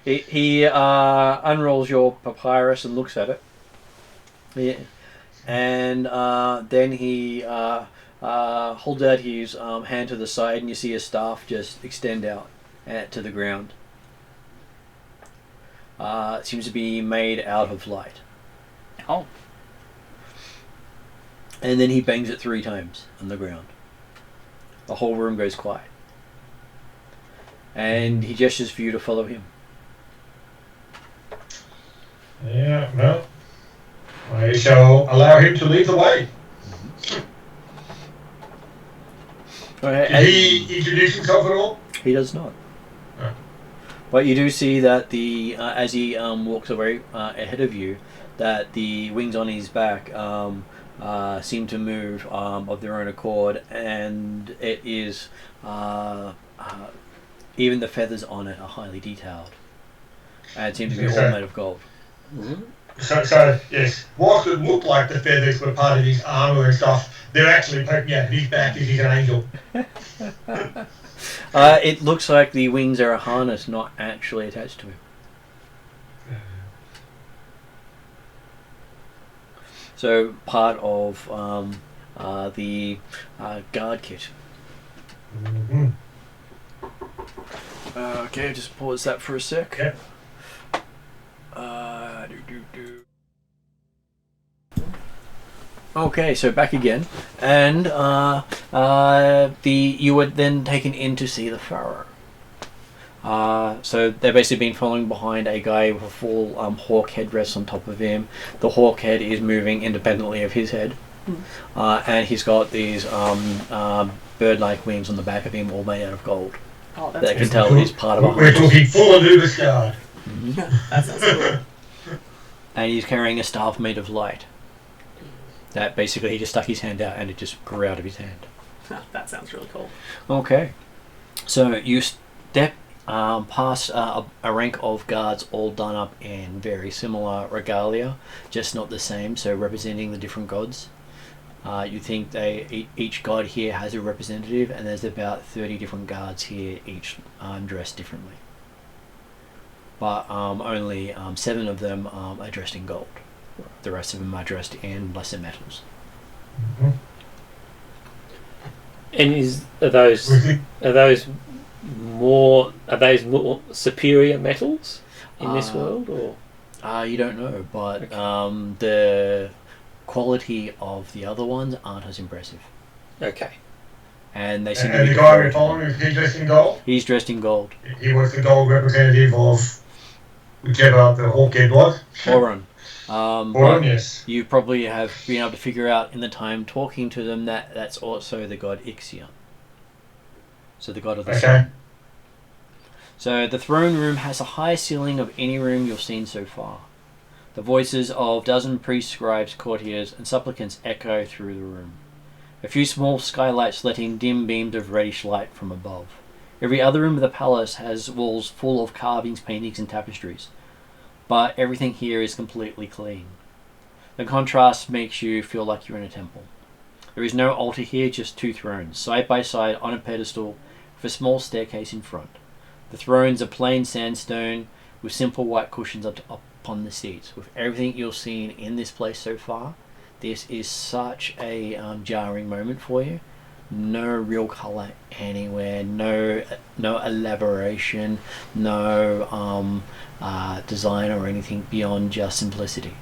He unrolls your papyrus and looks at it. Yeah. And then he holds out his hand to the side, and you see his staff just extend out to the ground. It seems to be made out of light. Oh. And then he bangs it 3 times on the ground. The whole room goes quiet. And he gestures for you to follow him. Yeah, well, I shall allow him to lead the way. Did he introduce himself at all? He does not. Oh. But you do see that as he walks away ahead of you, that the wings on his back seem to move of their own accord, and it is even the feathers on it are highly detailed, and it seems to be all made of gold. So yes, whilst it looked like the feathers were part of his armour and stuff, they're actually poking out of his back as he's an angel. It looks like the wings are a harness, not actually attached to him. So part of the guard kit. Mm-hmm. Okay, just pause that for a sec. Yep. Okay, so back again, and you were then taken in to see the pharaoh. So they've basically been following behind a guy with a full hawk headdress on top of him. The hawk head is moving independently of his head, and he's got these bird-like wings on the back of him, all made out of gold. Oh, that's That can cool. tell he's part of a We're harness. talking full Anubis guard. That sounds cool. And he's carrying a staff made of light. That basically he just stuck his hand out and it just grew out of his hand. That sounds really cool. Okay, so you step past a rank of guards all done up in very similar regalia, just not the same, so representing the different gods. You think each god here has a representative, and there's about 30 different guards here, each dressed differently. But only 7 of them are dressed in gold. The rest of them are dressed in lesser metals. Mm-hmm. And are those more superior metals in this world, or? You don't know, but Okay. The quality of the other ones aren't as impressive. Okay. And they seem to And be the guy we're deferred to following, them. is he dressed in gold? He's dressed in gold. He was the gold representative of whichever the hawk head was. Oron. Oron, But yes. you probably have been able to figure out in the time talking to them that that's also the god Ixion. So the god of the Okay. sun. So the throne room has the highest ceiling of any room you've seen so far. The voices of dozen priests, scribes, courtiers, and supplicants echo through the room. A few small skylights let in dim beams of reddish light from above. Every other room of the palace has walls full of carvings, paintings, and tapestries, but everything here is completely clean. The contrast makes you feel like you're in a temple. There is no altar here, just 2 thrones, side by side on a pedestal with a small staircase in front. The thrones are plain sandstone with simple white cushions upon the seats. With everything you've seen in this place so far, this is such a jarring moment for you. No real colour anywhere, no elaboration, no design or anything beyond just simplicity.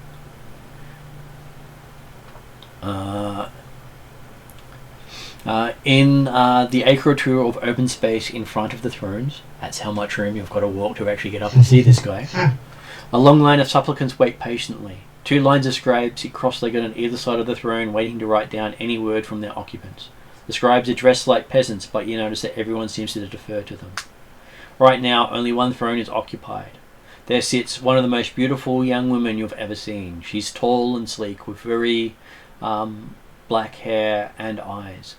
In the acre or 2 of open space in front of the thrones, that's how much room you've got to walk to actually get up and see this guy. A long line of supplicants wait patiently. 2 lines of scribes sit cross-legged on either side of the throne, waiting to write down any word from their occupants. The scribes are dressed like peasants, but you notice that everyone seems to defer to them. Right now, only 1 throne is occupied. There sits one of the most beautiful young women you've ever seen. She's tall and sleek, with very black hair and eyes,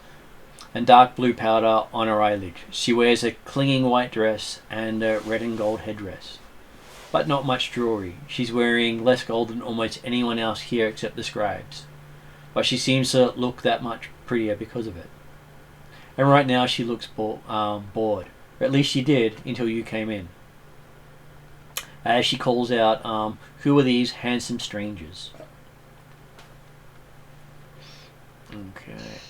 and dark blue powder on her eyelids. She wears a clinging white dress and a red and gold headdress, but not much jewellery. She's wearing less gold than almost anyone else here except the scribes, but she seems to look that much prettier because of it. And right now she looks bored, or at least she did until you came in. As she calls out, "Who are these handsome strangers?" Okay.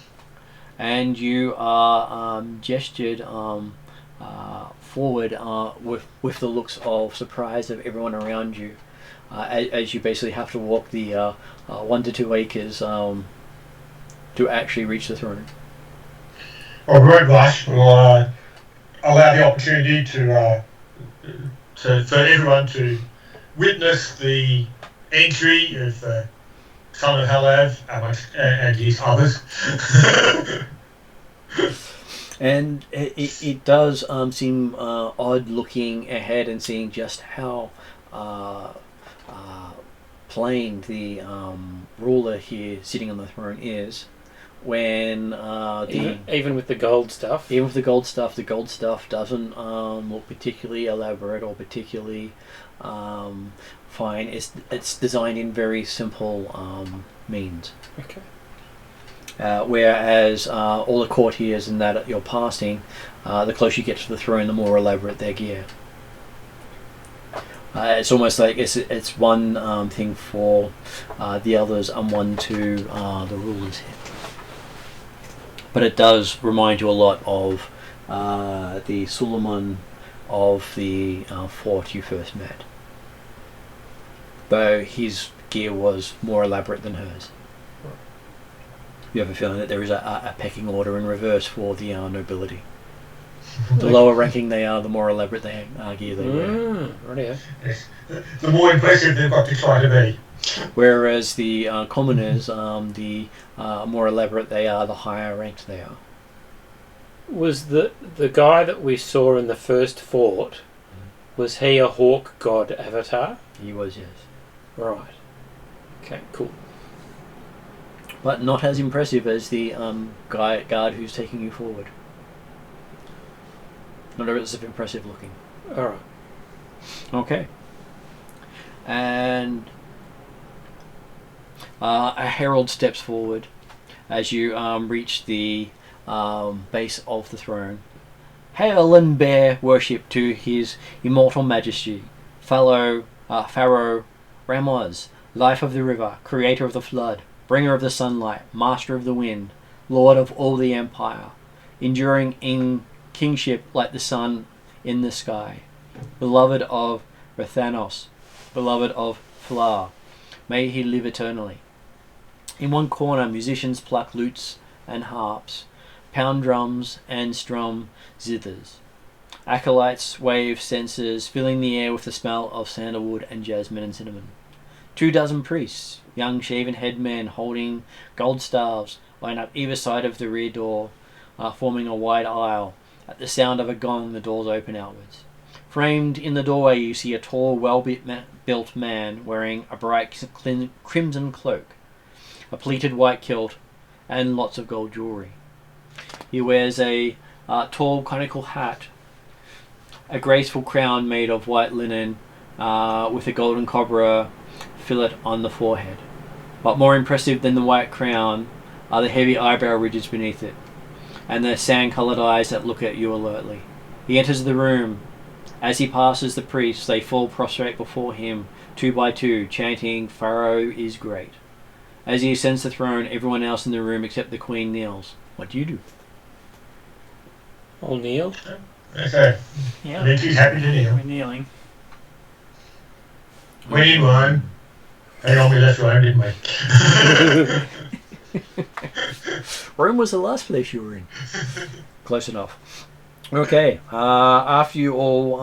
And you are gestured forward with the looks of surprise of everyone around you, as you basically have to walk the 1 to 2 acres to actually reach the throne. Well, we won't rush. We'll allow the opportunity for everyone to witness the entry of the son of Halav and his others. And it does seem odd looking ahead and seeing just how plain the ruler here sitting on the throne is, when Even with the gold stuff. even with the gold stuff doesn't look particularly elaborate or particularly fine. It's designed in very simple means. Okay. Whereas all the courtiers and that you're passing, the closer you get to the throne, the more elaborate their gear. It's almost like it's one thing for the others and one to the rulers here. But it does remind you a lot of the Suleiman of the fort you first met. Though his gear was more elaborate than hers. You have a feeling that there is a pecking order in reverse for the nobility. The lower ranking they are, the more elaborate their gear they wear. Right. Yes. The more impressive they've got to try to be. Whereas the commoners, the more elaborate they are, the higher ranked they are. Was the guy that we saw in the first fort, was he a hawk god avatar? He was, yes. Right. Okay, cool. But not as impressive as the guard who's taking you forward. Not as impressive looking. Alright. Okay. And a herald steps forward as you reach the base of the throne. Hail and bear worship to his immortal majesty, Pharaoh Ramos, life of the river, creator of the flood, bringer of the sunlight, master of the wind, lord of all the empire, enduring in kingship like the sun in the sky, beloved of Rathanos, beloved of Phlar, may he live eternally. In one corner, musicians pluck lutes and harps, pound drums and strum zithers. Acolytes wave censers, filling the air with the smell of sandalwood and jasmine and cinnamon. 24 priests, young shaven-head men holding gold staves, line up either side of the rear door, forming a wide aisle. At the sound of a gong, the doors open outwards. Framed in the doorway, you see a tall, well-built man wearing a bright crimson cloak, a pleated white kilt, and lots of gold jewellery. He wears a tall, conical hat, a graceful crown made of white linen, with a golden cobra fillet on the forehead. But more impressive than the white crown are the heavy eyebrow ridges beneath it, and the sand-coloured eyes that look at you alertly. He enters the room. As he passes the priests, they fall prostrate before him, 2 by 2, chanting, "Pharaoh is great." As he ascends the throne, everyone else in the room except the Queen kneels. What do you do? I'll kneel. Okay. Yeah. I think he's happy to kneel. We're kneeling. We in Rome. Hang on, we left Rome, didn't we? Rome was the last place you were in. Close enough. Okay, after you all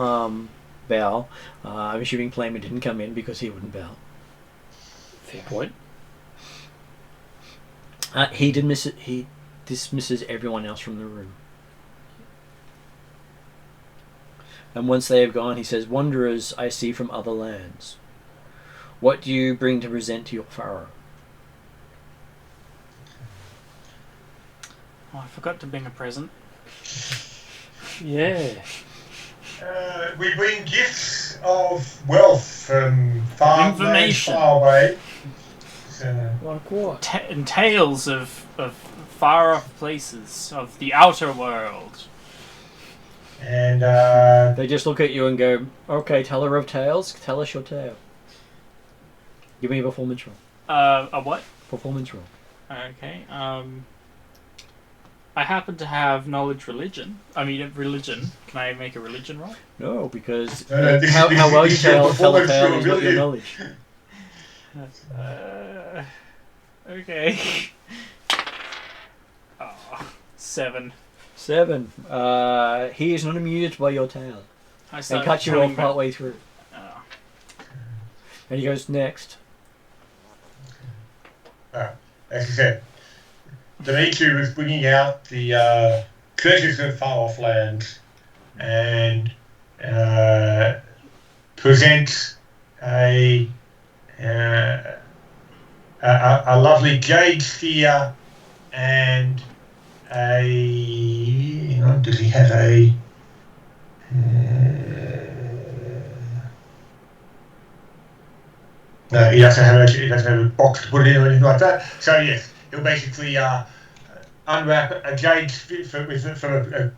bow, I'm assuming Flamer didn't come in because he wouldn't bow. Fair point. He dismisses everyone else from the room. And once they have gone, he says, "Wanderers I see from other lands. What do you bring to present to your pharaoh?" Oh, I forgot to bring a present. Yeah. We bring gifts of wealth from far Information. far away. So, Like what? And tales of far off places, of the outer world. and They just look at you and go, "Okay, teller of tales, tell us your tale." Give me a performance roll. A what? Performance roll. Okay. I happen to have religion. Can I make a religion roll? No, because this how is well you tell a performance tale is not ability. your knowledge. Okay. Oh, 7. 7. He is not amused by your tale I and started cuts you telling off partway through. Oh. And he goes, "Next." as I said, Dimitri was bringing out the treasures of far off lands and presents a lovely jade sphere and a. Hang on, does he have a? No, he doesn't have a box to put it in or anything like that. So yes, he'll basically unwrap a jade from a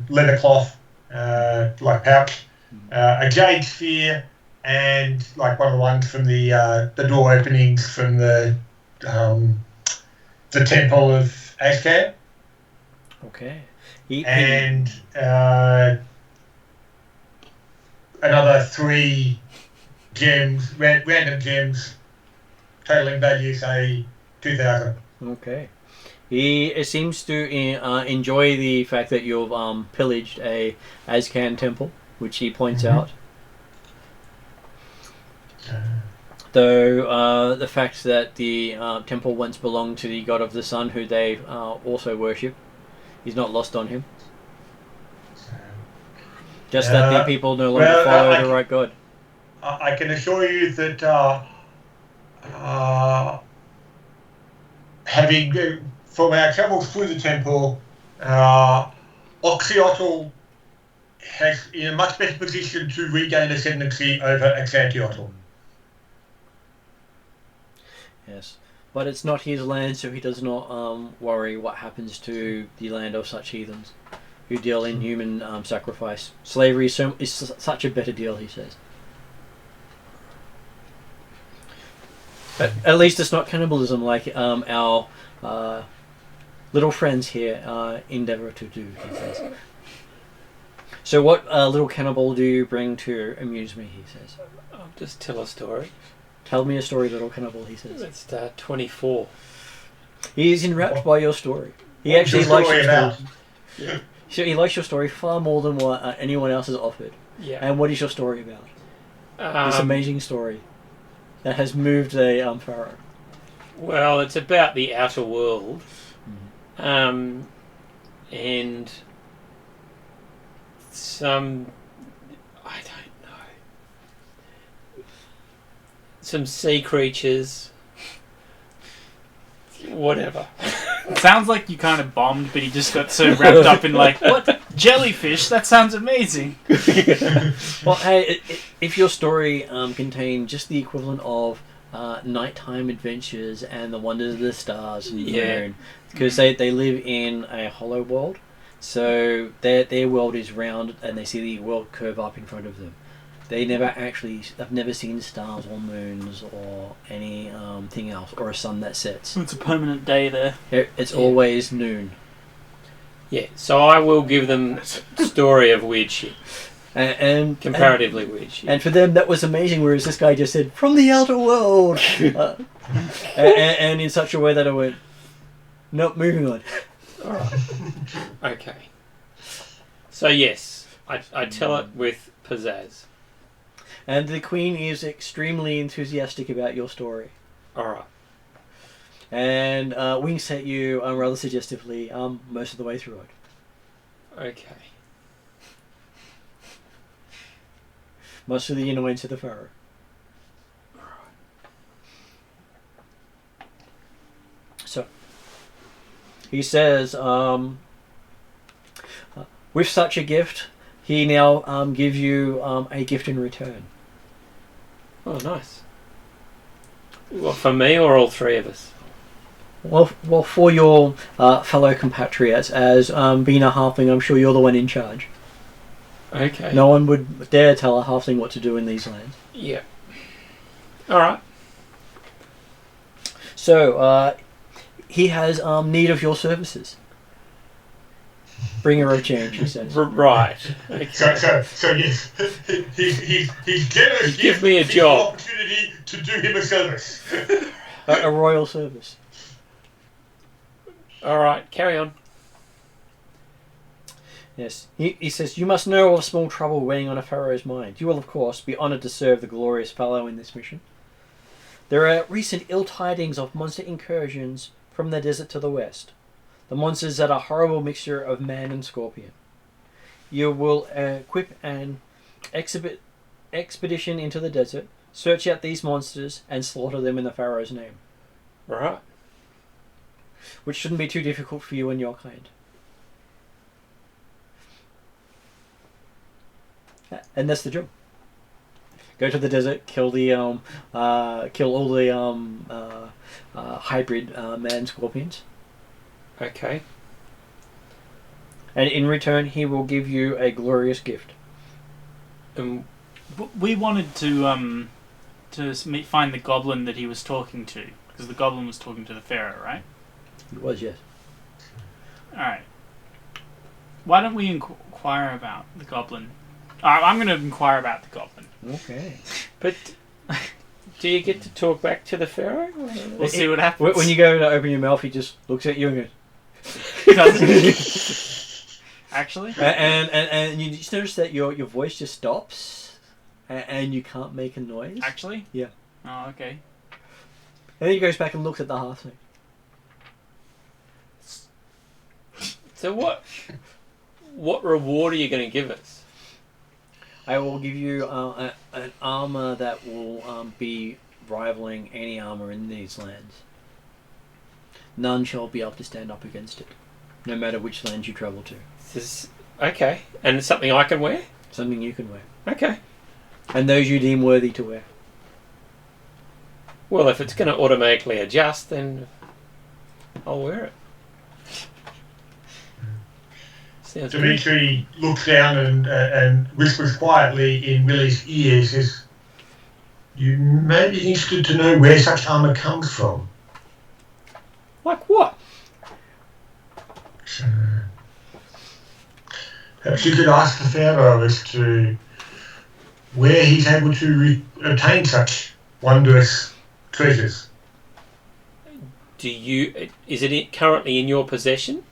leather cloth like pouch, a jade sphere, and like one of the ones from the door openings from the temple of Azcan, Okay. and another 3 gems, random gems, totaling value say 2,000. Okay. He seems to enjoy the fact that you've pillaged a Azcan temple, which he points out. Though the fact that the temple once belonged to the god of the sun, who they also worship, is not lost on him. Just that the people no longer follow the right god. I can assure you that having from our travels through the temple, Oxyotl has in a much better position to regain ascendancy over Axantiotl. Yes, but it's not his land, so he does not worry what happens to the land of such heathens who deal in human sacrifice. Slavery is such a better deal, he says. At least it's not cannibalism like our little friends here endeavour to do, he says. So what little cannibal do you bring to amuse me, he says. I'll just tell a story. Tell me a story, little cannibal, he says. Let's start 24. He is enwrapped by your story. He actually likes your story. Yeah. So he likes your story far more than what anyone else has offered. Yeah. And what is your story about? This amazing story that has moved a pharaoh. Well, it's about the outer world. And some... I don't know. Some sea creatures. Whatever. It sounds like you kind of bombed, but he just got so wrapped up in like, what? Jellyfish? That sounds amazing. Well, hey, if your story contained just the equivalent of nighttime adventures and the wonders of the stars and the moon, because they live in a hollow world, so their world is round and they see the world curve up in front of them. They've never seen stars or moons or anything else, or a sun that sets. It's a permanent day there. It's always noon. Yeah, so I will give them a story of weird shit. And comparatively weird shit. And for them that was amazing, whereas this guy just said, from the outer world! and in such a way that I went, nope, moving on. Alright. Okay. So yes, I tell it with pizzazz. And the Queen is extremely enthusiastic about your story. Alright. And winks at you rather suggestively most of the way through it. Okay. Much to the annoyance of the Pharaoh. So, he says, with such a gift, he now gives you a gift in return. Oh, nice. What, for me or all three of us? Well, for your fellow compatriots, as being a halfling, I'm sure you're the one in charge. Okay. No one would dare tell a halfling what to do in these lands. Yeah. Alright. So, he has need of your services. Bringer of change, he says. Right. Okay. So yes, he's generous. Give me a job. Opportunity to do him a service. A royal service. Alright, carry on. Yes. He says, you must know of small trouble weighing on a pharaoh's mind. You will, of course, be honoured to serve the glorious fellow in this mission. There are recent ill tidings of monster incursions from the desert to the west. The monsters are a horrible mixture of man and scorpion. You will equip an expedition into the desert, search out these monsters, and slaughter them in the pharaoh's name. Right. which shouldn't be too difficult for you and your kind. And that's the job. Go to the desert, kill all the hybrid man scorpions, Okay. and in return, he will give you a glorious gift. We wanted to find the goblin that he was talking to, because the goblin was talking to the pharaoh, right? It was, yes. All right. Why don't we inquire about the goblin? I'm going to inquire about the goblin. Okay. But do you get to talk back to the pharaoh? We'll see what happens. When you go to open your mouth, he just looks at you and goes. Actually? And you just notice that your voice just stops, and you can't make a noise. Actually? Yeah. Oh, okay. And then he goes back and looks at the halfling. So what reward are you going to give us? I will give you an armor that will be rivaling any armor in these lands. None shall be able to stand up against it, no matter which lands you travel to. Okay, and it's something I can wear? Something you can wear. Okay. And those you deem worthy to wear. Well, if it's going to automatically adjust, then I'll wear it. Sounds good. Dimitri looks down and whispers quietly in Willie's ear, says, "You may be interested to know where such armour comes from." Like what? So, perhaps you could ask the Pharaoh as to where he's able to obtain such wondrous treasures. Is it currently in your possession?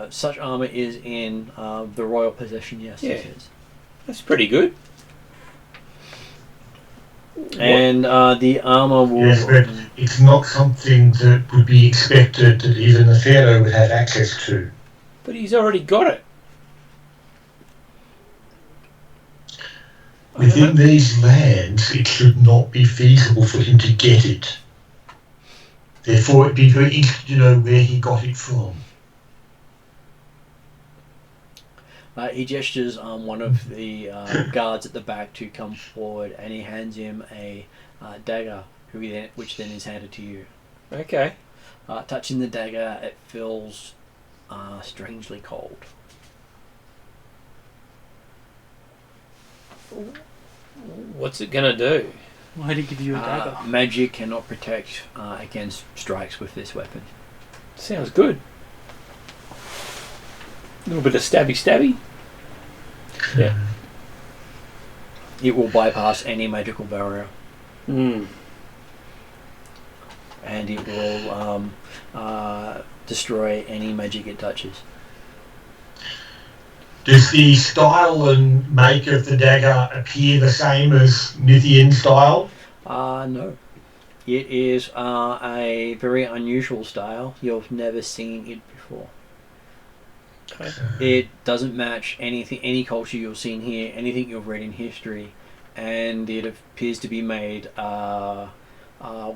Such armor is in the royal possession, yes. Yeah. It is. That's pretty good. And the armor will... Yes, but it's not something that would be expected that even the Pharaoh would have access to. But he's already got it. Within these lands, it should not be feasible for him to get it. Therefore, it'd be very interesting to know where he got it from. He gestures on one of the guards at the back to come forward, and he hands him a dagger, which then is handed to you. Okay. Touching the dagger, it feels strangely cold. What's it going to do? Why did he give you a dagger? Magic cannot protect against strikes with this weapon. Sounds good. A little bit of stabby. Yeah. It will bypass any magical barrier, Mm. and it will destroy any magic it touches. Does the style and make of the dagger appear the same as Nithian style? No. It is a very unusual style. You've never seen it before. Okay. It doesn't match any culture you've seen here, anything you've read in history, and it appears to be made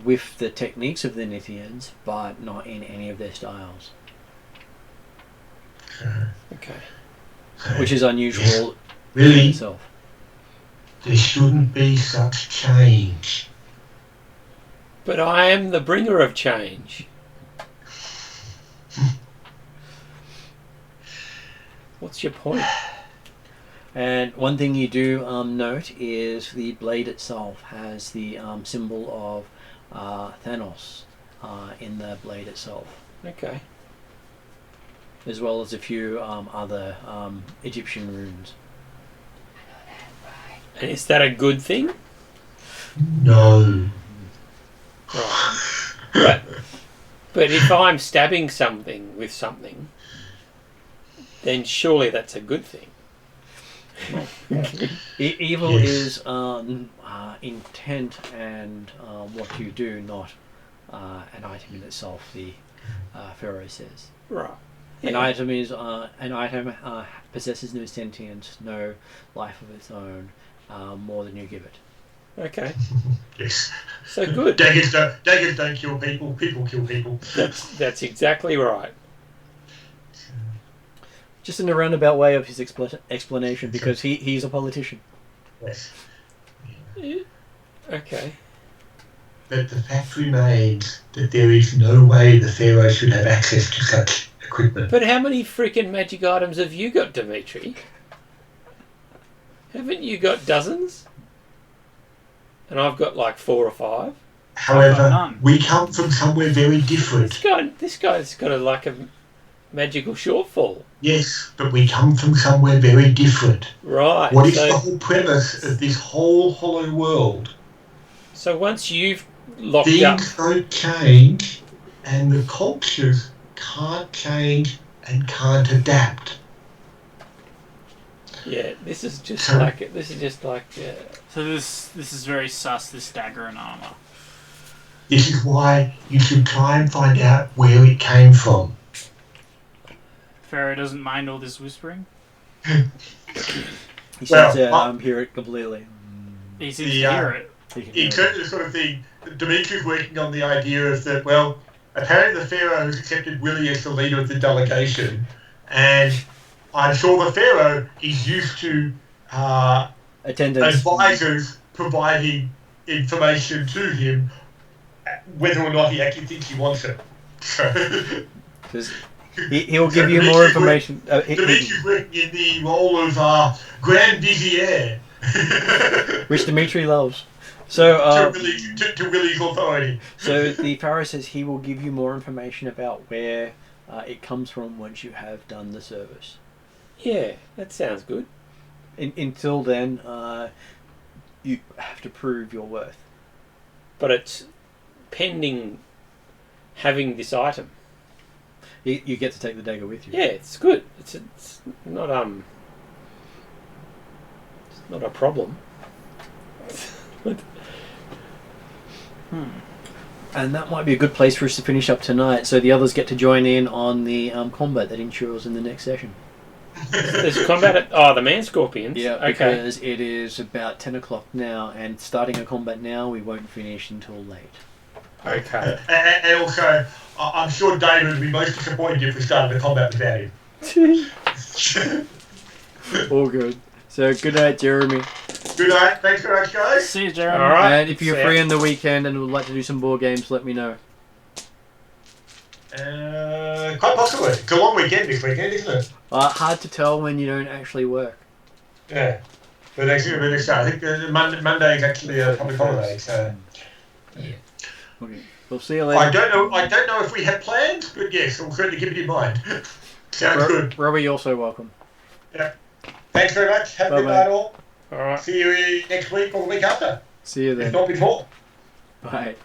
with the techniques of the Nithians, but not in any of their styles, Okay. which is unusual in Really, itself. there shouldn't be such change. But I am the bringer of change. What's your point? And one thing you do note is the blade itself has the symbol of Thanos in the blade itself, Okay. as well as a few other Egyptian runes. And is that a good thing? No. Right. But if I'm stabbing something with something, then surely that's a good thing. Evil Yes. is intent and what you do, not an item in itself. The Pharaoh says Right. an item is possesses no sentience, no life of its own, more than you give it. Okay. Yes. So good. Daggers don't kill people. People kill people. That's exactly right. Just in a roundabout way of his explanation, because he's a politician. Yes. Okay. But the fact remains that there is no way the Pharaoh should have access to such equipment. But how many freaking magic items have you got, Dimitri? Haven't you got dozens? And I've got like 4 or 5. However, none. we come from somewhere very different. This guy's got a magical shortfall. Yes, but we come from somewhere very different. Right. What is the whole premise of this whole hollow world? So once you've locked up... Things don't change, and the cultures can't change and can't adapt. Yeah, this is just So- like... So this is very sus, this dagger and armor. This is why you should try and find out where it came from. Pharaoh doesn't mind all this whispering. He says, hear it completely. He seems to hear it. He can In hear terms of the sort of thing, Dimitri's working on the idea of that, well, apparently the Pharaoh has accepted Willie as the leader of the delegation, and I'm sure the Pharaoh is used to attendance. advisors providing information to him, whether or not he actually thinks he wants it. So, 'Cause he'll give you more information. Dimitri's working in the role of Grand Vizier. Which Dimitri loves. So, to Willie's authority. so the Pharaoh says he will give you more information about where it comes from once you have done the service. Yeah, that sounds good. Until then, you have to prove your worth. But it's pending having this item. You get to take the dagger with you. Yeah, it's good. It's not it's not a problem. And that might be a good place for us to finish up tonight, so the others get to join in on the combat that ensures in the next session. There's combat at the man scorpions. Yeah, Okay. because it is about 10 o'clock now, and starting a combat now, we won't finish until late. Okay. And also, I'm sure David would be most disappointed if we started the combat without him. All good. So, good night, Jeremy. Good night. Thanks very much, guys. See you, Jeremy. All right. And if you're free on the weekend and would like to do some board games, let me know. Quite possibly. It's a long weekend this weekend, isn't it? Hard to tell when you don't actually work. Yeah. But actually, I think Monday is actually a public holiday, so... Okay. We'll see you later. I don't know if we have plans, but yes, we'll certainly keep it in mind. Sounds good. Robbie, you're also welcome. Yeah. Thanks very much. Have a good Bye-bye. night all. All right. See you next week or the week after. See you If then. not before. Bye.